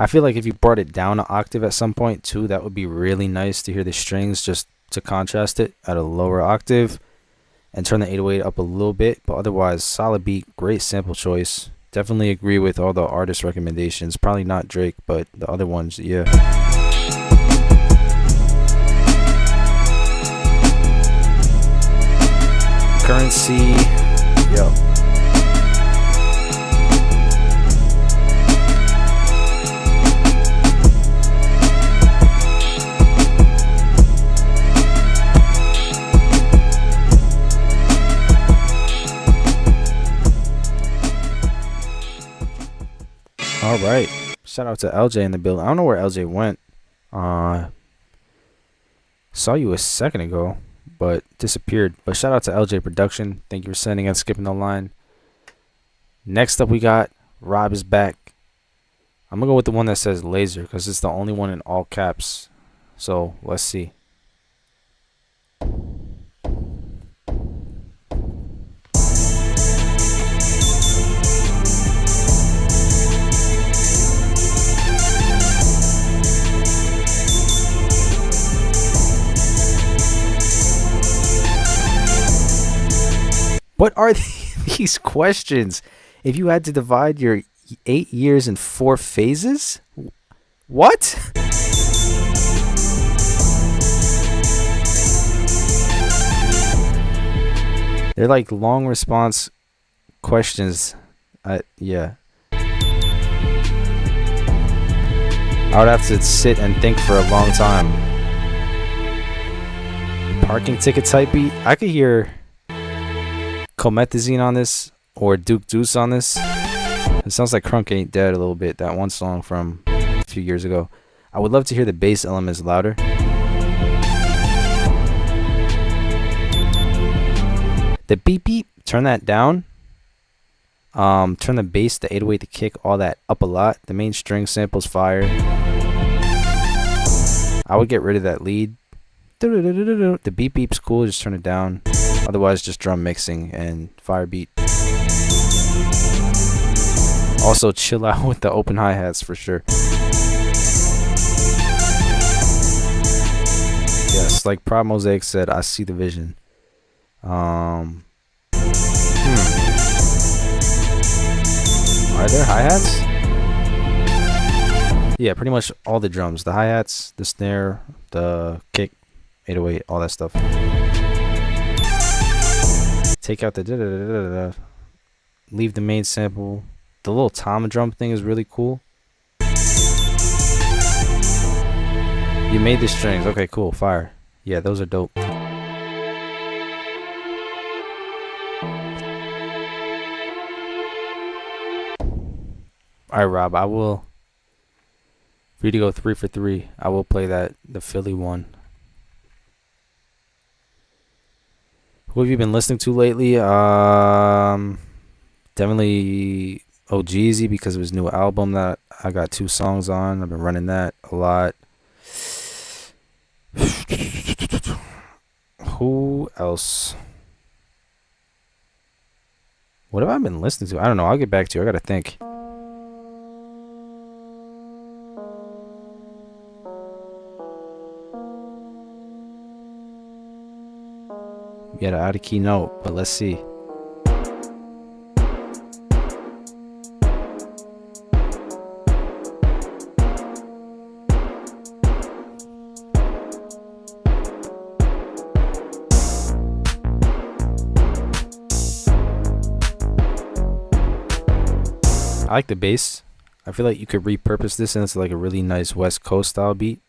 I feel like if you brought it down an octave at some point too, that would be really nice to hear the strings just to contrast it at a lower octave and turn the 808 up a little bit. But otherwise, solid beat, great sample choice. Definitely agree with all the artist recommendations. Probably not Drake, but the other ones, yeah. Currency, yo. All right, shout out to LJ in the building. I don't know where LJ went. Saw you a second ago, but disappeared. But shout out to LJ Production. Thank you for sending and skipping the line. Next up, we got Rob is back. I'm gonna go with the one that says Laser because it's the only one in all caps. So let's see. What are these questions? If you had to divide your 8 years in 4 phases? What? They're like long response questions. Yeah. I would have to sit and think for a long time. Parking ticket type beat? I could hear Comethazine on this or Duke Deuce on this. It sounds like Crunk Ain't Dead a little bit. That one song from a few years ago. I would love to hear the bass elements louder. The beep beep, turn that down. Turn the bass, the 808, the kick, all that up a lot. The main string sample's fire. I would get rid of that lead. The beep beep's cool, just turn it down. Otherwise, just drum mixing and fire beat. Also, chill out with the open hi-hats for sure. Yes, like Prod Mosaic said, I see the vision. Are there hi-hats? Yeah, pretty much all the drums. The hi-hats, the snare, the kick, 808, all that stuff. Take out the da-da-da-da-da. Leave the main sample. The little tom drum thing is really cool. You made the strings. Okay, cool. Fire. Yeah, those are dope. Alright, Rob, I will, for you to go 3 for 3, I will play the Philly one. Who have you been listening to lately? Definitely OGeezy because of his new album that I got 2 songs on. I've been running that a lot. Who else? What have I been listening to? I don't know. I'll get back to you. I gotta think. You had an out of key note, but let's see. I like the bass. I feel like you could repurpose this into like a really nice West Coast style beat.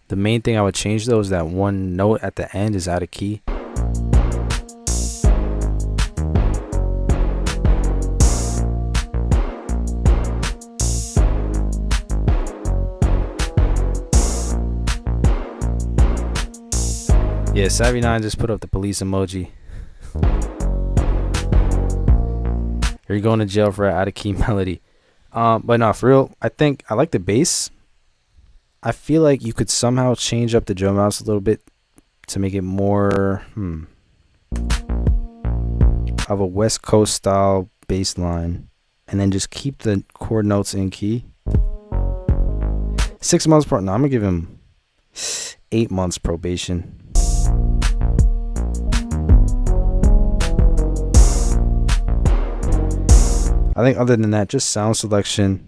The main thing I would change though is that one note at the end is out of key. Yeah, Savvy9 just put up the police emoji. You're going to jail for an out of key melody. But no, for real, I think I like the bass. I feel like you could somehow change up the drum mouse a little bit to make it more of a West Coast style bass line, and then just keep the chord notes in key. 6 months no, I'm gonna give him 8 months probation. I think other than that, just sound selection.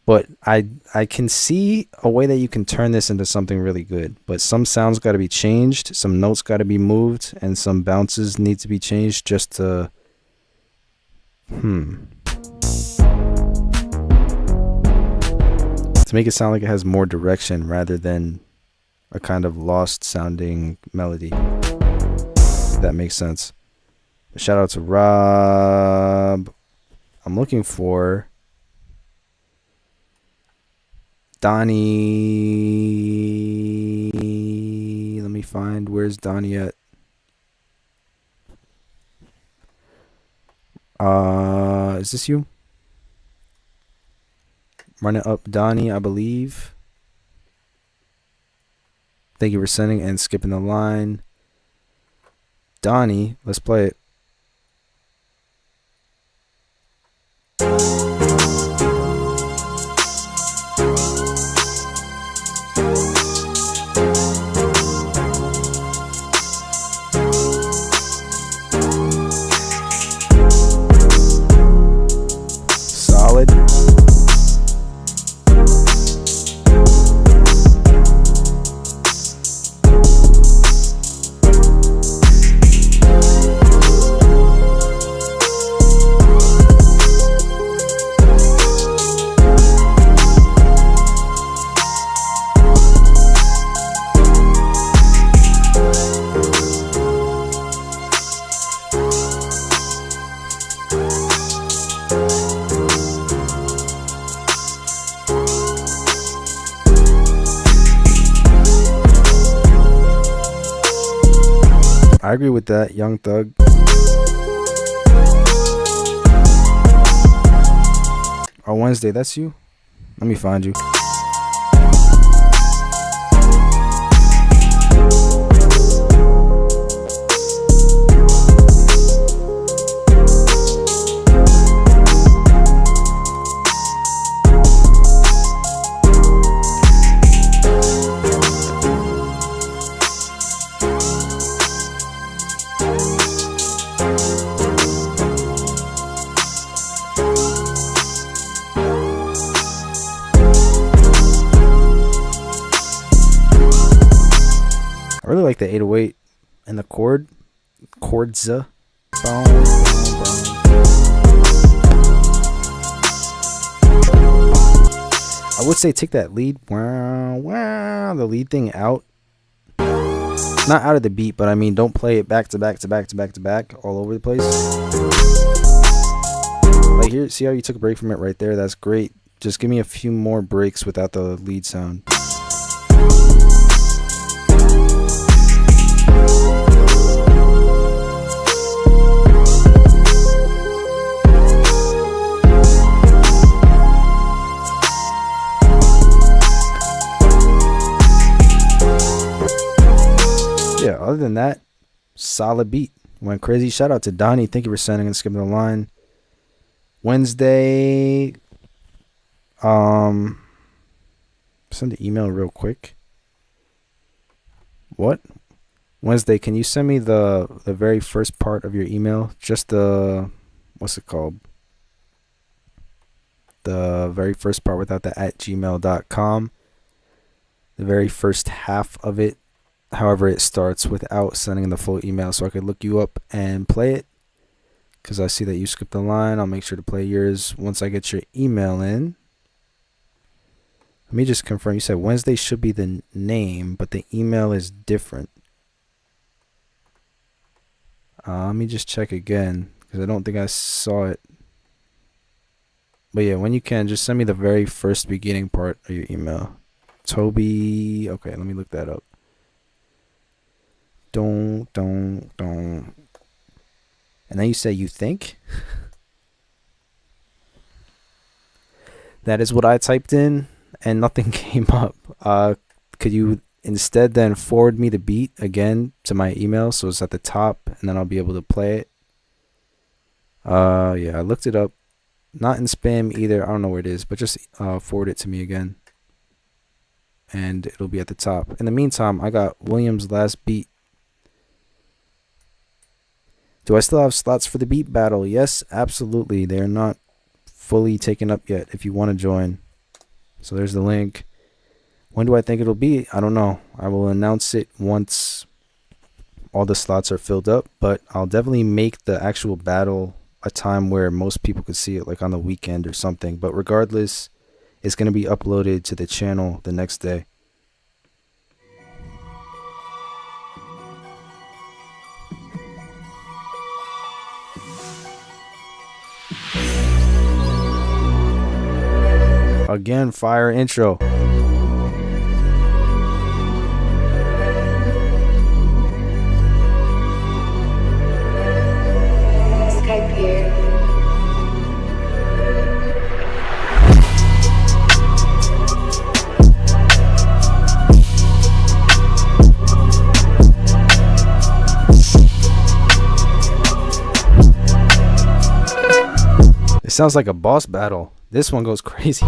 But I can see a way that you can turn this into something really good. But some sounds got to be changed, some notes got to be moved, and some bounces need to be changed just to make it sound like it has more direction rather than a kind of lost sounding melody. If that makes sense. Shout out to Rob. I'm looking for Donnie. Let me find, where's Donnie at? Is this you? Run it up, Donnie, I believe. Thank you for sending and skipping the line. Donnie, let's play it. I agree with that, Young Thug. Oh, Wednesday, that's you? Let me find you. I really like the 808 and the chords. I would say take that lead, the lead thing out. Not out of the beat, but I mean, don't play it back to back to back to back to back all over the place. Like here, see how you took a break from it right there? That's great. Just give me a few more breaks without the lead sound. Yeah, other than that, solid beat. Went crazy. Shout out to Donnie. Thank you for sending and skipping the line. Wednesday. Send an email real quick. What? Wednesday, can you send me the very first part of your email? Just the, what's it called? The very first part without the @gmail.com. The very first half of it. However, it starts without sending the full email, so I could look you up and play it. Because I see that you skipped the line. I'll make sure to play yours once I get your email in. Let me just confirm. You said Wednesday should be the name, but the email is different. Let me just check again, because I don't think I saw it. But yeah, when you can, just send me the very first beginning part of your email. Toby. Okay, let me look that up. Don't. And then you say you think? That is what I typed in, and nothing came up. Could you instead then forward me the beat again to my email so it's at the top, and then I'll be able to play it? Yeah, I looked it up. Not in spam either. I don't know where it is, but just forward it to me again, and it'll be at the top. In the meantime, I got William's last beat. Do I still have slots for the beat battle? Yes, absolutely. They're not fully taken up yet if you want to join. So there's the link. When do I think it'll be? I don't know. I will announce it once all the slots are filled up, but I'll definitely make the actual battle a time where most people could see it, like on the weekend or something. But regardless, it's going to be uploaded to the channel the next day. Again, fire intro. Skype here. It sounds like a boss battle. This one goes crazy.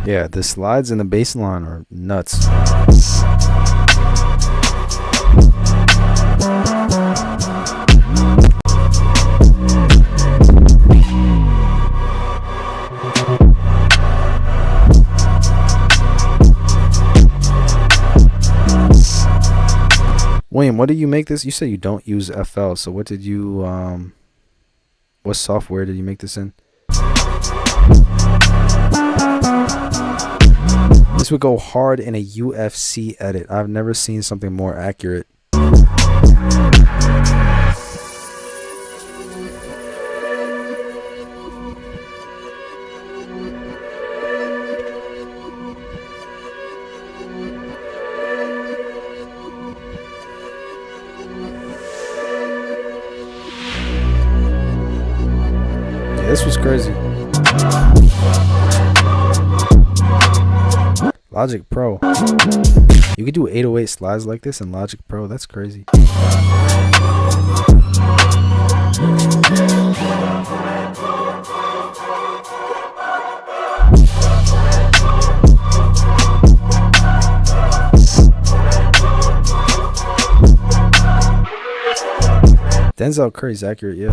Yeah, the slides and the bass line are nuts. William, what did you make this? You said you don't use FL, so what did you What software did you make this in? This would go hard in a UFC edit. I've never seen something more accurate. Yeah, this was crazy. Logic Pro. You could do 808 slides like this in Logic Pro. That's crazy. Denzel Curry's accurate, yeah.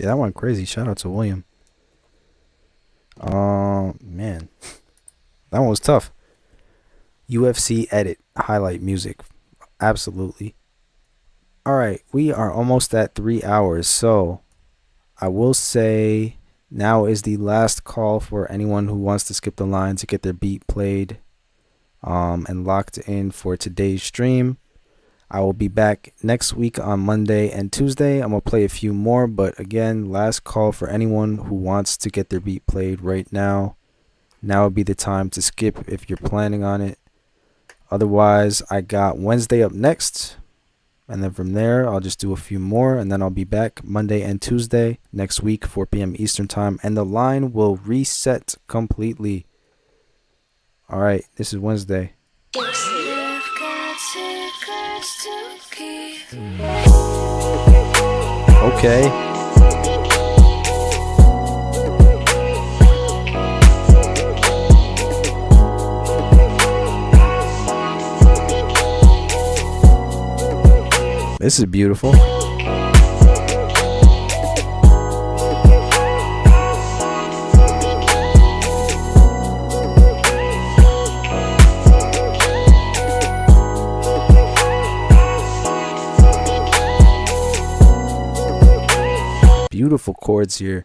Yeah, that went crazy. Shout out to William. Man, that one was tough. UFC edit, highlight music. Absolutely. All right, we are almost at 3 hours. So I will say now is the last call for anyone who wants to skip the line to get their beat played and locked in for today's stream. I will be back next week on Monday and Tuesday. I'm going to play a few more, but again, last call for anyone who wants to get their beat played right now. Now would be the time to skip if you're planning on it. Otherwise, I got Wednesday up next, and then from there, I'll just do a few more, and then I'll be back Monday and Tuesday next week, 4 p.m. Eastern Time, and the line will reset completely. All right, this is Wednesday. Okay. This is beautiful. Beautiful chords here.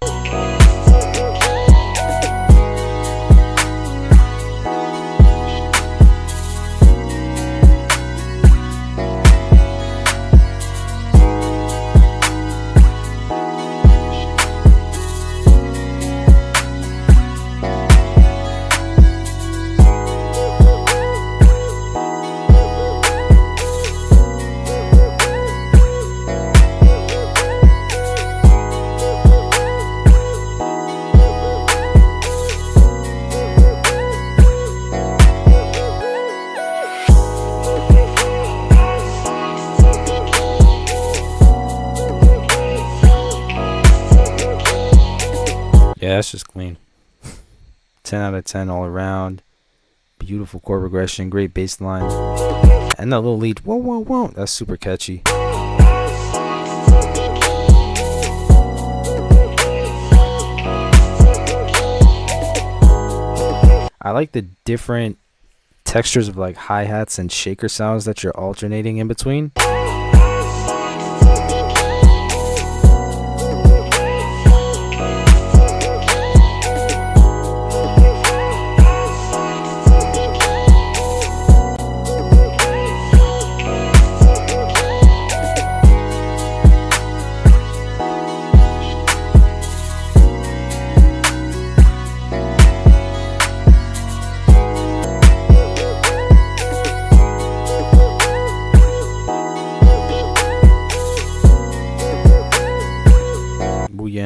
Yeah, that's just clean. 10 out of 10 all around. Beautiful chord progression, great bass line. And that little lead, whoa, whoa, whoa. That's super catchy. I like the different textures of like hi-hats and shaker sounds that you're alternating in between.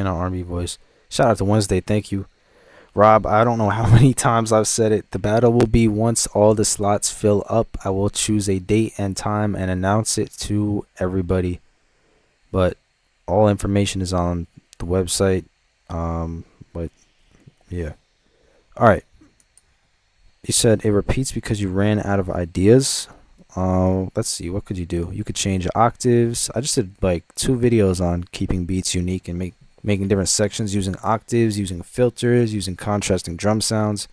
Army voice. Shout out to Wednesday. Thank you, Rob. I don't know how many times I've said it. The battle will be once all the slots fill up. I will choose a date and time and announce it to everybody. But all information is on the website. But yeah. All right. You said it repeats because you ran out of ideas. Let's see. What could you do? You could change octaves. I just did like 2 videos on keeping beats unique and making different sections using octaves, using filters, using contrasting drum sounds.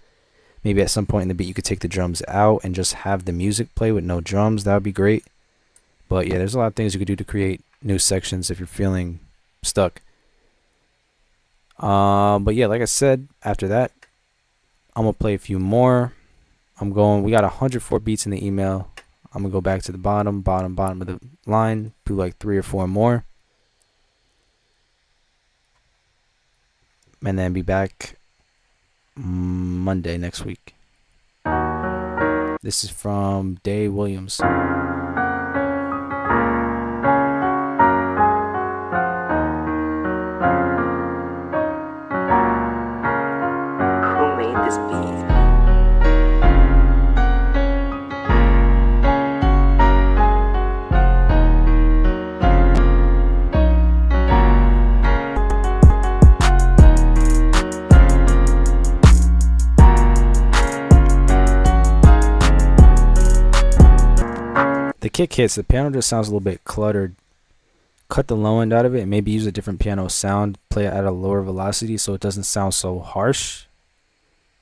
Maybe at some point in the beat you could take the drums out and just have the music play with no drums. That would be great. But yeah, there's a lot of things you could do to create new sections if you're feeling stuck. But yeah, like I said, after that, I'm gonna play a few more. We got 104 beats in the email. I'm gonna go back to the bottom of the line, do like 3 or 4 more, and then be back Monday next week. This is from Dave Williams. Who made this beat? The kick hits, the piano just sounds a little bit cluttered. Cut the low end out of it and maybe use a different piano sound, play it at a lower velocity so it doesn't sound so harsh.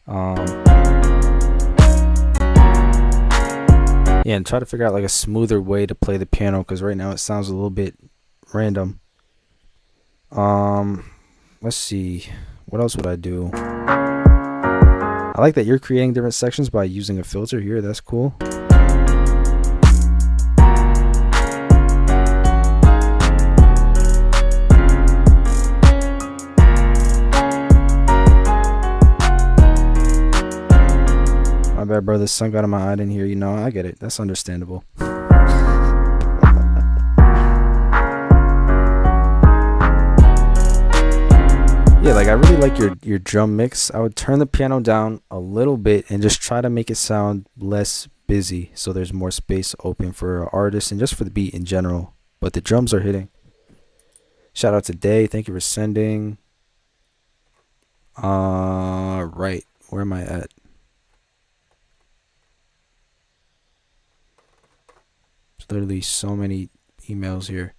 Yeah, and try to figure out like a smoother way to play the piano, because right now it sounds a little bit random. Let's see, what else would I do? I like that you're creating different sections by using a filter here. That's cool. My bad, bro. The sun got in my eye. I didn't hear you. No, I get it. That's understandable. Yeah, like I really like your drum mix. I would turn the piano down a little bit and just try to make it sound less busy, so there's more space open for artists and just for the beat in general. But the drums are hitting. Shout out to Day. Thank you for sending. Right. Where am I at? There's literally so many emails here.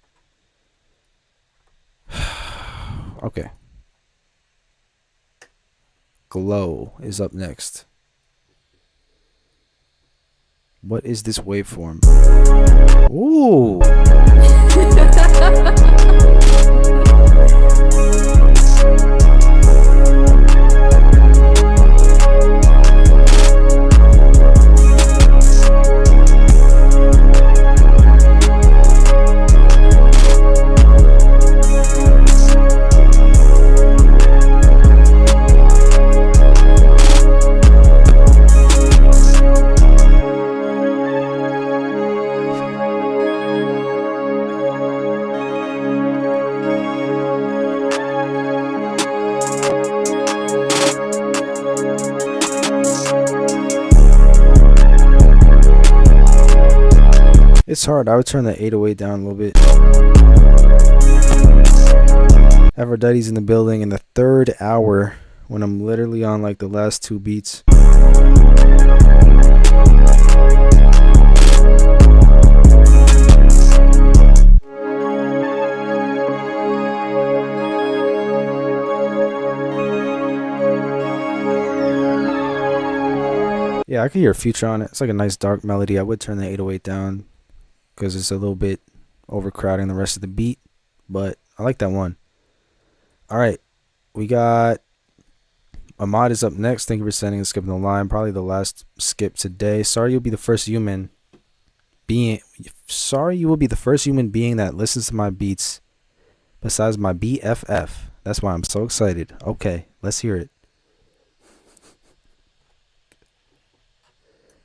Okay. Glow is up next. What is this waveform? Ooh. It's hard. I would turn the 808 down a little bit. Aphrodite's in the building in the 3rd hour when I'm literally on like the last 2 beats. Yeah, I could hear a Future on it. It's like a nice dark melody. I would turn the 808 down because it's a little bit overcrowding the rest of the beat, but I like that one. All right, we got Ahmad is up next. Thank you for sending and skipping the line. Probably the last skip today. Sorry, you'll be the first human being. Sorry, you will be the first human being that listens to my beats besides my BFF. That's why I'm so excited. Okay, let's hear it.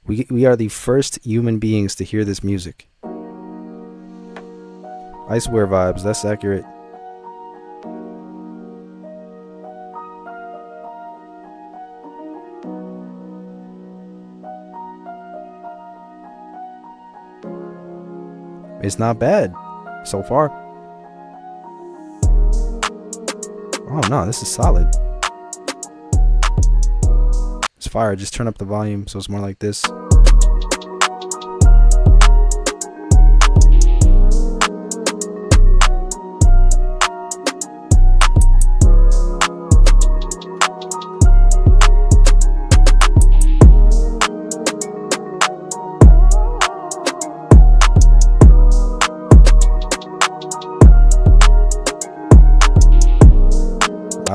We are the first human beings to hear this music. Icewear vibes, that's accurate. It's not bad so far. Oh no, this is solid. It's fire. Just turn up the volume so it's more like this.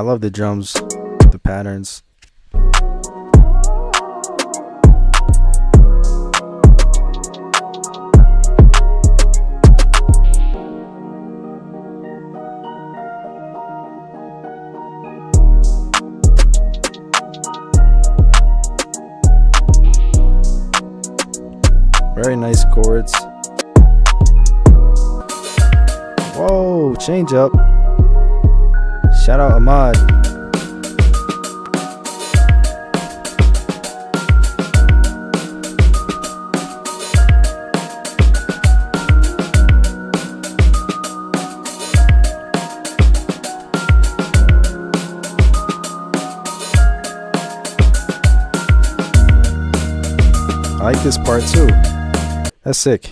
I love the drums, the patterns. Very nice chords. Whoa, change up. Shout out Ahmad. I like this part too. That's sick.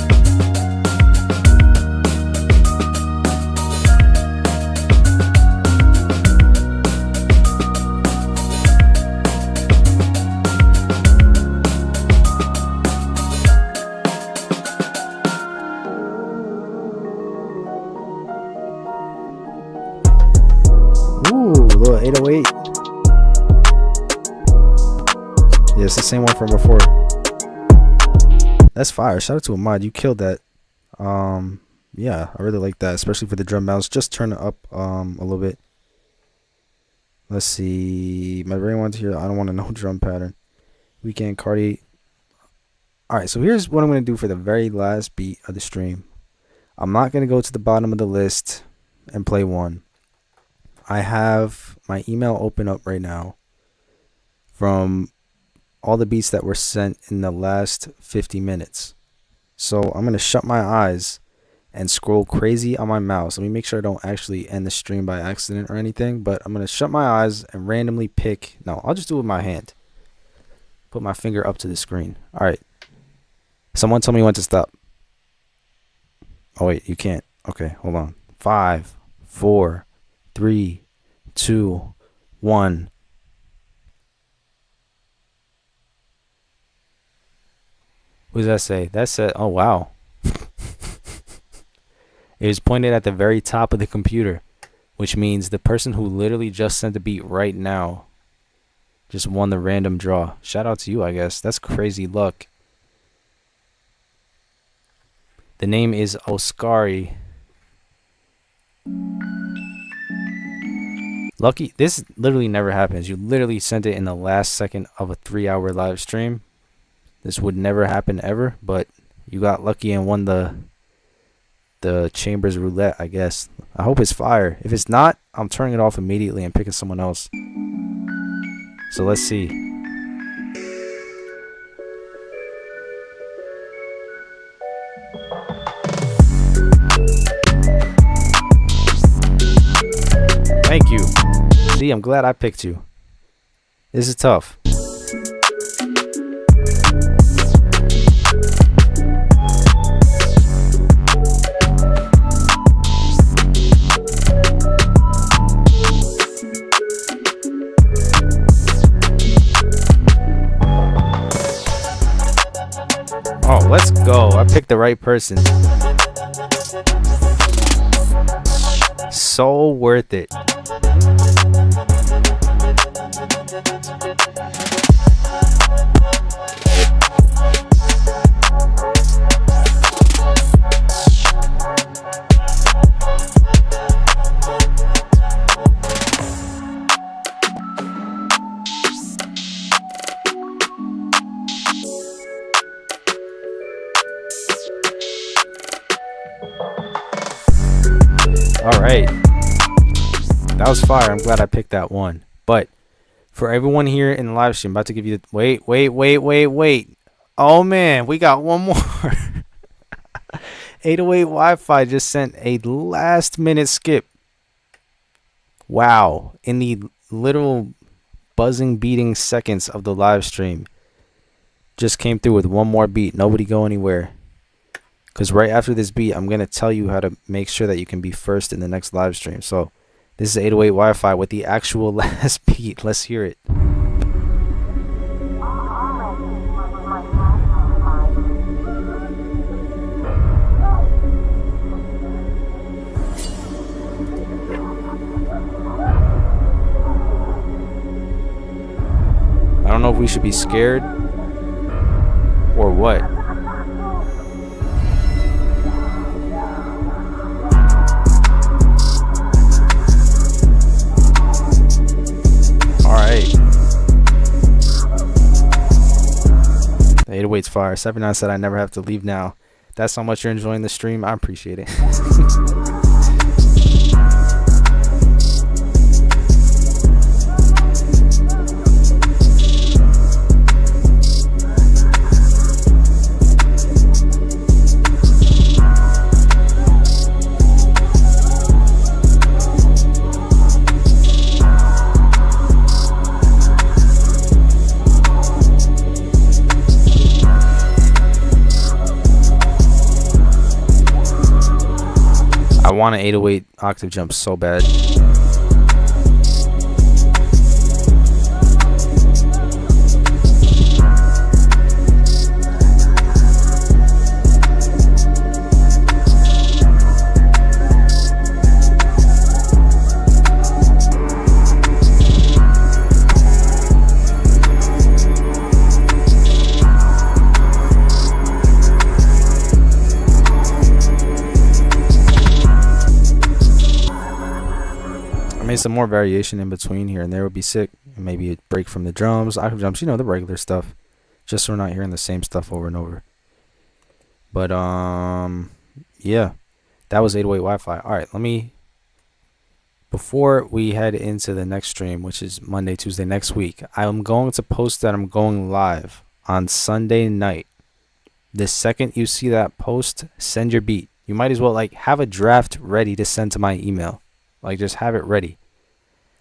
Ooh, little 808. Yeah, it's the same one from before. That's fire. Shout out to Ahmad. You killed that. Yeah, I really like that, especially for the drum bounce. Just turn it up a little bit. Let's see. My brain wants to hear I don't want to know drum pattern. Weekend Cardi. Alright, so here's what I'm going to do for the very last beat of the stream. I'm not going to go to the bottom of the list and play one. I have my email open up right now from all the beats that were sent in the last 50 minutes. So I'm going to shut my eyes and scroll crazy on my mouse. Let me make sure I don't actually end the stream by accident or anything, but I'm going to shut my eyes and randomly pick. No, I'll just do it with my hand. Put my finger up to the screen. All right. Someone tell me when to stop. Oh, wait, you can't. Okay, hold on. 5, 4, 3, 2, 1. What does that say? That said, oh wow. It was pointed at the very top of the computer, which means the person who literally just sent the beat right now just won the random draw. Shout out to you, I guess. That's crazy luck. The name is Oscari. Lucky, this literally never happens. You literally sent it in the last second of a 3-hour live stream. This would never happen ever, but you got lucky and won the Chambers roulette, I guess. I hope it's fire. If it's not, I'm turning it off immediately and picking someone else. So let's see. Thank you. See, I'm glad I picked you. This is tough. Oh, let's go. I picked the right person. So worth it. Alright. That was fire. I'm glad I picked that one. But for everyone here in the live stream, I'm about to give you the wait. Oh man, we got one more. 808 Wi-Fi just sent a last minute skip. Wow. In the literal buzzing beating seconds of the live stream. Just came through with one more beat. Nobody go anywhere. Because right after this beat, I'm going to tell you how to make sure that you can be first in the next live stream. So this is 808 Wi-Fi with the actual last beat. Let's hear it. we should be scared or what. Alright. The 808's fire. 79 said I never have to leave now. That's how much you're enjoying the stream. I appreciate it. I want an 808 octave jump so bad. Made some more variation in between here and there would be sick. Maybe a break from the drums, octave jumps, you know, the regular stuff. Just so we're not hearing the same stuff over and over. But yeah, that was 808 Wi-Fi. All right, before we head into the next stream, which is Monday, Tuesday next week, I'm going to post that I'm going live on Sunday night. The second you see that post, send your beat. You might as well like have a draft ready to send to my email. Like, just have it ready.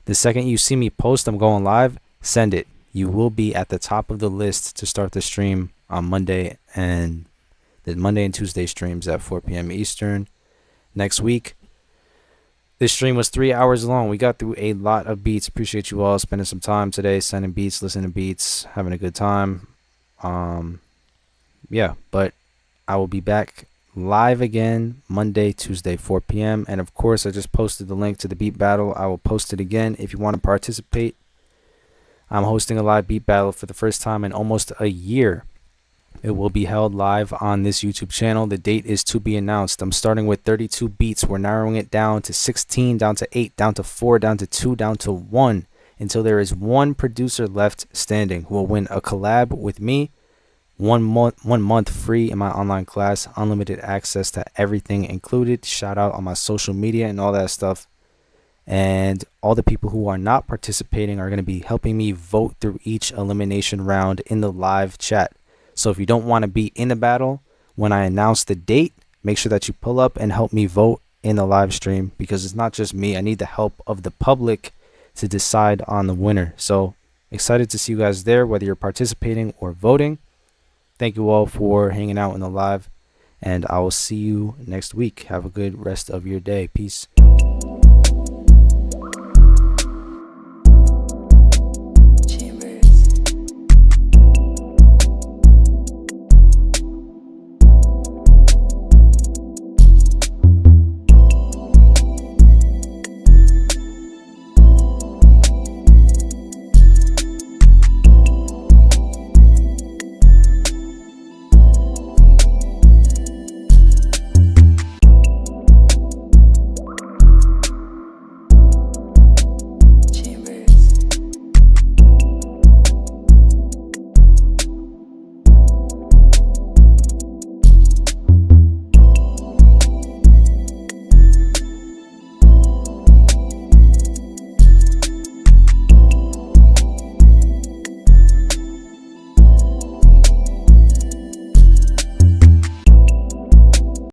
The second you see me post I'm going live, send it. You will be at the top of the list to start the stream on Monday and the Monday and Tuesday streams at 4 p.m. Eastern next week. This stream was 3 hours long. We got through a lot of beats. Appreciate you all spending some time today, sending beats, listening to beats, having a good time. Yeah, but I will be back live again Monday, Tuesday, 4 p.m. And of course, I just posted the link to the beat battle. I will post it again if you want to participate. I'm hosting a live beat battle for the first time in almost a year. It will be held live on this YouTube channel. The date is to be announced. I'm starting with 32 beats. We're narrowing it down to 16, down to 8, down to 4, down to 2, down to 1, until there is one producer left standing who will win a collab with me. 1 month free in my online class, unlimited access to everything included. Shout out on my social media and all that stuff. And all the people who are not participating are going to be helping me vote through each elimination round in the live chat. So if you don't want to be in the battle when I announce the date, make sure that you pull up and help me vote in the live stream, because it's not just me. I need the help of the public to decide on the winner. So excited to see you guys there, whether you're participating or voting. Thank you all for hanging out in the live, and I will see you next week. Have a good rest of your day. Peace.